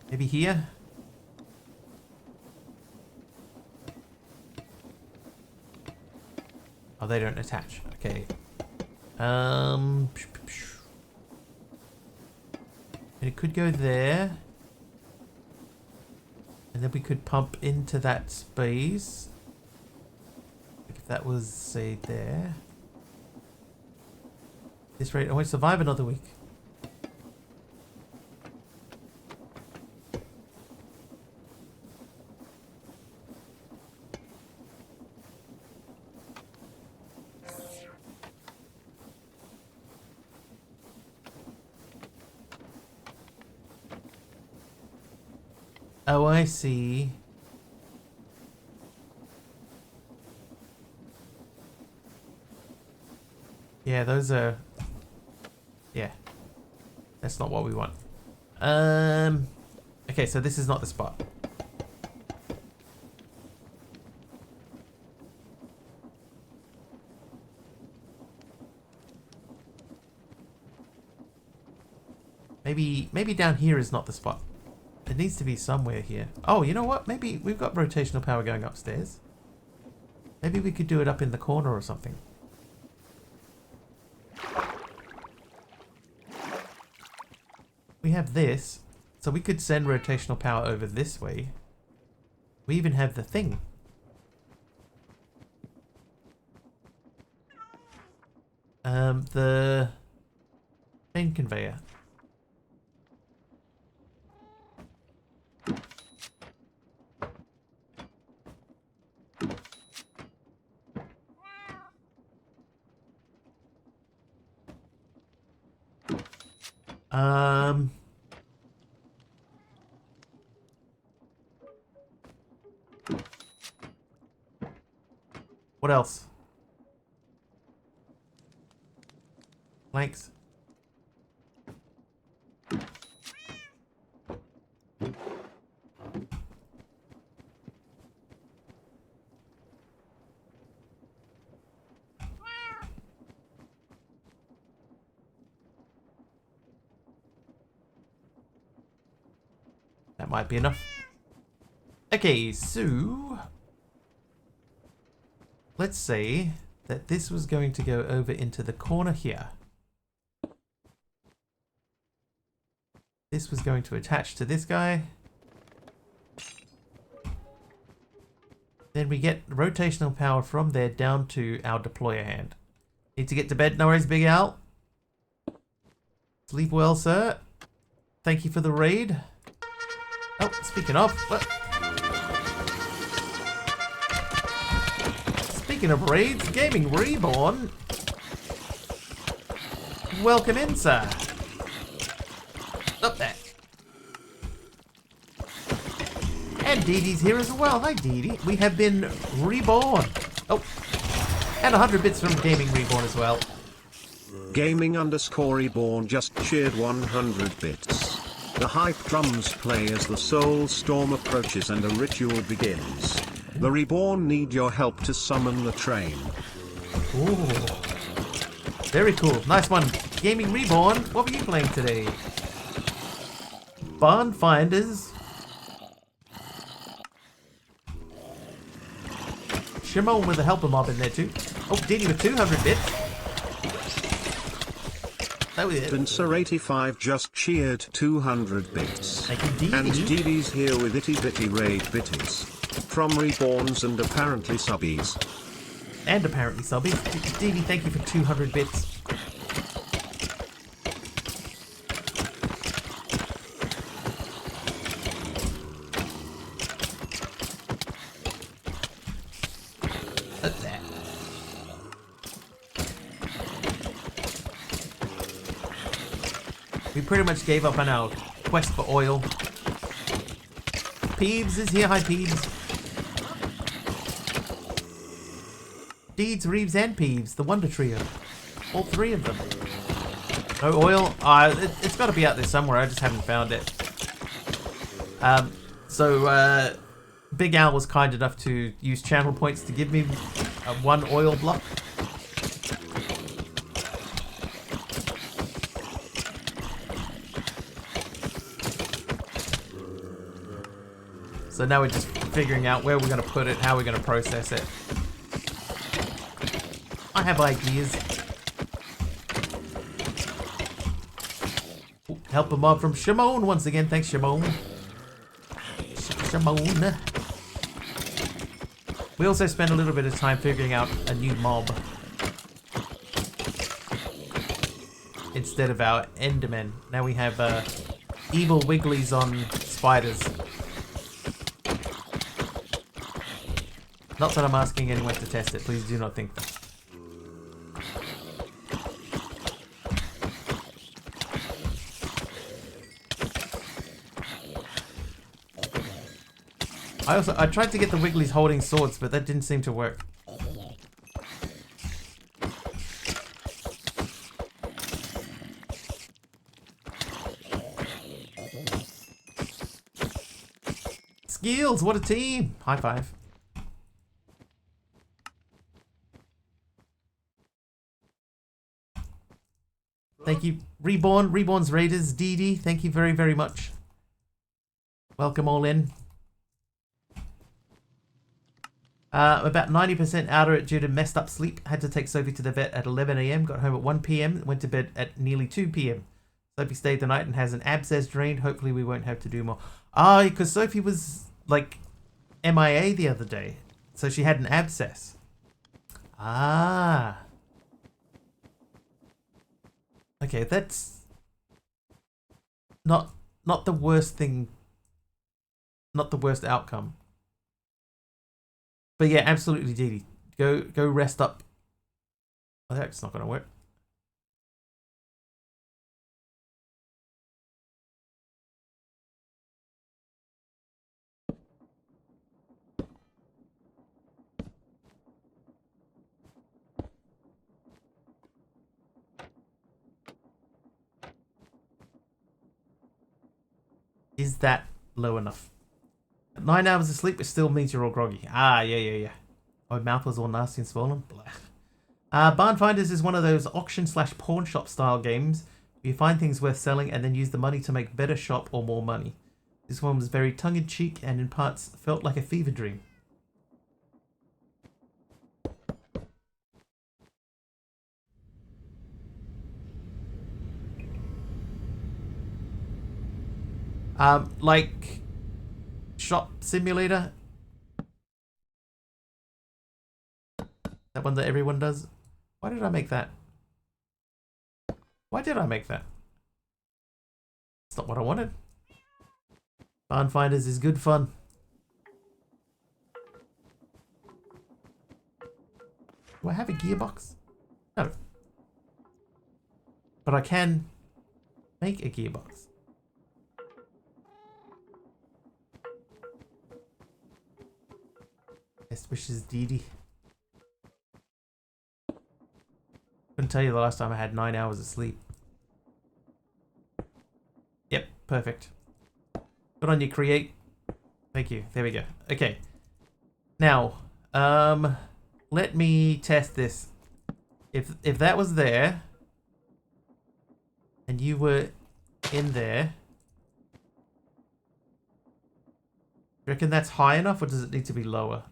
Maybe here? Oh, they don't attach. Okay. And it could go there. And then we could pump into that space. Like if that was, say, there. This rate, I won't survive another week. Oh, I see. Yeah, those are... Yeah. That's not what we want. Okay, so this is not the spot. Maybe down here is not the spot. It needs to be somewhere here. Oh, you know what? Maybe we've got rotational power going upstairs. Maybe we could do it up in the corner or something. We have this, so we could send rotational power over this way. We even have the thing. The main conveyor. What else? Planks. That might be enough. Okay, so let's say that this was going to go over into the corner here. This was going to attach to this guy. Then we get rotational power from there down to our deployer hand. Need to get to bed. No worries, Big Al. Sleep well, sir. Thank you for the raid. Oh, speaking of, what? Speaking of raids, Gaming Reborn. Welcome in, sir. Up there. And Dee Dee's here as well. Hi, Dee Dee. We have been reborn. Oh, and 100 bits from Gaming Reborn as well. Gaming_reborn just cheered 100 bits. The hype drums play as the soul storm approaches and a ritual begins. The Reborn need your help to summon the train. Ooh. Very cool. Nice one. Gaming Reborn, what were you playing today? Barn Finders. Shimon with a helper mob in there too. Oh, Didi with 200 bits. That was it. Vincer85 just cheered 200 bits. Thank you, Didi. And Didi's here with itty bitty raid bitties. From Reborns and apparently subbies. And apparently subbies. Didi, thank you for 200 bits. What's that? We pretty much gave up on our quest for oil. Peeves is here. Hi, Peeves. Deeds, Reeves, and Peeves, the Wonder Trio. All three of them. No oil? It's got to be out there somewhere. I just haven't found it. So Big Al was kind enough to use channel points to give me one oil block. So now we're just figuring out where we're going to put it, how we're going to process it. I have ideas. Ooh, help a mob from Shimon once again. Thanks, Shimon. Shimon. We also spent a little bit of time figuring out a new mob. Instead of our Endermen. Now we have evil Wigglies on spiders. Not that I'm asking anyone to test it. Please do not think that. I tried to get the Wigglies holding swords, but that didn't seem to work. skills. What a team. High five. Thank you, Reborn. Reborn's Raiders. Dee Dee, thank you very, very much. Welcome all in. About 90% out of it due to messed up sleep. Had to take Sophie to the vet at 11 a.m. Got home at 1 p.m. Went to bed at nearly 2 p.m. Sophie stayed the night and has an abscess drained. Hopefully we won't have to do more. Ah, because Sophie was like MIA the other day. So she had an abscess. Ah. Okay, that's not the worst thing. Not the worst outcome. But yeah, absolutely, Dee Dee. Go rest up. Oh, that's not gonna work. Is that low enough? 9 hours of sleep, it still means you're all groggy. Ah, yeah. My mouth was all nasty and swollen. Barn Finders is one of those auction/pawn shop style games where you find things worth selling and then use the money to make better shop or more money. This one was very tongue-in-cheek and in parts felt like a fever dream. Like Shop Simulator. That one that everyone does. Why did I make that? Why did I make that? It's not what I wanted. Barn Finders is good fun. Do I have a gearbox? No. But I can make a gearbox. Best wishes, Dee Dee. Couldn't tell you the last time I had 9 hours of sleep. Yep, perfect. Good on you, Create. Thank you. There we go. Okay. Now, let me test this. If that was there, and you were in there, you reckon that's high enough, or does it need to be lower?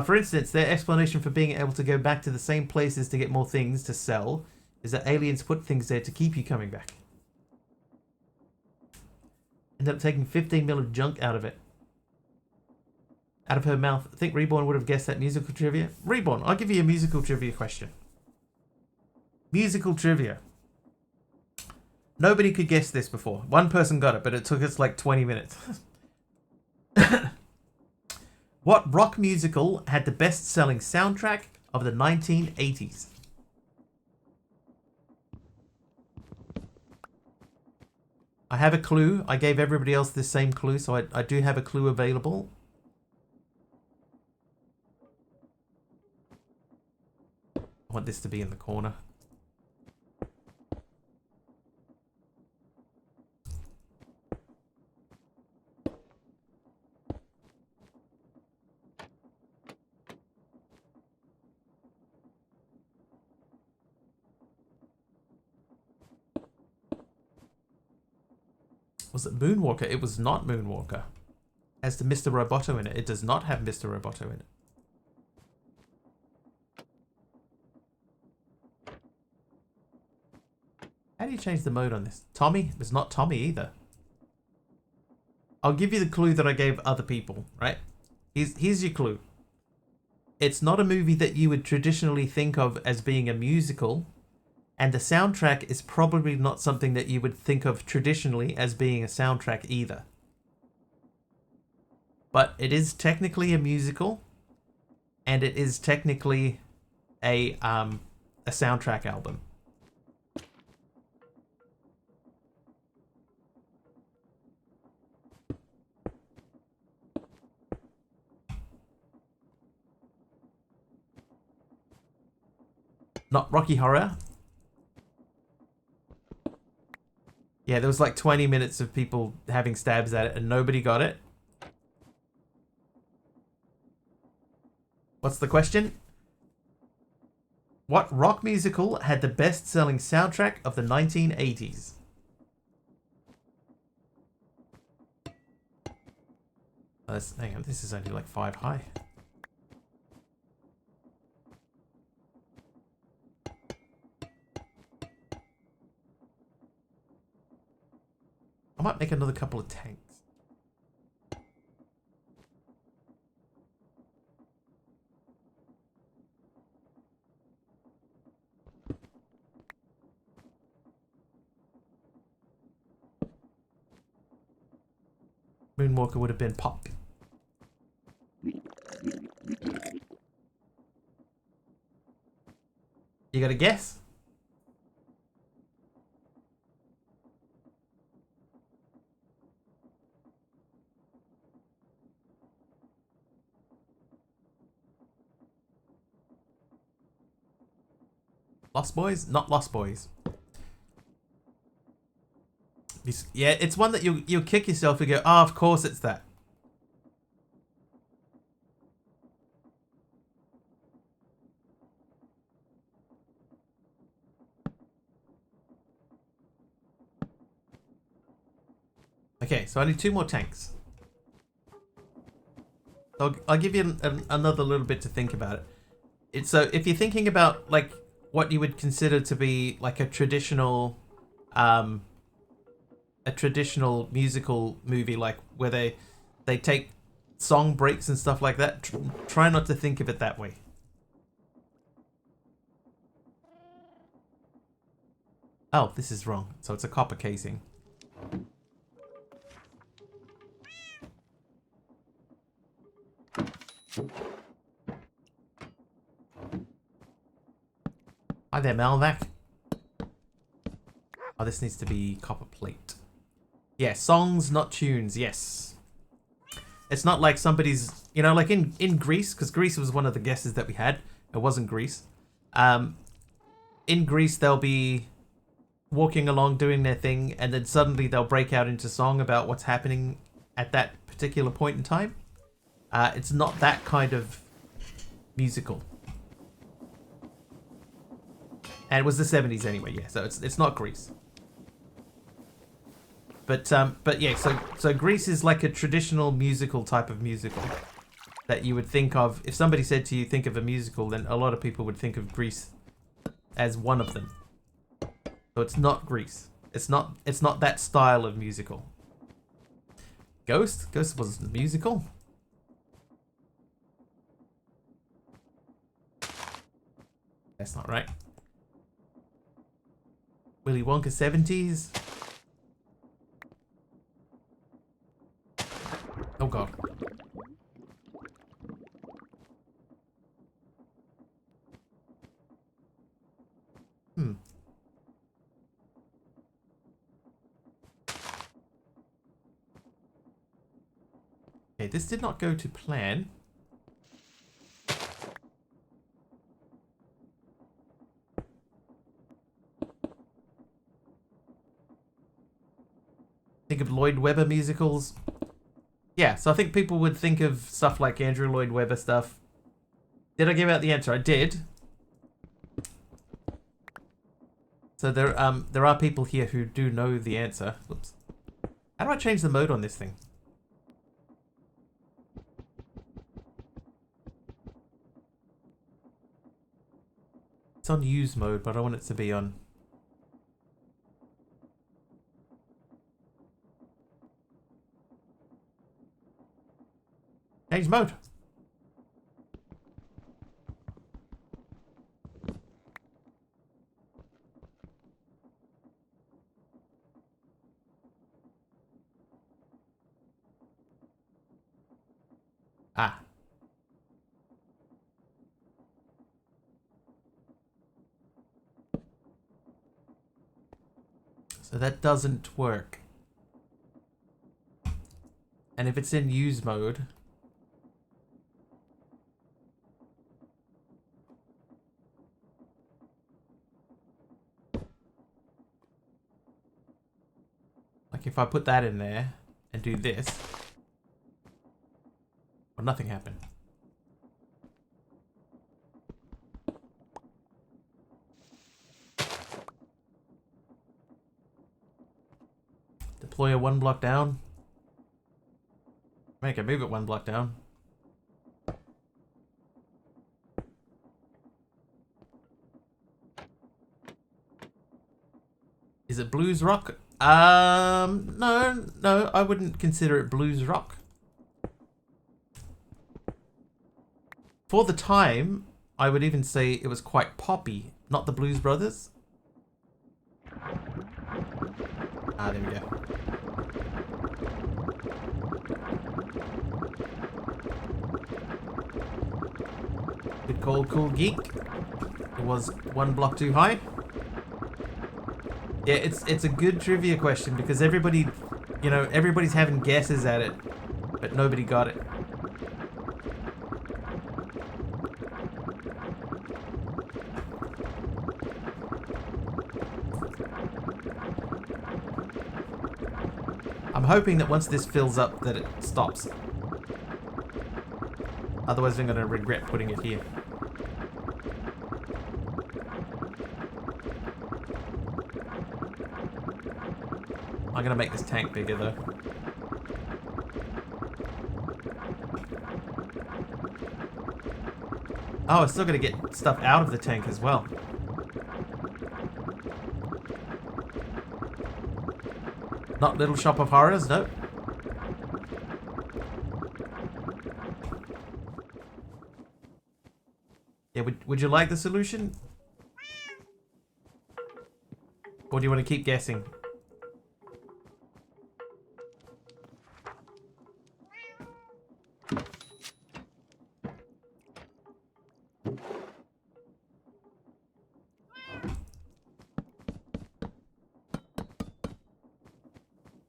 For instance, their explanation for being able to go back to the same places to get more things to sell is that aliens put things there to keep you coming back. Ended up taking 15 mil of junk out of it. Out of her mouth. I think Reborn would have guessed that musical trivia. Reborn, I'll give you a musical trivia question. Musical trivia. Nobody could guess this before. One person got it, but it took us like 20 minutes. What rock musical had the best-selling soundtrack of the 1980s? I have a clue. I gave everybody else the same clue, so I do have a clue available. I want this to be in the corner. Was it Moonwalker? It was not Moonwalker. Has the Mr. Roboto in it. It does not have Mr. Roboto in it. How do you change the mode on this? Tommy? It's not Tommy either. I'll give you the clue that I gave other people, right? Here's your clue. It's not a movie that you would traditionally think of as being a musical. And the soundtrack is probably not something that you would think of traditionally as being a soundtrack either. But it is technically a musical, and it is technically a soundtrack album. Not Rocky Horror. Yeah, there was like 20 minutes of people having stabs at it and nobody got it. What's the question? What rock musical had the best-selling soundtrack of the 1980s? Hang on, this is only like 5 high. I might make another couple of tanks. Moonwalker would have been pop. You got a guess? Lost Boys? Not Lost Boys. Yeah, it's one that you'll kick yourself and go, oh, of course it's that. Okay, so I need 2 more tanks. I'll give you another little bit to think about it. So if you're thinking about like what you would consider to be like a traditional musical movie, like where they take song breaks and stuff like that, try not to think of it that way. Oh, this is wrong. So it's a copper casing. Hi there, Malvac. Oh, this needs to be copper plate. Yeah, songs, not tunes. Yes. It's not like somebody's, you know, like in Greece, because Greece was one of the guesses that we had. It wasn't Greece. In Greece, they'll be walking along doing their thing, and then suddenly they'll break out into song about what's happening at that particular point in time. It's not that kind of musical. And it was the 70s anyway, yeah, so it's not Greece. But yeah, so Greece is like a traditional musical type of musical that you would think of. If somebody said to you, think of a musical, then a lot of people would think of Greece as one of them. So it's not Greece. It's not that style of musical. Ghost was a musical. That's not right. Willy Wonka 70s. Oh god. Okay, this did not go to plan. Think of Lloyd Webber musicals. Yeah, so I think people would think of stuff like Andrew Lloyd Webber stuff. Did I give out the answer? I did. So there are people here who do know the answer. Whoops. How do I change the mode on this thing? It's on use mode, but I want it to be on. Change mode. Ah. So that doesn't work. And if it's in use mode, Like if I put that in there and do this, well, nothing happened. Deploy a 1 block down. Make it move it 1 block down. Is it blues rock? No, I wouldn't consider it blues rock. For the time, I would even say it was quite poppy, not the Blues Brothers. Ah, there we go. Good call, cool geek. It was 1 block too high. Yeah, it's a good trivia question because everybody, you know, everybody's having guesses at it, but nobody got it. I'm hoping that once this fills up that it stops. Otherwise I'm going to regret putting it here. I'm gonna make this tank bigger though. Oh, I still gotta get stuff out of the tank as well. Not Little Shop of Horrors, no. Yeah, would you like the solution? Or do you want to keep guessing?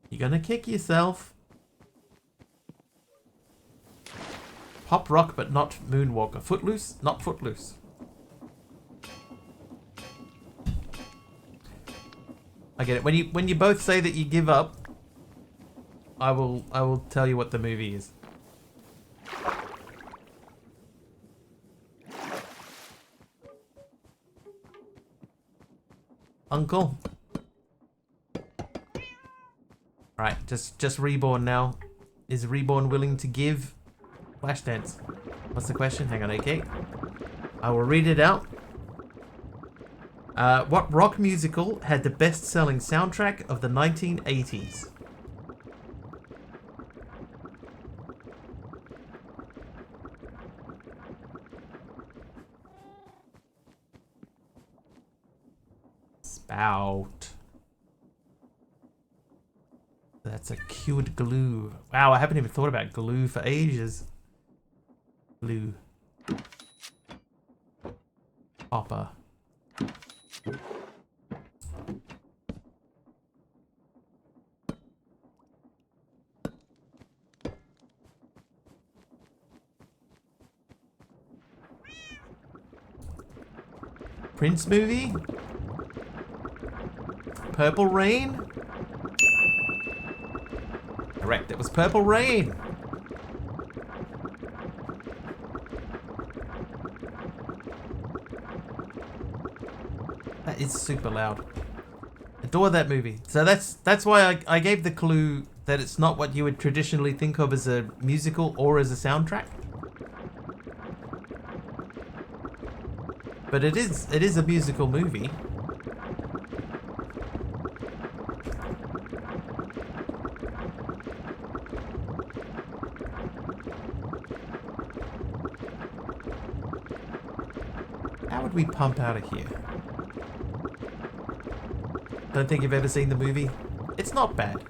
You're gonna kick yourself. Pop rock, but not moonwalker. Footloose, not footloose. I get it. When you both say that you give up, I will tell you what the movie is. Uncle. Alright, just Reborn now. Is Reborn willing to give? Flashdance. What's the question? Hang on, AK. I will read it out. What rock musical had the best-selling soundtrack of the 1980s? Spout. That's a cured glue. Wow, I haven't even thought about glue for ages. Glue. Hopper. Prince movie? Purple Rain? Correct, it was Purple Rain. That is super loud. Adore that movie. So that's why I gave the clue that it's not what you would traditionally think of as a musical or as a soundtrack. But it is a musical movie. How would we pump out of here? Don't think you've ever seen the movie. It's not bad.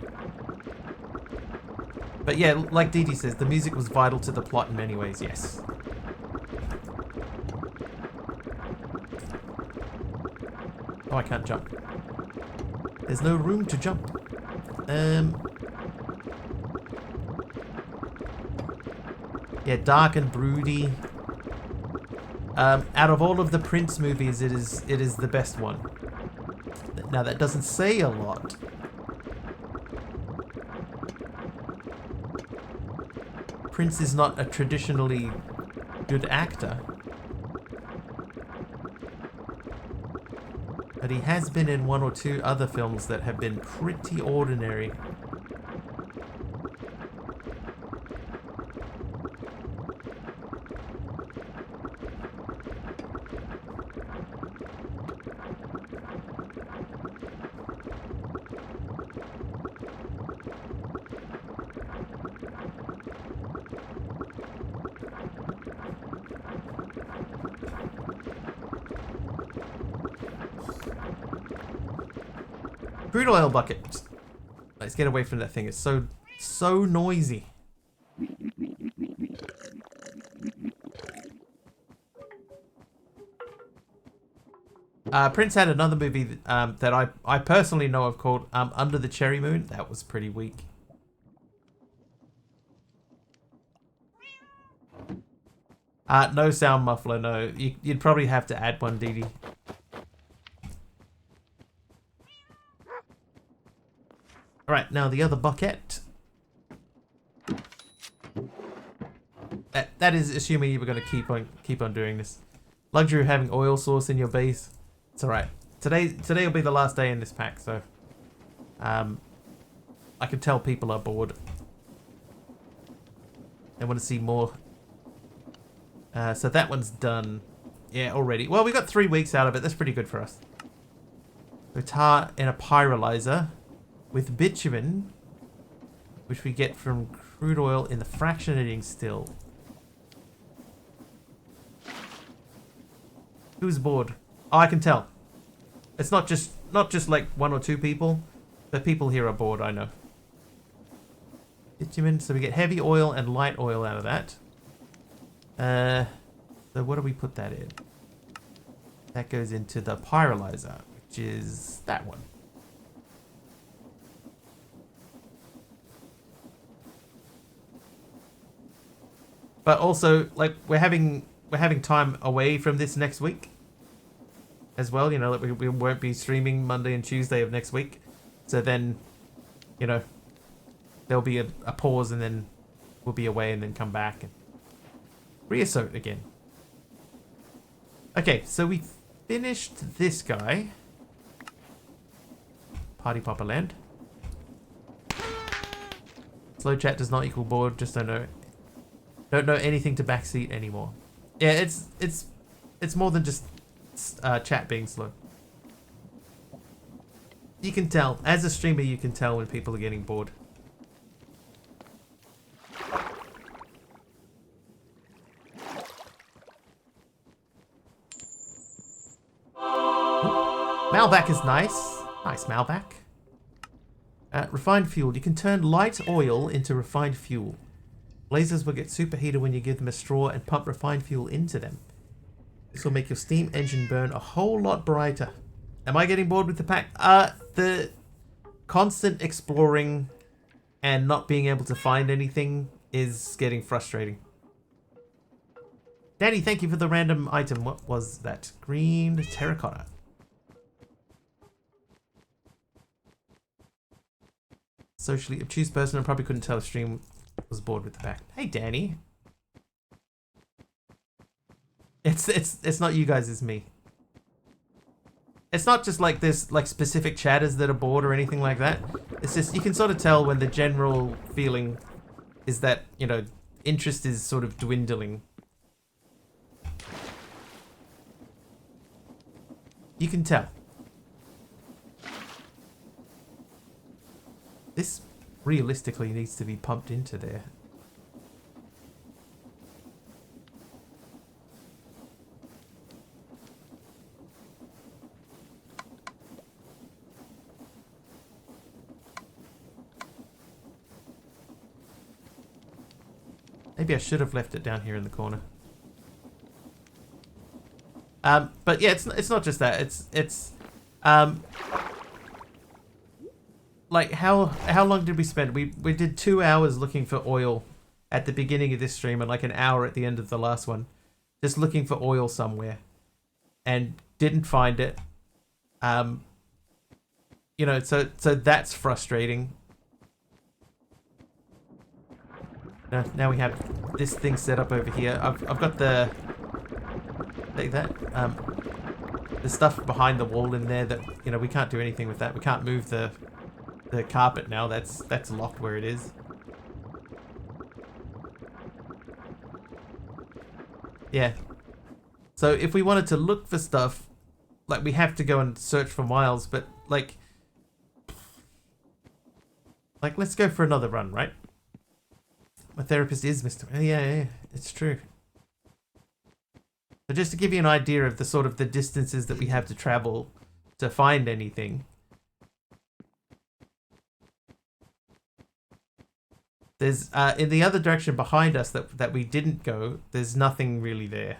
But yeah, like DD says, the music was vital to the plot in many ways, yes. Oh, I can't jump. There's no room to jump. Yeah, dark and broody. Out of all of the Prince movies, it is the best one. Now that doesn't say a lot. Prince is not a traditionally good actor. But he has been in one or two other films that have been pretty ordinary. Crude oil bucket. Let's get away from that thing. It's so noisy. Prince had another movie that I personally know of called Under the Cherry Moon. That was pretty weak. No sound muffler, no. You'd probably have to add one, Dee Dee. Alright, now the other bucket. That is assuming you were going to keep on doing this. Luxury of having oil source in your base. It's alright. Today will be the last day in this pack, so I can tell people are bored. They want to see more. So that one's done. Yeah, already. Well, we got 3 weeks out of it. That's pretty good for us. Tar in a pyrolyzer with bitumen, which we get from crude oil in the fractionating still. Who's bored? Oh, I can tell. It's not just like 1 or 2 people. The people here are bored, I know. Bitumen, so we get heavy oil and light oil out of that. So what do we put that in? That goes into the pyrolyzer, which is that one. But also, like, we're having time away from this next week as well. You know, like we won't be streaming Monday and Tuesday of next week. So then, you know, there'll be a pause and then we'll be away and then come back and reassert again. Okay, so we finished this guy. Party Popper Land. Slow chat does not equal bored, just don't know. Don't know anything to backseat anymore. Yeah, it's more than just chat being slow. You can tell. As a streamer, you can tell when people are getting bored. Malvac is nice. Nice Malvac. Refined fuel. You can turn light oil into refined fuel. Blazers will get superheated when you give them a straw and pump refined fuel into them. This will make your steam engine burn a whole lot brighter. Am I getting bored with the pack? The constant exploring and not being able to find anything is getting frustrating. Danny, thank you for the random item. What was that? Green terracotta. Socially obtuse person. I probably couldn't tell if stream was bored with the pack. Hey, Danny. It's not you guys, it's me. It's not just like there's like specific chatters that are bored or anything like that. It's just you can sort of tell when the general feeling is that, you know, interest is sort of dwindling. You can tell. This realistically needs to be pumped into there. Maybe I should have left it down here in the corner. But yeah, it's not just that. It's like how long did we spend? We did 2 hours looking for oil at the beginning of this stream and like an hour at the end of the last one, just looking for oil somewhere, and didn't find it. You know, so that's frustrating. Now we have this thing set up over here. I've got the... Take that. The stuff behind the wall in there that, you know, we can't do anything with that. We can't move the carpet now. That's locked where it is. Yeah. So if we wanted to look for stuff, like, we have to go and search for miles, but like let's go for another run, right? My therapist is Mr. Yeah, it's true. So just to give you an idea of the sort of the distances that we have to travel to find anything. There's in the other direction behind us that we didn't go, there's nothing really there.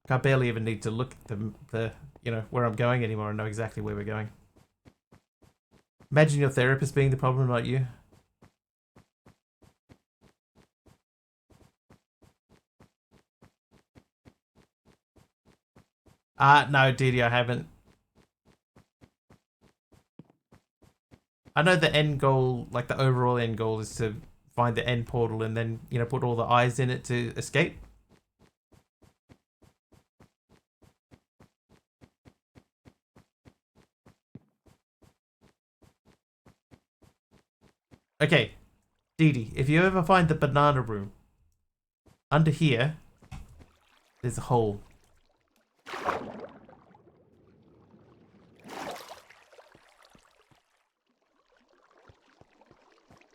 I barely even need to look at the you know, where I'm going anymore. I know exactly where we're going. Imagine your therapist being the problem, not you. No, Didi, I haven't. I know the end goal, like the overall end goal, is to find the end portal and then, you know, put all the eyes in it to escape. Okay, Didi, if you ever find the banana room, under here, there's a hole.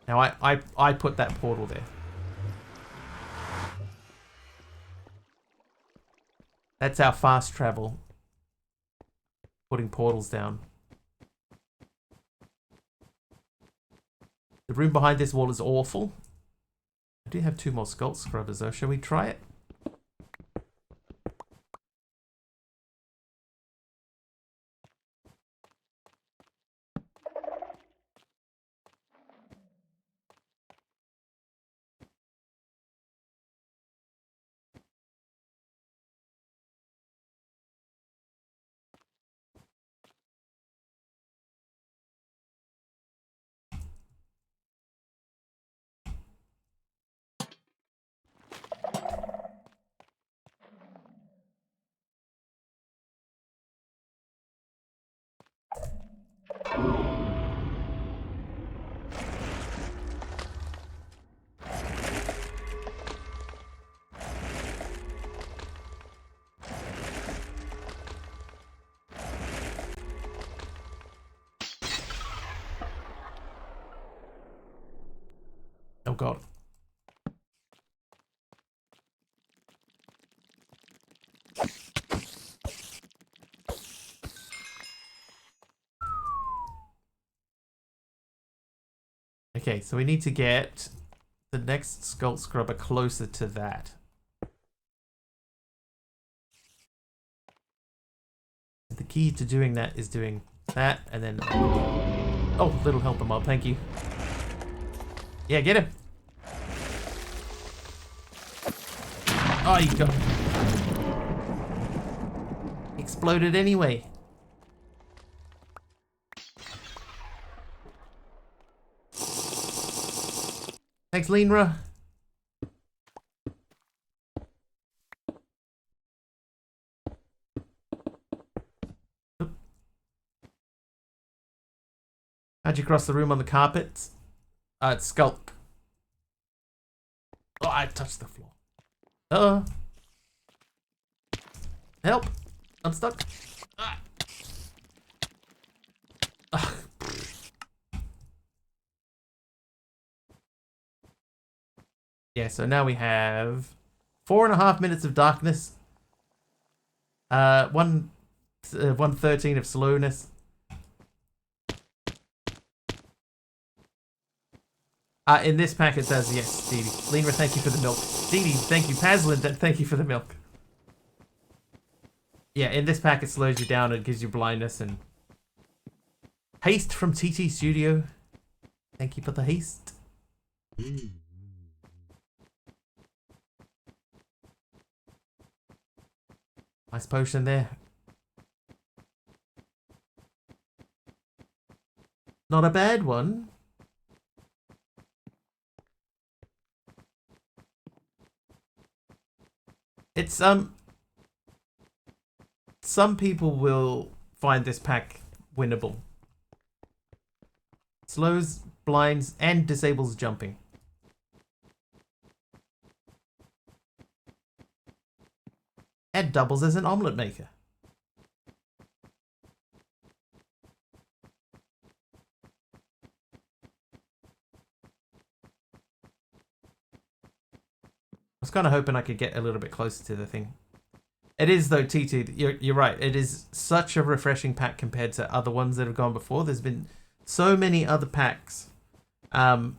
Now I put that portal there. That's our fast travel. Putting portals down. The room behind this wall is awful. I do have 2 more skull scrubbers though. Shall we try it? Oh god. Okay, so we need to get the next skull scrubber closer to that. The key to doing that is doing that and then... Oh, little helper mob, thank you. Yeah, get him. Oh, you got... Exploded anyway. Thanks, Linra. How'd you cross the room on the carpet? It's Skulk. Oh, I touched the floor. Help! I'm stuck. Ah. Ugh. Yeah, so now we have 4.5 minutes of darkness. 113 of slowness. In this pack it says yes, Dee Dee. Lima, thank you for the milk. Dee Dee, thank you. Paslin, thank you for the milk. Yeah, in this pack it slows you down and gives you blindness and... Haste from TT Studio. Thank you for the haste. Nice potion there. Not a bad one. It's some people will find this pack winnable. Slows, blinds, and disables jumping. And doubles as an omelette maker. I was kind of hoping I could get a little bit closer to the thing. It is though, T2. You're right. It is such a refreshing pack compared to other ones that have gone before. There's been so many other packs that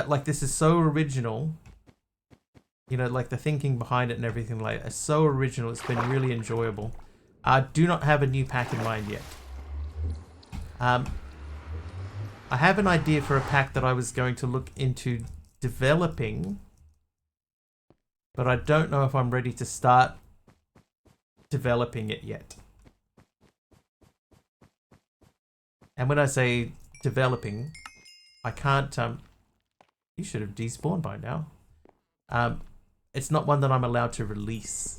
like this is so original. You know, like the thinking behind it and everything like it's so original. It's been really enjoyable. I do not have a new pack in mind yet. I have an idea for a pack that I was going to look into developing, but I don't know if I'm ready to start developing it yet. And when I say developing, I can't you should have despawned by now. It's not one that I'm allowed to release.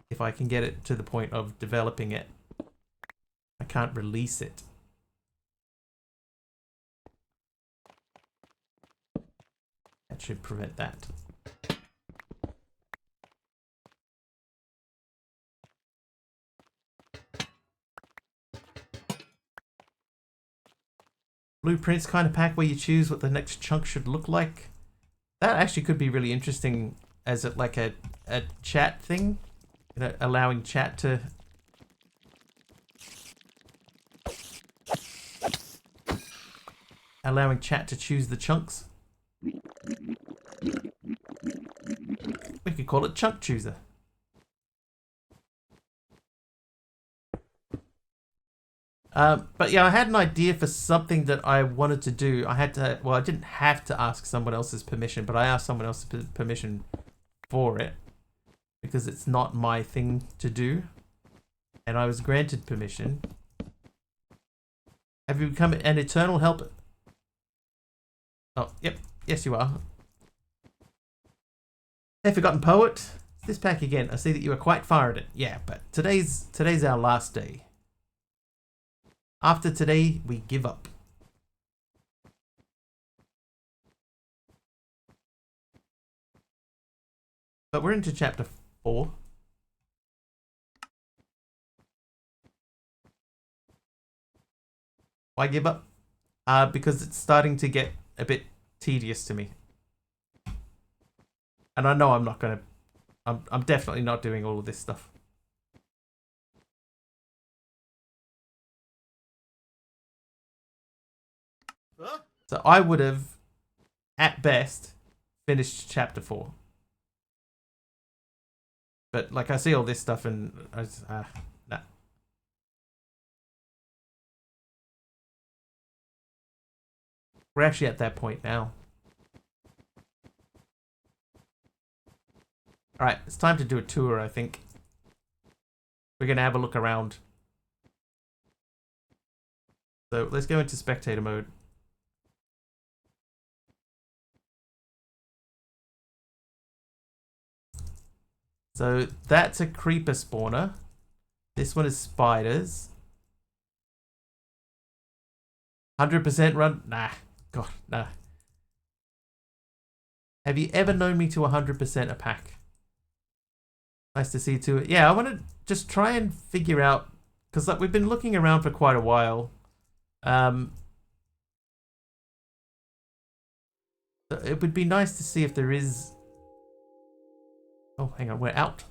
If I can get it to the point of developing it, I can't release it. That should prevent that. Blueprints kind of pack where you choose what the next chunk should look like. That actually could be really interesting as like a chat thing. You know, allowing chat to choose the chunks. We could call it Chunk Chooser. But yeah, I had an idea for something that I wanted to do. I didn't have to ask someone else's permission, but I asked someone else's permission for it because it's not my thing to do. And I was granted permission. Have you become an eternal helper? Oh, yep. Yes, you are. Hey, Forgotten Poet. It's this pack again. I see that you are quite far at it. Yeah, but today's our last day. After today, we give up. But we're into chapter 4. Why give up? Because it's starting to get a bit tedious to me. And I know I'm not gonna... I'm definitely not doing all of this stuff. Huh? So I would have, at best, finished chapter 4. But like I see all this stuff and I just, nah. We're actually at that point now. Alright, it's time to do a tour, I think. We're going to have a look around. So let's go into spectator mode. So that's a creeper spawner. This one is spiders. 100% run? Nah. God, nah. Have you ever known me to 100% a pack? Nice to see you too. Yeah, I want to just try and figure out, because like we've been looking around for quite a while. It would be nice to see if there is... Oh, hang on, we're out.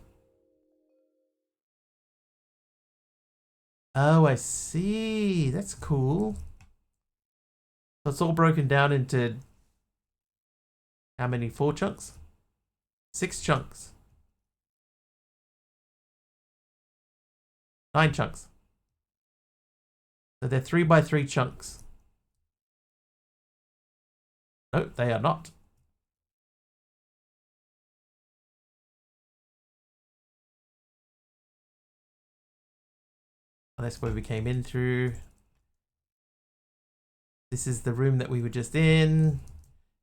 Oh, I see. That's cool. So it's all broken down into... How many? 4 chunks? 6 chunks. 9 chunks. So they're 3x3 chunks. No, they are not. Oh, that's where we came in through. This is the room that we were just in.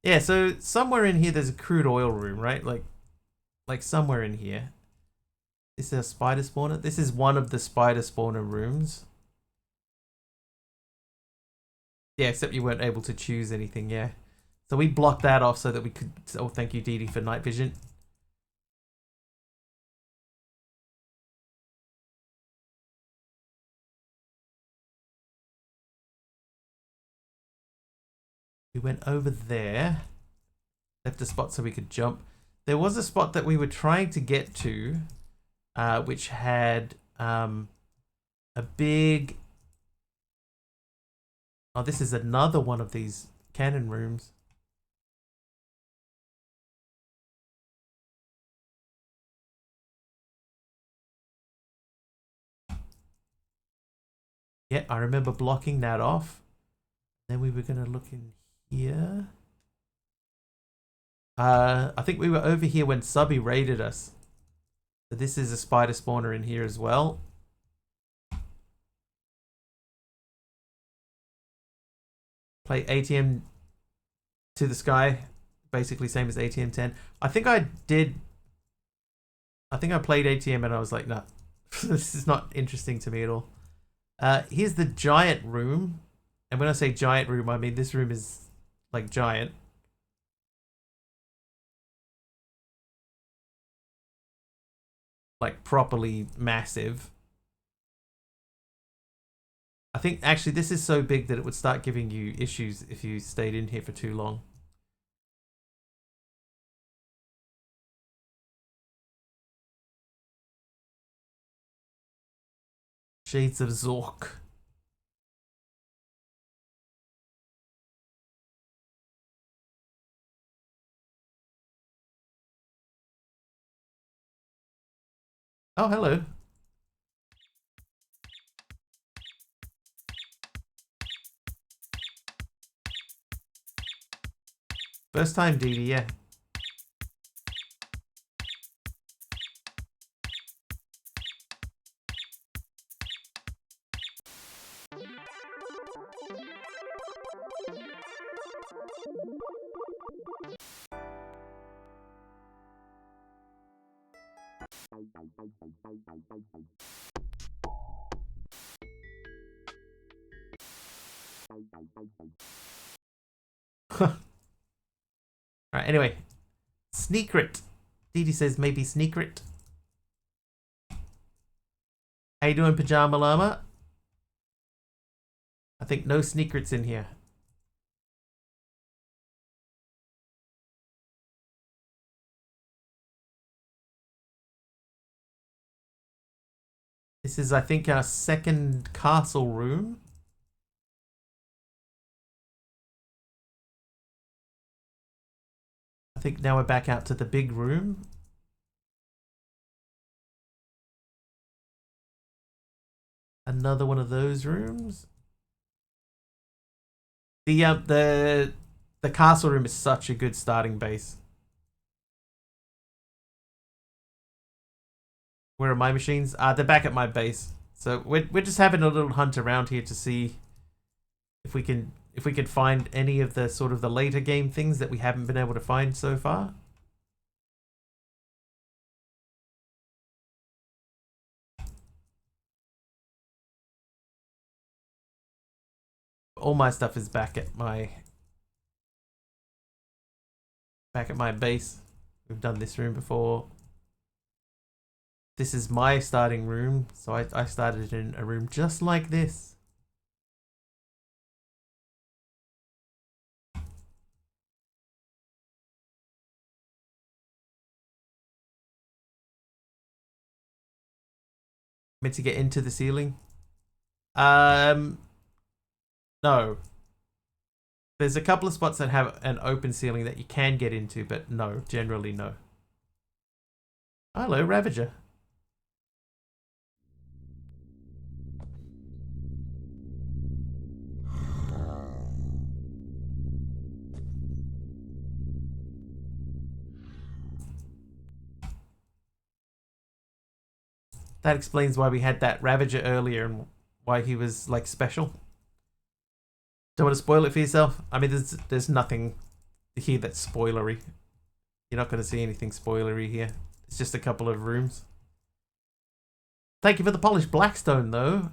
Yeah, so somewhere in here there's a crude oil room, right? Like somewhere in here. This is a spider spawner. This is one of the spider spawner rooms. Yeah, except you weren't able to choose anything, yeah. So we blocked that off so that we could... Oh, thank you, Dee Dee, for night vision. We went over there. Left a spot so we could jump. There was a spot that we were trying to get to, which had a big... Oh, this is another one of these cannon rooms. Yeah, I remember blocking that off. Then we were going to look in here. I think we were over here when Subby raided us. So this is a spider spawner in here as well. Play ATM to the sky. Basically same as ATM 10. I think I played ATM and I was like, nah, this is not interesting to me at all. Here's the giant room. And when I say giant room, I mean this room is like giant. Like properly massive. I think actually this is so big that it would start giving you issues if you stayed in here for too long. Shades of Zork. Oh, hello. First time, Dee Dee, yeah. Alright, anyway. Sneakrit. Dee Dee says maybe Sneakrit. How you doing, Pajama Llama? I think no Sneakrits in here. This is, I think, our second castle room. I think now we're back out to the big room. Another one of those rooms. The castle room is such a good starting base. Where are my machines? They're back at my base. So we're just having a little hunt around here to see if we can find any of the sort of the later game things that we haven't been able to find so far. All my stuff is back at my base. We've done this room before. This is my starting room, so I started in a room just like this. Meant to get into the ceiling? No. There's a couple of spots that have an open ceiling that you can get into, but no, generally no. Hello, Ravager. That explains why we had that Ravager earlier and why he was like special. Don't want to spoil it for yourself. I mean, there's nothing here that's spoilery. You're not going to see anything spoilery here. It's just a couple of rooms. Thank you for the polished blackstone, though.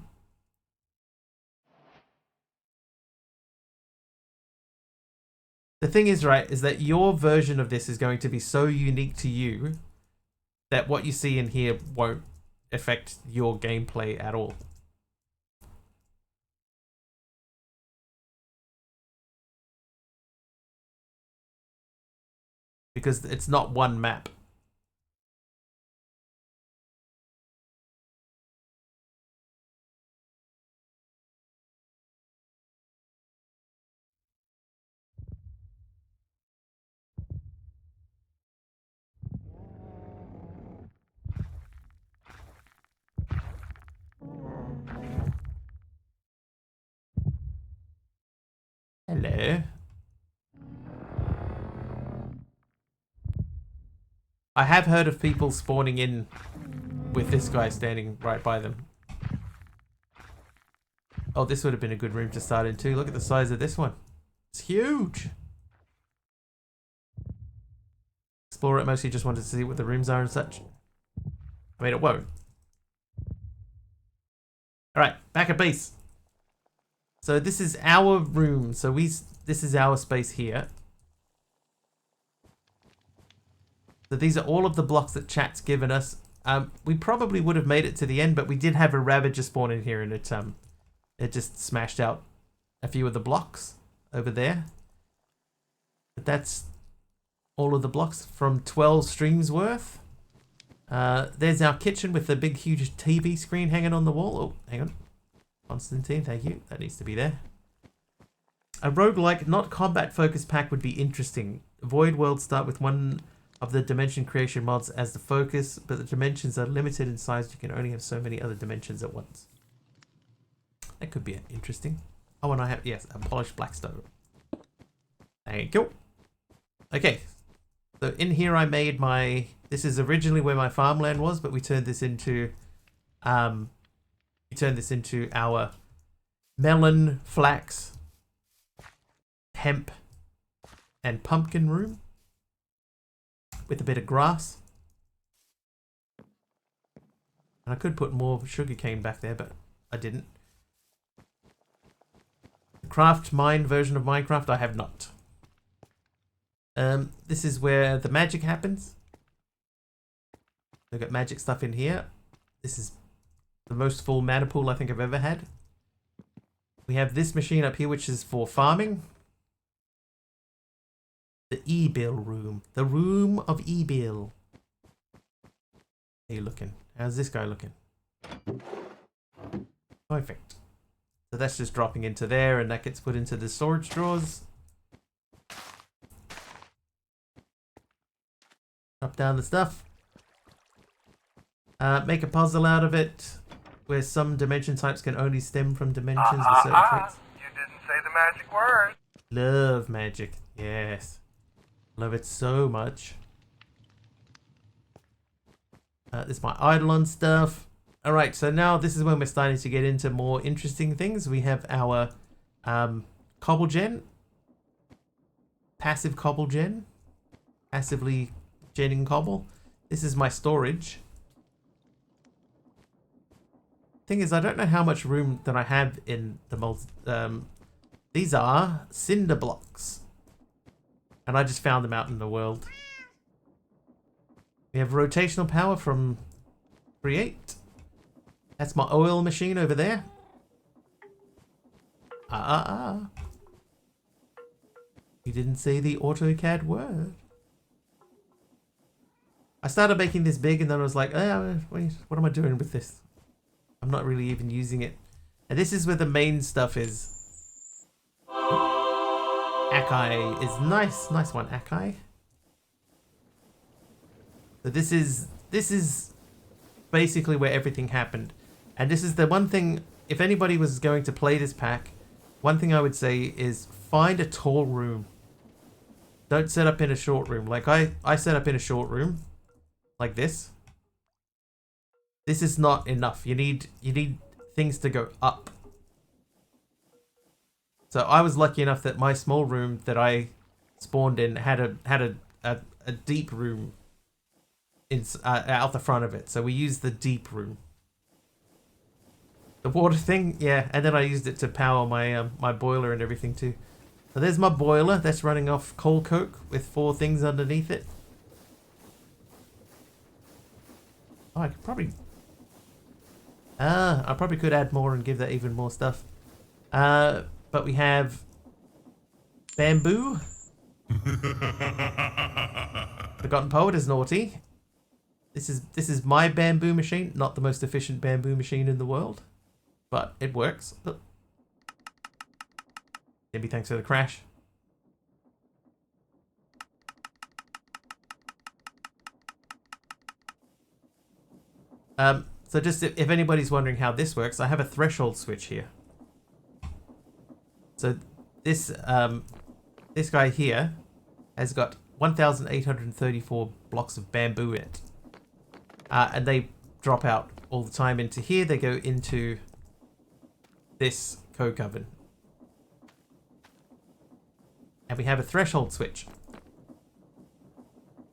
The thing is, right, is that your version of this is going to be so unique to you that what you see in here won't affect your gameplay at all. Because it's not one map. Hello. I have heard of people spawning in with this guy standing right by them. Oh, this would have been a good room to start in too. Look at the size of this one. It's huge. Explorer mostly just wanted to see what the rooms are and such. I mean, it won't. Alright, back at base. So this is our room. So this is our space here. So these are all of the blocks that chat's given us. We probably would have made it to the end, but we did have a Ravager spawn in here, and it just smashed out a few of the blocks over there. But that's all of the blocks from 12 streams worth. There's our kitchen with the big, huge TV screen hanging on the wall. Oh, hang on. Constantine, thank you. That needs to be there. A roguelike, not combat-focused pack would be interesting. Void worlds start with one of the dimension creation mods as the focus, but the dimensions are limited in size. You can only have so many other dimensions at once. That could be interesting. Oh, and I have, yes, a polished blackstone. Thank you. Okay. So in here I made my, this is originally where my farmland was, but we turned this into, our melon, flax, hemp, and pumpkin room with a bit of grass. And I could put more sugarcane back there, but I didn't. Craft mine version of Minecraft, I have not. This is where the magic happens. We've got magic stuff in here. This is the most full mana pool I think I've ever had. We have this machine up here, which is for farming. The E-Bill room. The room of E-Bill. How you looking? How's this guy looking? Perfect. So that's just dropping into there, and that gets put into the storage drawers. Drop down the stuff. Make a puzzle out of it, where some dimension types can only stem from dimensions with certain traits. You didn't say the magic word. Love magic. Yes. Love it so much. This is my Eidolon stuff. Alright, so now this is when we're starting to get into more interesting things. We have our cobble gen. Passive cobble gen. Passively genning cobble. This is my storage. Thing is, I don't know how much room that I have in the these are cinder blocks. And I just found them out in the world. We have rotational power from Create. That's my oil machine over there. You didn't say the AutoCAD word. I started making this big and then I was like, what am I doing with this? I'm not really even using it. And this is where the main stuff is. Akai is nice. Nice one, Akai. So this is basically where everything happened. And this is the one thing, if anybody was going to play this pack, one thing I would say is find a tall room. Don't set up in a short room. Like I set up in a short room. Like this. This is not enough. You need things to go up. So I was lucky enough that my small room that I spawned in had a deep room out the front of it. So we used the deep room. The water thing, yeah, and then I used it to power my my boiler and everything too. So there's my boiler that's running off coal coke with 4 things underneath it. Oh, I could probably... I probably could add more and give that even more stuff. But we have bamboo. Forgotten Poet is naughty. This is my bamboo machine, not the most efficient bamboo machine in the world, but it works. Look. Maybe thanks for the crash. So just if anybody's wondering how this works, I have a threshold switch here. So this this guy here has got 1,834 blocks of bamboo in it. And they drop out all the time into here. They go into this coke oven. And we have a threshold switch.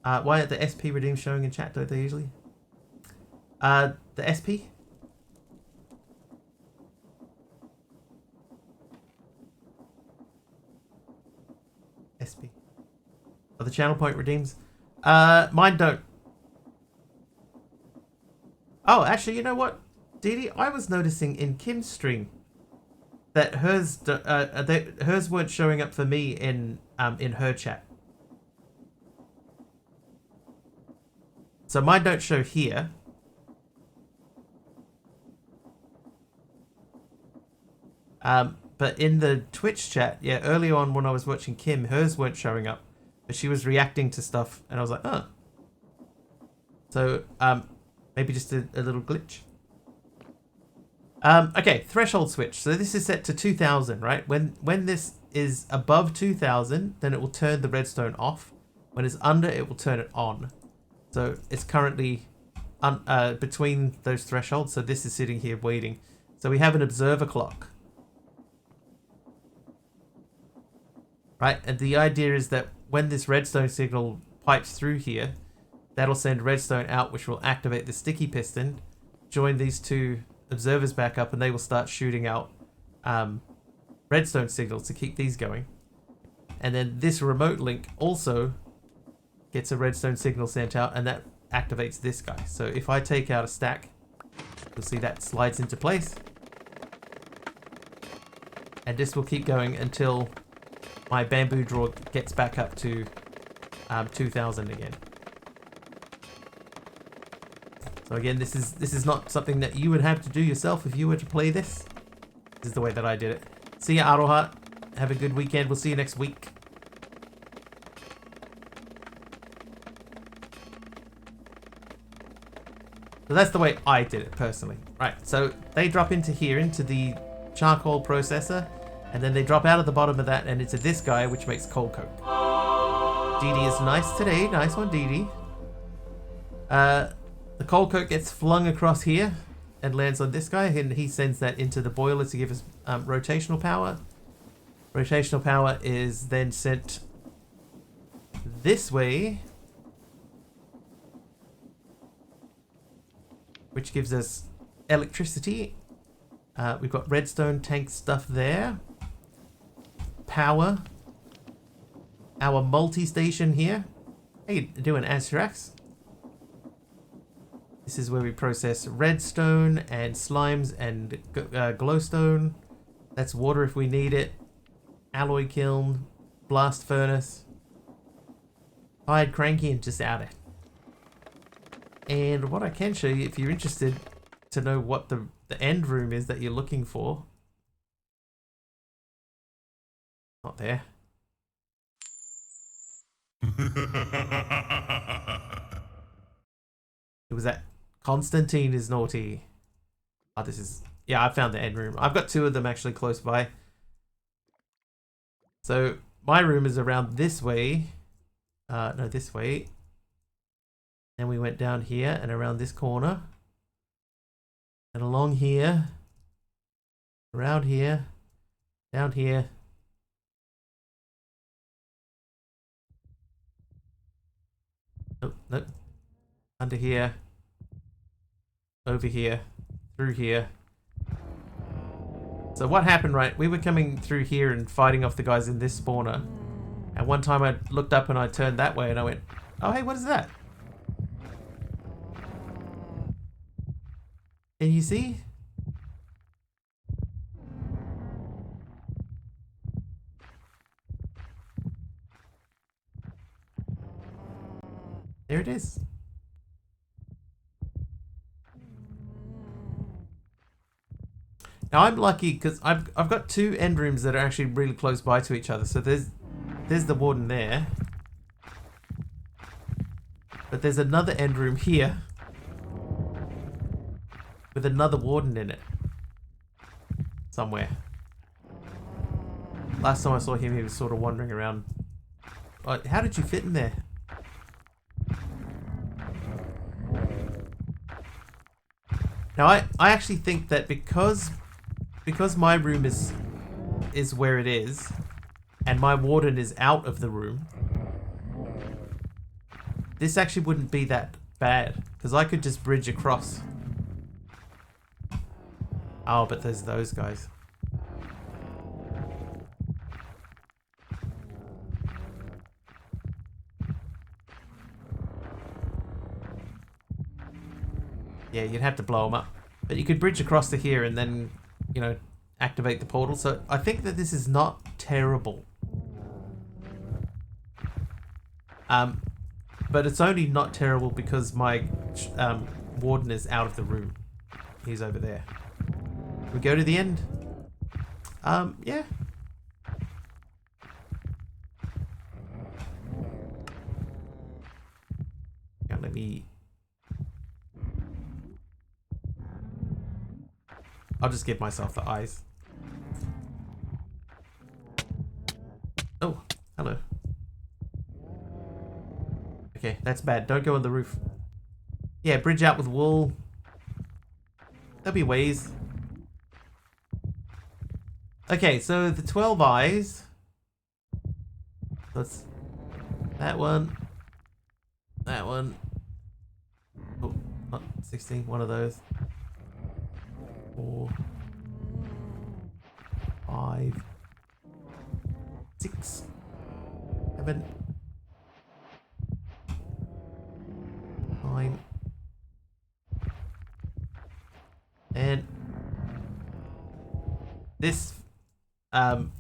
Why are the SP redeems showing in chat? Don't they usually? The SP? SP. Oh, the channel point redeems? Mine don't. Oh, actually, you know what, Dee Dee? I was noticing in Kim's stream that hers weren't showing up for me in her chat. So mine don't show here. But in the Twitch chat, yeah, early on when I was watching Kim, hers weren't showing up, but she was reacting to stuff, and I was like, oh. So, maybe just a little glitch. Okay, threshold switch. So this is set to 2,000, right? When this is above 2,000, then it will turn the redstone off. When it's under, it will turn it on. So it's currently between those thresholds. So this is sitting here waiting. So we have an observer clock. Right, and the idea is that when this redstone signal pipes through here, that'll send redstone out, which will activate the sticky piston, join these 2 observers back up, and they will start shooting out redstone signals to keep these going. And then this remote link also gets a redstone signal sent out, and that activates this guy. So if I take out a stack, you'll see that slides into place. And this will keep going until my bamboo drawer gets back up to 2,000 again. So again, this is not something that you would have to do yourself if you were to play this. This is the way that I did it. See ya, Aroha. Have a good weekend. We'll see you next week. So that's the way I did it personally. Right, so they drop into here, into the charcoal processor, and then they drop out of the bottom of that and into this guy, which makes coal coke. Dee Dee is nice today. Nice one, Dee Dee. The coal coke gets flung across here and lands on this guy, and he sends that into the boiler to give us rotational power. Rotational power is then sent this way, which gives us electricity. We've got redstone tank stuff there. Power. Our multi-station here. How you doing, Azrax? This is where we process redstone and slimes and glowstone. That's water if we need it. Alloy kiln, blast furnace. Hired cranky and just out it. And what I can show you, if you're interested to know what the end room is that you're looking for. Not there. It was that Constantine is naughty. Oh, this is... Yeah, I found the end room. I've got 2 of them actually close by. So, my room is around this way. No, this way. Then we went down here and around this corner. And along here. Around here. Down here. Nope, nope. Under here. Over here. Through here. So what happened, right? We were coming through here and fighting off the guys in this spawner. And one time I looked up and I turned that way and I went, oh hey, what is that? Can you see? There it is. Now I'm lucky because I've got two end rooms that are actually really close by to each other. So there's the warden there. But there's another end room here with another warden in it. Somewhere. Last time I saw him, he was sort of wandering around. How did you fit in there? Now I actually think that because my room is where it is, and my warden is out of the room, this actually wouldn't be that bad, because I could just bridge across. Oh, but there's those guys. Yeah, you'd have to blow them up. But you could bridge across to here and then, you know, activate the portal. So I think that this is not terrible. But it's only not terrible because my warden is out of the room. He's over there. We go to the end. Yeah. Now let me... I'll just give myself the eyes. Oh, hello. Okay, that's bad. Don't go on the roof. Yeah, bridge out with wool. There'll be ways. Okay, so the 12 eyes. That's that one. That one. Oh, not 16. One of those. 4, 5, 6, 7, 9, and this Forgotten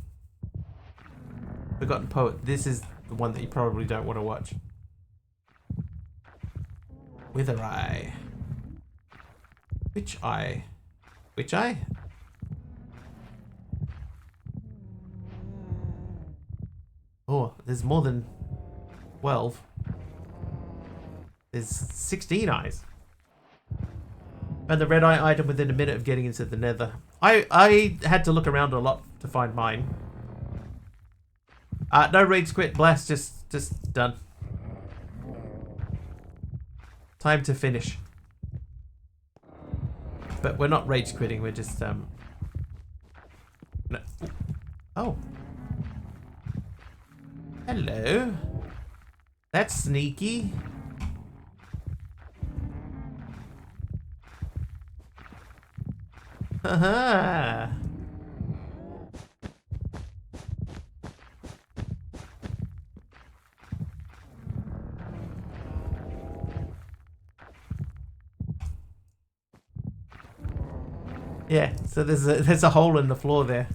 Poet. This is the one that you probably don't want to watch. Wither Eye. Which eye? Which eye? Oh, there's more than 12. There's 16 eyes. And the red eye item within a minute of getting into the nether. I had to look around a lot to find mine. No rage quit, blast, just done. Time to finish. But we're not rage quitting, we're just no. Oh. Hello. That's sneaky. Haha. Yeah, so there's a hole in the floor there.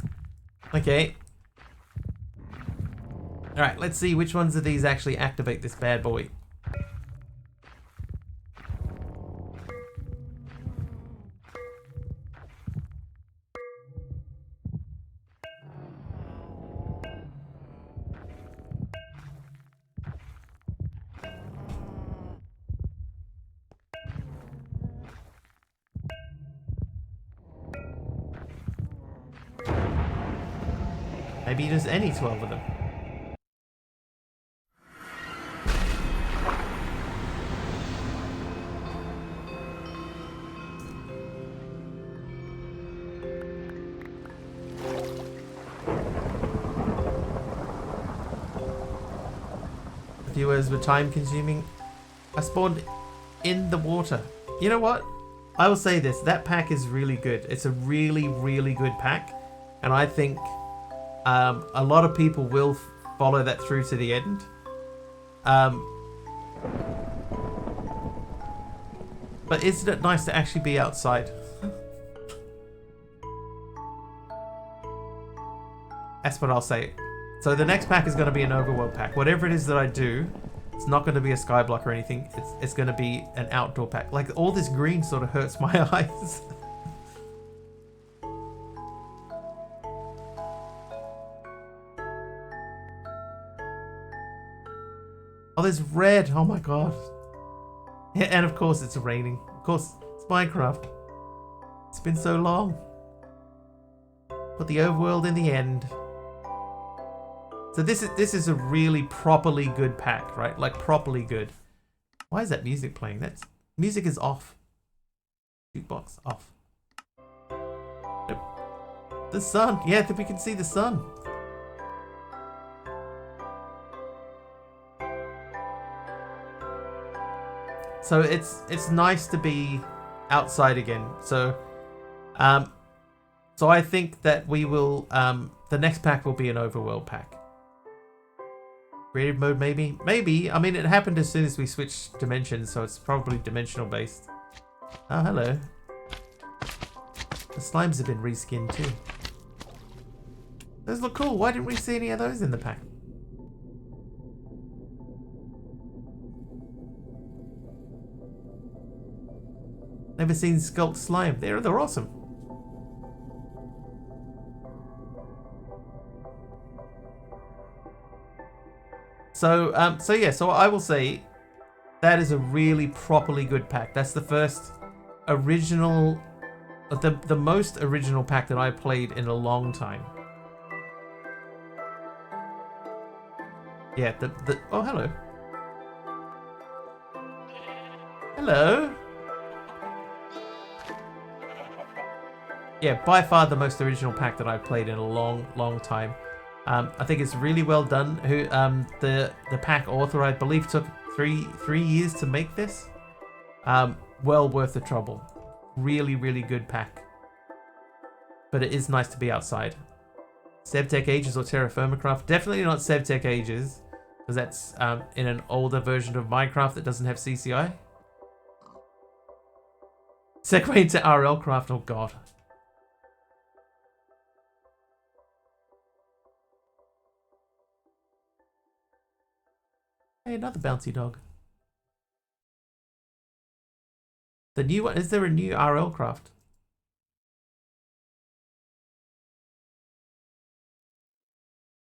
Okay. Alright, let's see which ones of these actually activate this bad boy. Maybe just any 12 of them. viewers were time consuming. I spawned in the water. You know what? I will say this. That pack is really good. It's a really, really good pack. And I think a lot of people will follow that through to the end. But isn't it nice to actually be outside? That's what I'll say. So the next pack is going to be an overworld pack. Whatever it is that I do, it's not going to be a skyblock or anything. It's going to be an outdoor pack. Like, all this green sort of hurts my eyes. Oh, there's red. Oh my god. Yeah, and of course it's raining. Of course, it's Minecraft. It's been so long. But the overworld in the end. So this is a really properly good pack, right? Like, properly good. Why is that music playing? That's music is off. Jukebox off. Nope. The sun. Yeah, we can see the sun. So it's nice to be outside again. So so I think that we will the next pack will be an overworld pack. Creative mode, maybe? Maybe. I mean, it happened as soon as we switched dimensions, so it's probably dimensional based. Oh, hello. The slimes have been reskinned too. Those look cool. Why didn't we see any of those in the pack? Never seen sculpt slime. They're awesome. So yeah, so I will say that is a really properly good pack. That's the first original, the most original pack that I played in a long time. Yeah, oh, hello. Hello. Yeah, by far the most original pack that I've played in a long time. I think it's really well done. The pack author, I believe, took three years to make this. Well worth the trouble. Really, really good pack. But it is nice to be outside. Sevtech Ages or Terra Firma Craft? Definitely not Sevtech Ages, because that's in an older version of Minecraft that doesn't have CCI. Segue into RL Craft. Oh god. Hey, another bouncy dog. The new one, is there a new RL Craft?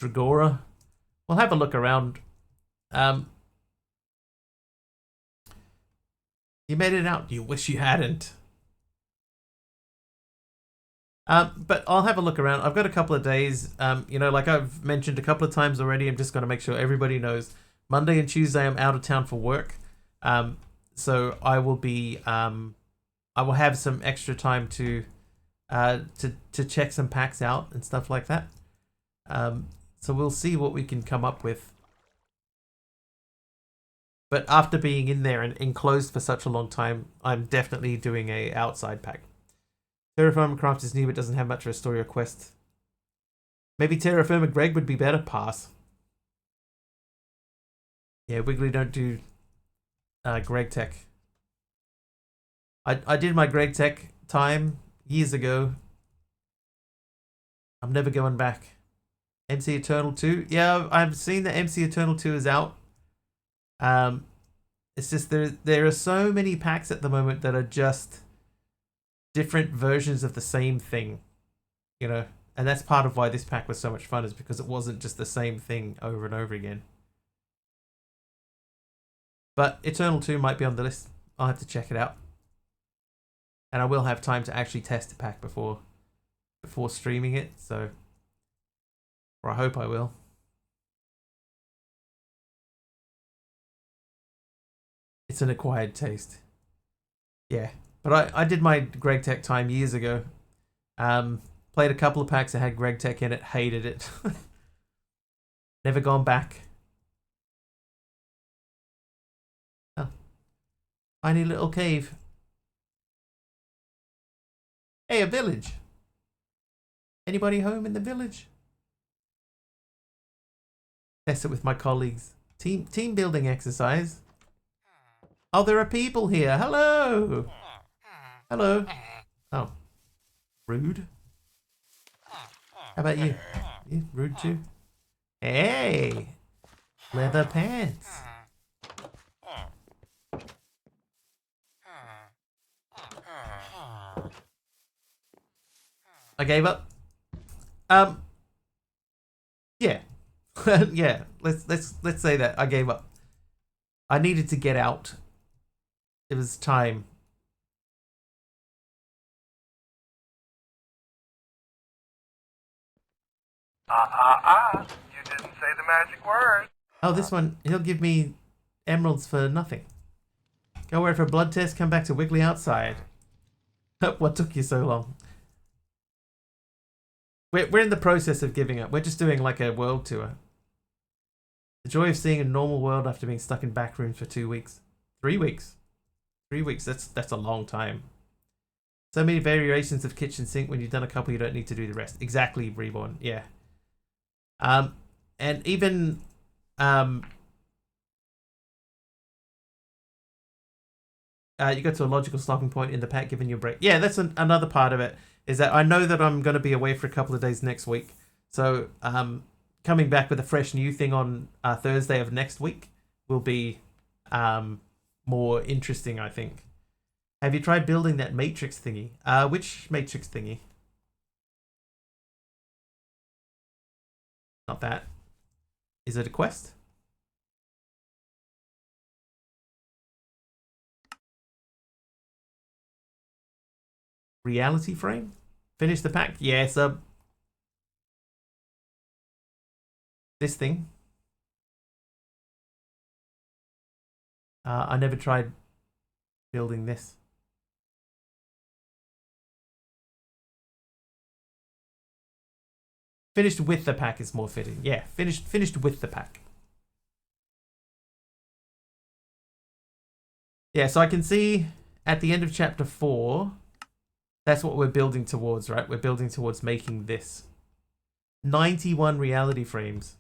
Dragora. We'll have a look around. You made it out. You wish you hadn't. But I'll have a look around. I've got a couple of days. You know, like I've mentioned a couple of times already, I'm just going to make sure everybody knows. Monday and Tuesday I'm out of town for work. So I will be I will have some extra time to check some packs out and stuff like that. So we'll see what we can come up with. But after being in there and enclosed for such a long time, I'm definitely doing a outside pack. Terra Firma Craft is new but doesn't have much of a story or quest. Maybe Terra Firma Greg would be better. Pass. Yeah, Wiggly don't do Greg Tech. I did my Greg Tech time years ago. I'm never going back. MC Eternal 2. Yeah, I've seen that MC Eternal 2 is out. It's just there are so many packs at the moment that are just different versions of the same thing, you know, and that's part of why this pack was so much fun, is because it wasn't just the same thing over and over again. But Eternal 2 might be on the list. I'll have to check it out, and I will have time to actually test the pack before streaming it, so, or I hope I will. It's an acquired taste. Yeah. But I did my Greg Tech time years ago. Played a couple of packs that had Greg Tech in it. Hated it. Never gone back. Tiny little cave. Hey, a village. Anybody home in the village? Test it with my colleagues. Team building exercise. Oh, there are people here. Hello. Hello. Oh, rude. How about you? You rude too? Hey, leather pants. I gave up. Yeah. Yeah, let's say that I gave up. I needed to get out. It was time. You didn't say the magic word. Oh, this one, he'll give me emeralds for nothing. Go away for a blood test, come back to Wiggly outside. What took you so long? We're in the process of giving up. We're just doing like a world tour. The joy of seeing a normal world after being stuck in back rooms for 2 weeks. 3 weeks. 3 weeks, that's a long time. So many variations of kitchen sink. When you've done a couple, you don't need to do the rest. Exactly, Reborn. Yeah. And even you got to a logical stopping point in the pack, giving you a break. Yeah, that's another part of it. Is that I know that I'm going to be away for a couple of days next week. So coming back with a fresh new thing on Thursday of next week will be more interesting, I think. Have you tried building that matrix thingy? Which matrix thingy? Not that. Is it a quest? Reality frame? Finish the pack? Yeah, sub. This thing. I never tried building this. Finished with the pack is more fitting. Yeah, finished with the pack. Yeah, so I can see at the end of chapter 4, that's what we're building towards, right? We're building towards making this. 91 reality frames.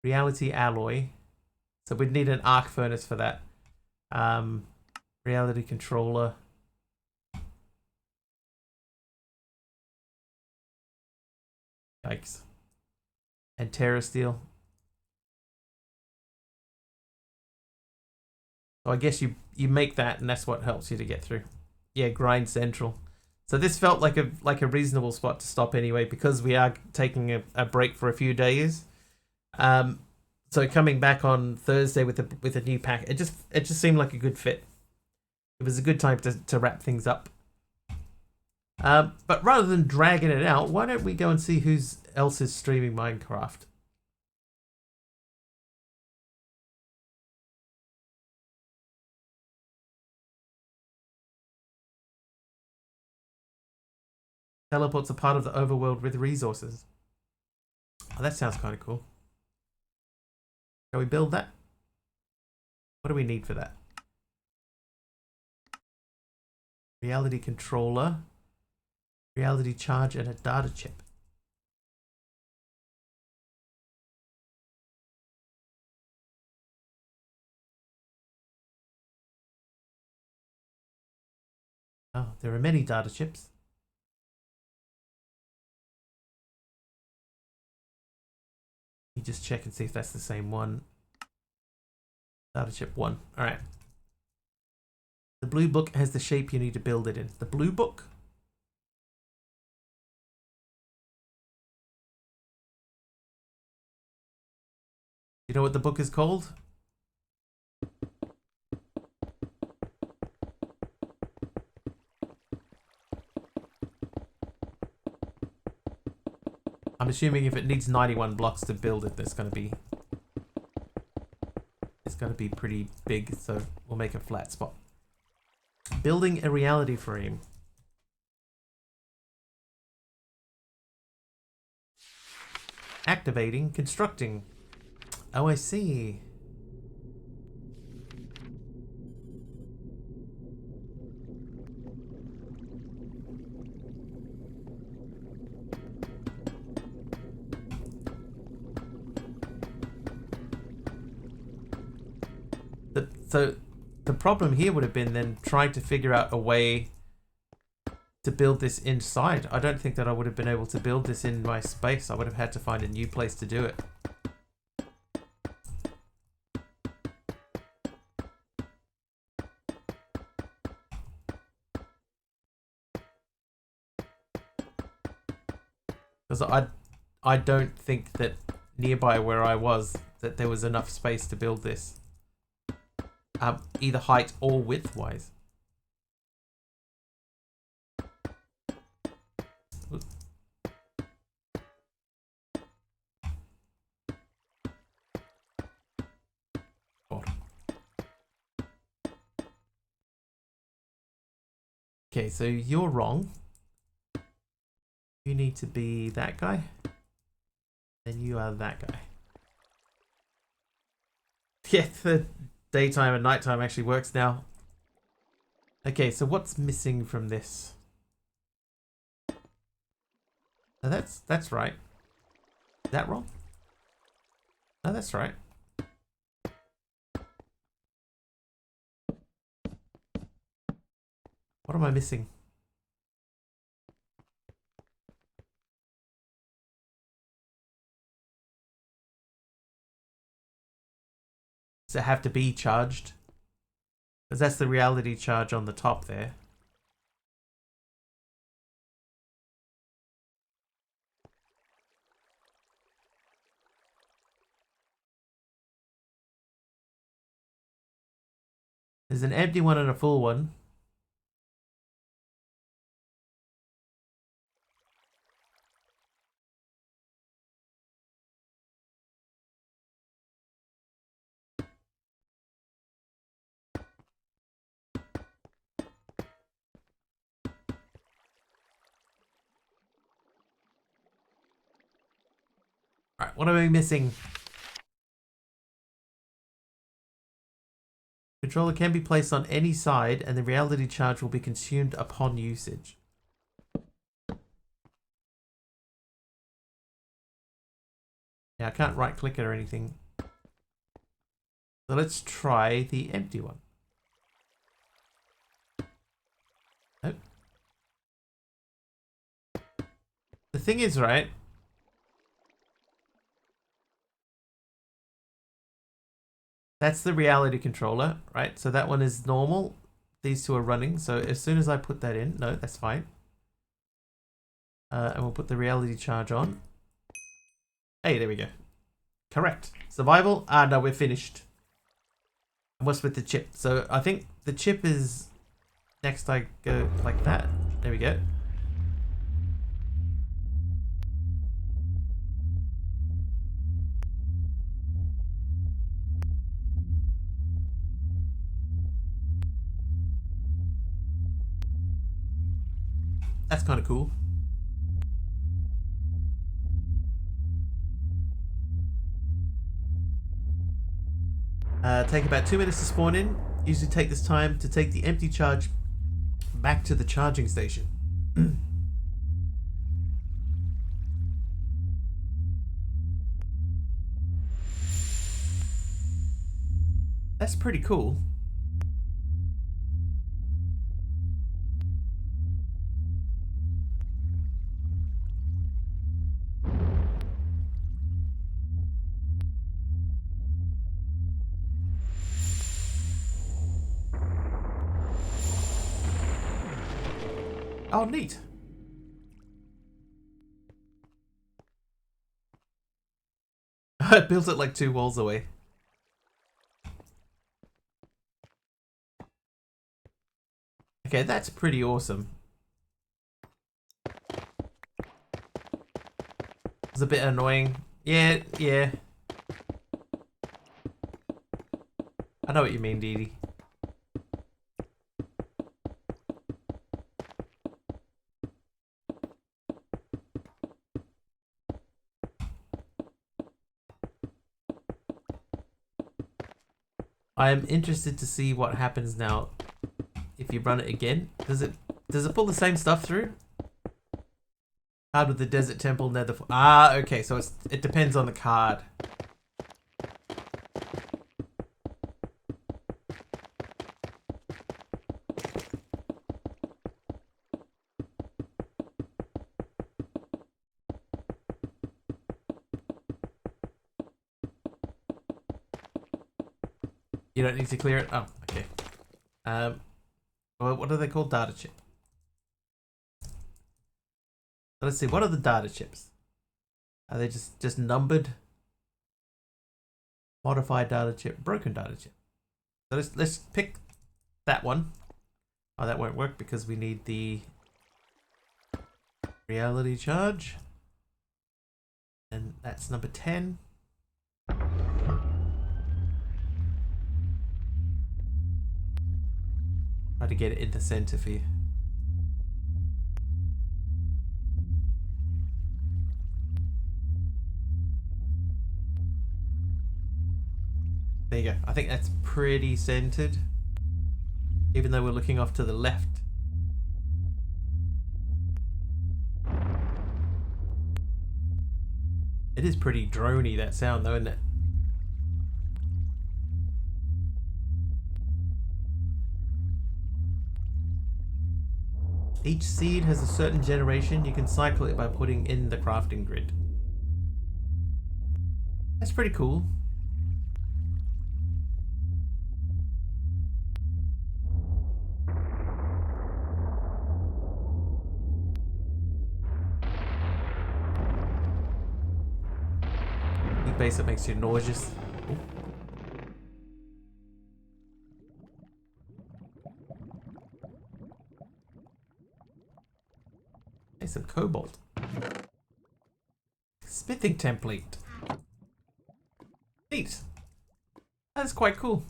Reality alloy. So we'd need an arc furnace for that. Reality controller. Yikes. And Terra Steel. So I guess you make that, and that's what helps you to get through. Yeah, grind central. So this felt like a reasonable spot to stop anyway, because we are taking a break for a few days. So coming back on Thursday with a new pack, it just seemed like a good fit. It was a good time to wrap things up. But rather than dragging it out, why don't we go and see who else is streaming Minecraft? Teleports are part of the overworld with resources. Oh, that sounds kind of cool. Shall we build that? What do we need for that? Reality controller, reality charge, and a data chip. Oh, there are many data chips. You just check and see if that's the same one. Data chip 1. Alright. The blue book has the shape you need to build it in. The blue book? You know what the book is called? I'm assuming if it needs 91 blocks to build it, it's going to be pretty big, so we'll make a flat spot. Building a reality frame. Activating, constructing. Oh, I see. So the problem here would have been then trying to figure out a way to build this inside. I don't think that I would have been able to build this in my space. I would have had to find a new place to do it. Because I don't think that nearby where I was that there was enough space to build this. Either height or width wise. God. Okay, so you're wrong. You need to be that guy. And you are that guy. Yeah, the daytime and nighttime actually works now. Okay, so what's missing from this? Oh, that's right. Is that wrong? No, that's right. What am I missing? Does it have to be charged? Because that's the reality charge on the top there. There's an empty one and a full one. Alright, what am I missing? Controller can be placed on any side and the reality charge will be consumed upon usage. Yeah, I can't right click it or anything. So let's try the empty one. Nope. The thing is, right? That's the reality controller, right? So that one is normal. These two are running. So as soon as I put that in, no, that's fine. And we'll put the reality charge on. Hey, there we go. Correct. Survival. Ah, no, we're finished. What's with the chip? So I think the chip is next. I go like that. There we go. That's kind of cool. Take about 2 minutes to spawn in. Usually take this time to take the empty charge back to the charging station. That's pretty cool. Oh, neat. I built it like 2 walls away. Okay, that's pretty awesome. It's a bit annoying. Yeah, yeah. I know what you mean, Dee Dee. I am interested to see what happens now if you run it again. Does it pull the same stuff through? Card with the Desert Temple Nether. Ah, okay, so it depends on the card. You don't need to clear it? Oh, okay. Well, what are they called? Data chip. Let's see, what are the data chips? Are they just numbered? Modified data chip, broken data chip. So let's pick that one. Oh, that won't work because we need the reality charge. And that's number 10. Try to get it in the center for you. There you go. I think that's pretty centered. Even though we're looking off to the left. It is pretty droney, that sound though, isn't it? Each seed has a certain generation. You can cycle it by putting in the crafting grid. That's pretty cool. Base that makes you nauseous. Ooh. Hey, some cobalt. Smithing template. Neat. That's quite cool.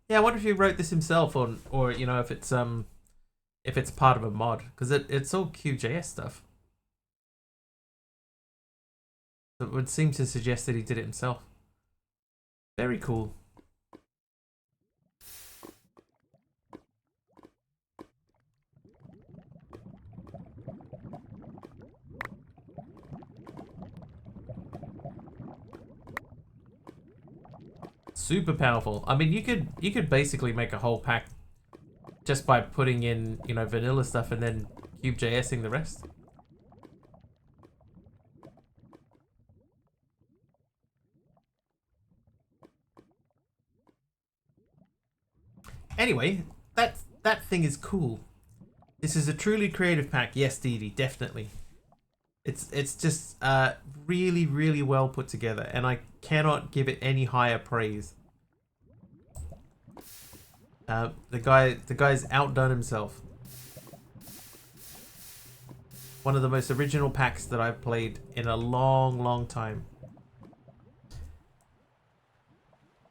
Yeah, I wonder if he wrote this himself or you know if it's part of a mod, because it's all QJS stuff. It would seem to suggest that he did it himself. Very cool. Super powerful. I mean, you could basically make a whole pack just by putting in, you know, vanilla stuff and then cube.jsing the rest. Anyway, that thing is cool. This is a truly creative pack. Yes, Dee Dee, definitely. It's just really, really well put together, and I cannot give it any higher praise. The guy's outdone himself. One of the most original packs that I've played in a long, long time.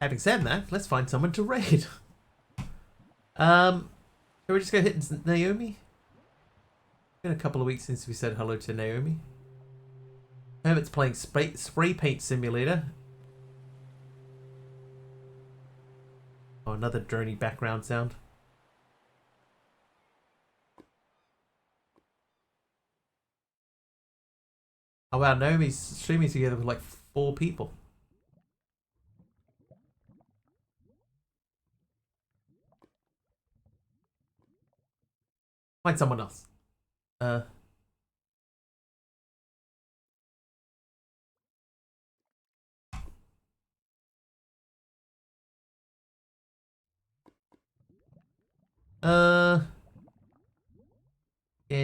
Having said that, let's find someone to raid. Can we just go hit Naomi? It's been a couple of weeks since we said hello to Naomi. Hermit's playing Spray Paint Simulator. Oh, another drony background sound. Oh wow, Naomi's streaming together with like 4 people. Find someone else.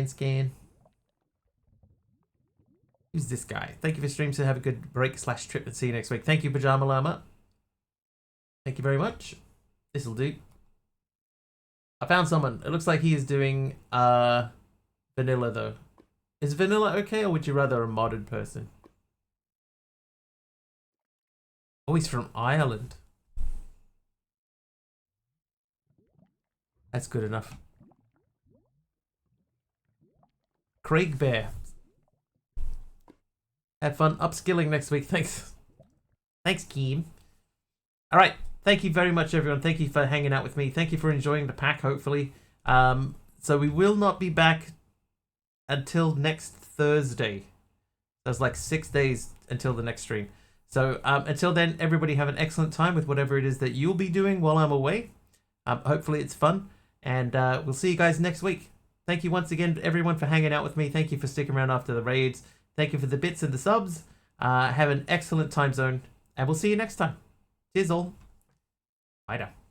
Scan. Who's this guy? Thank you for stream, so have a good break/trip and see you next week. Thank you, Pajama Llama. Thank you very much. This'll do. I found someone. It looks like he is doing vanilla though. Is vanilla okay, or would you rather a modded person? Oh, he's from Ireland. That's good enough. Craig Bear. Have fun upskilling next week. Thanks. Thanks, Keem. All right. Thank you very much, everyone. Thank you for hanging out with me. Thank you for enjoying the pack, hopefully. So we will not be back until next Thursday. There's like 6 days until the next stream. So until then, everybody have an excellent time with whatever it is that you'll be doing while I'm away. Hopefully it's fun. And we'll see you guys next week. Thank you once again, everyone, for hanging out with me. Thank you for sticking around after the raids. Thank you for the bits and the subs. Have an excellent time zone. And we'll see you next time. Cheers all. Bye now.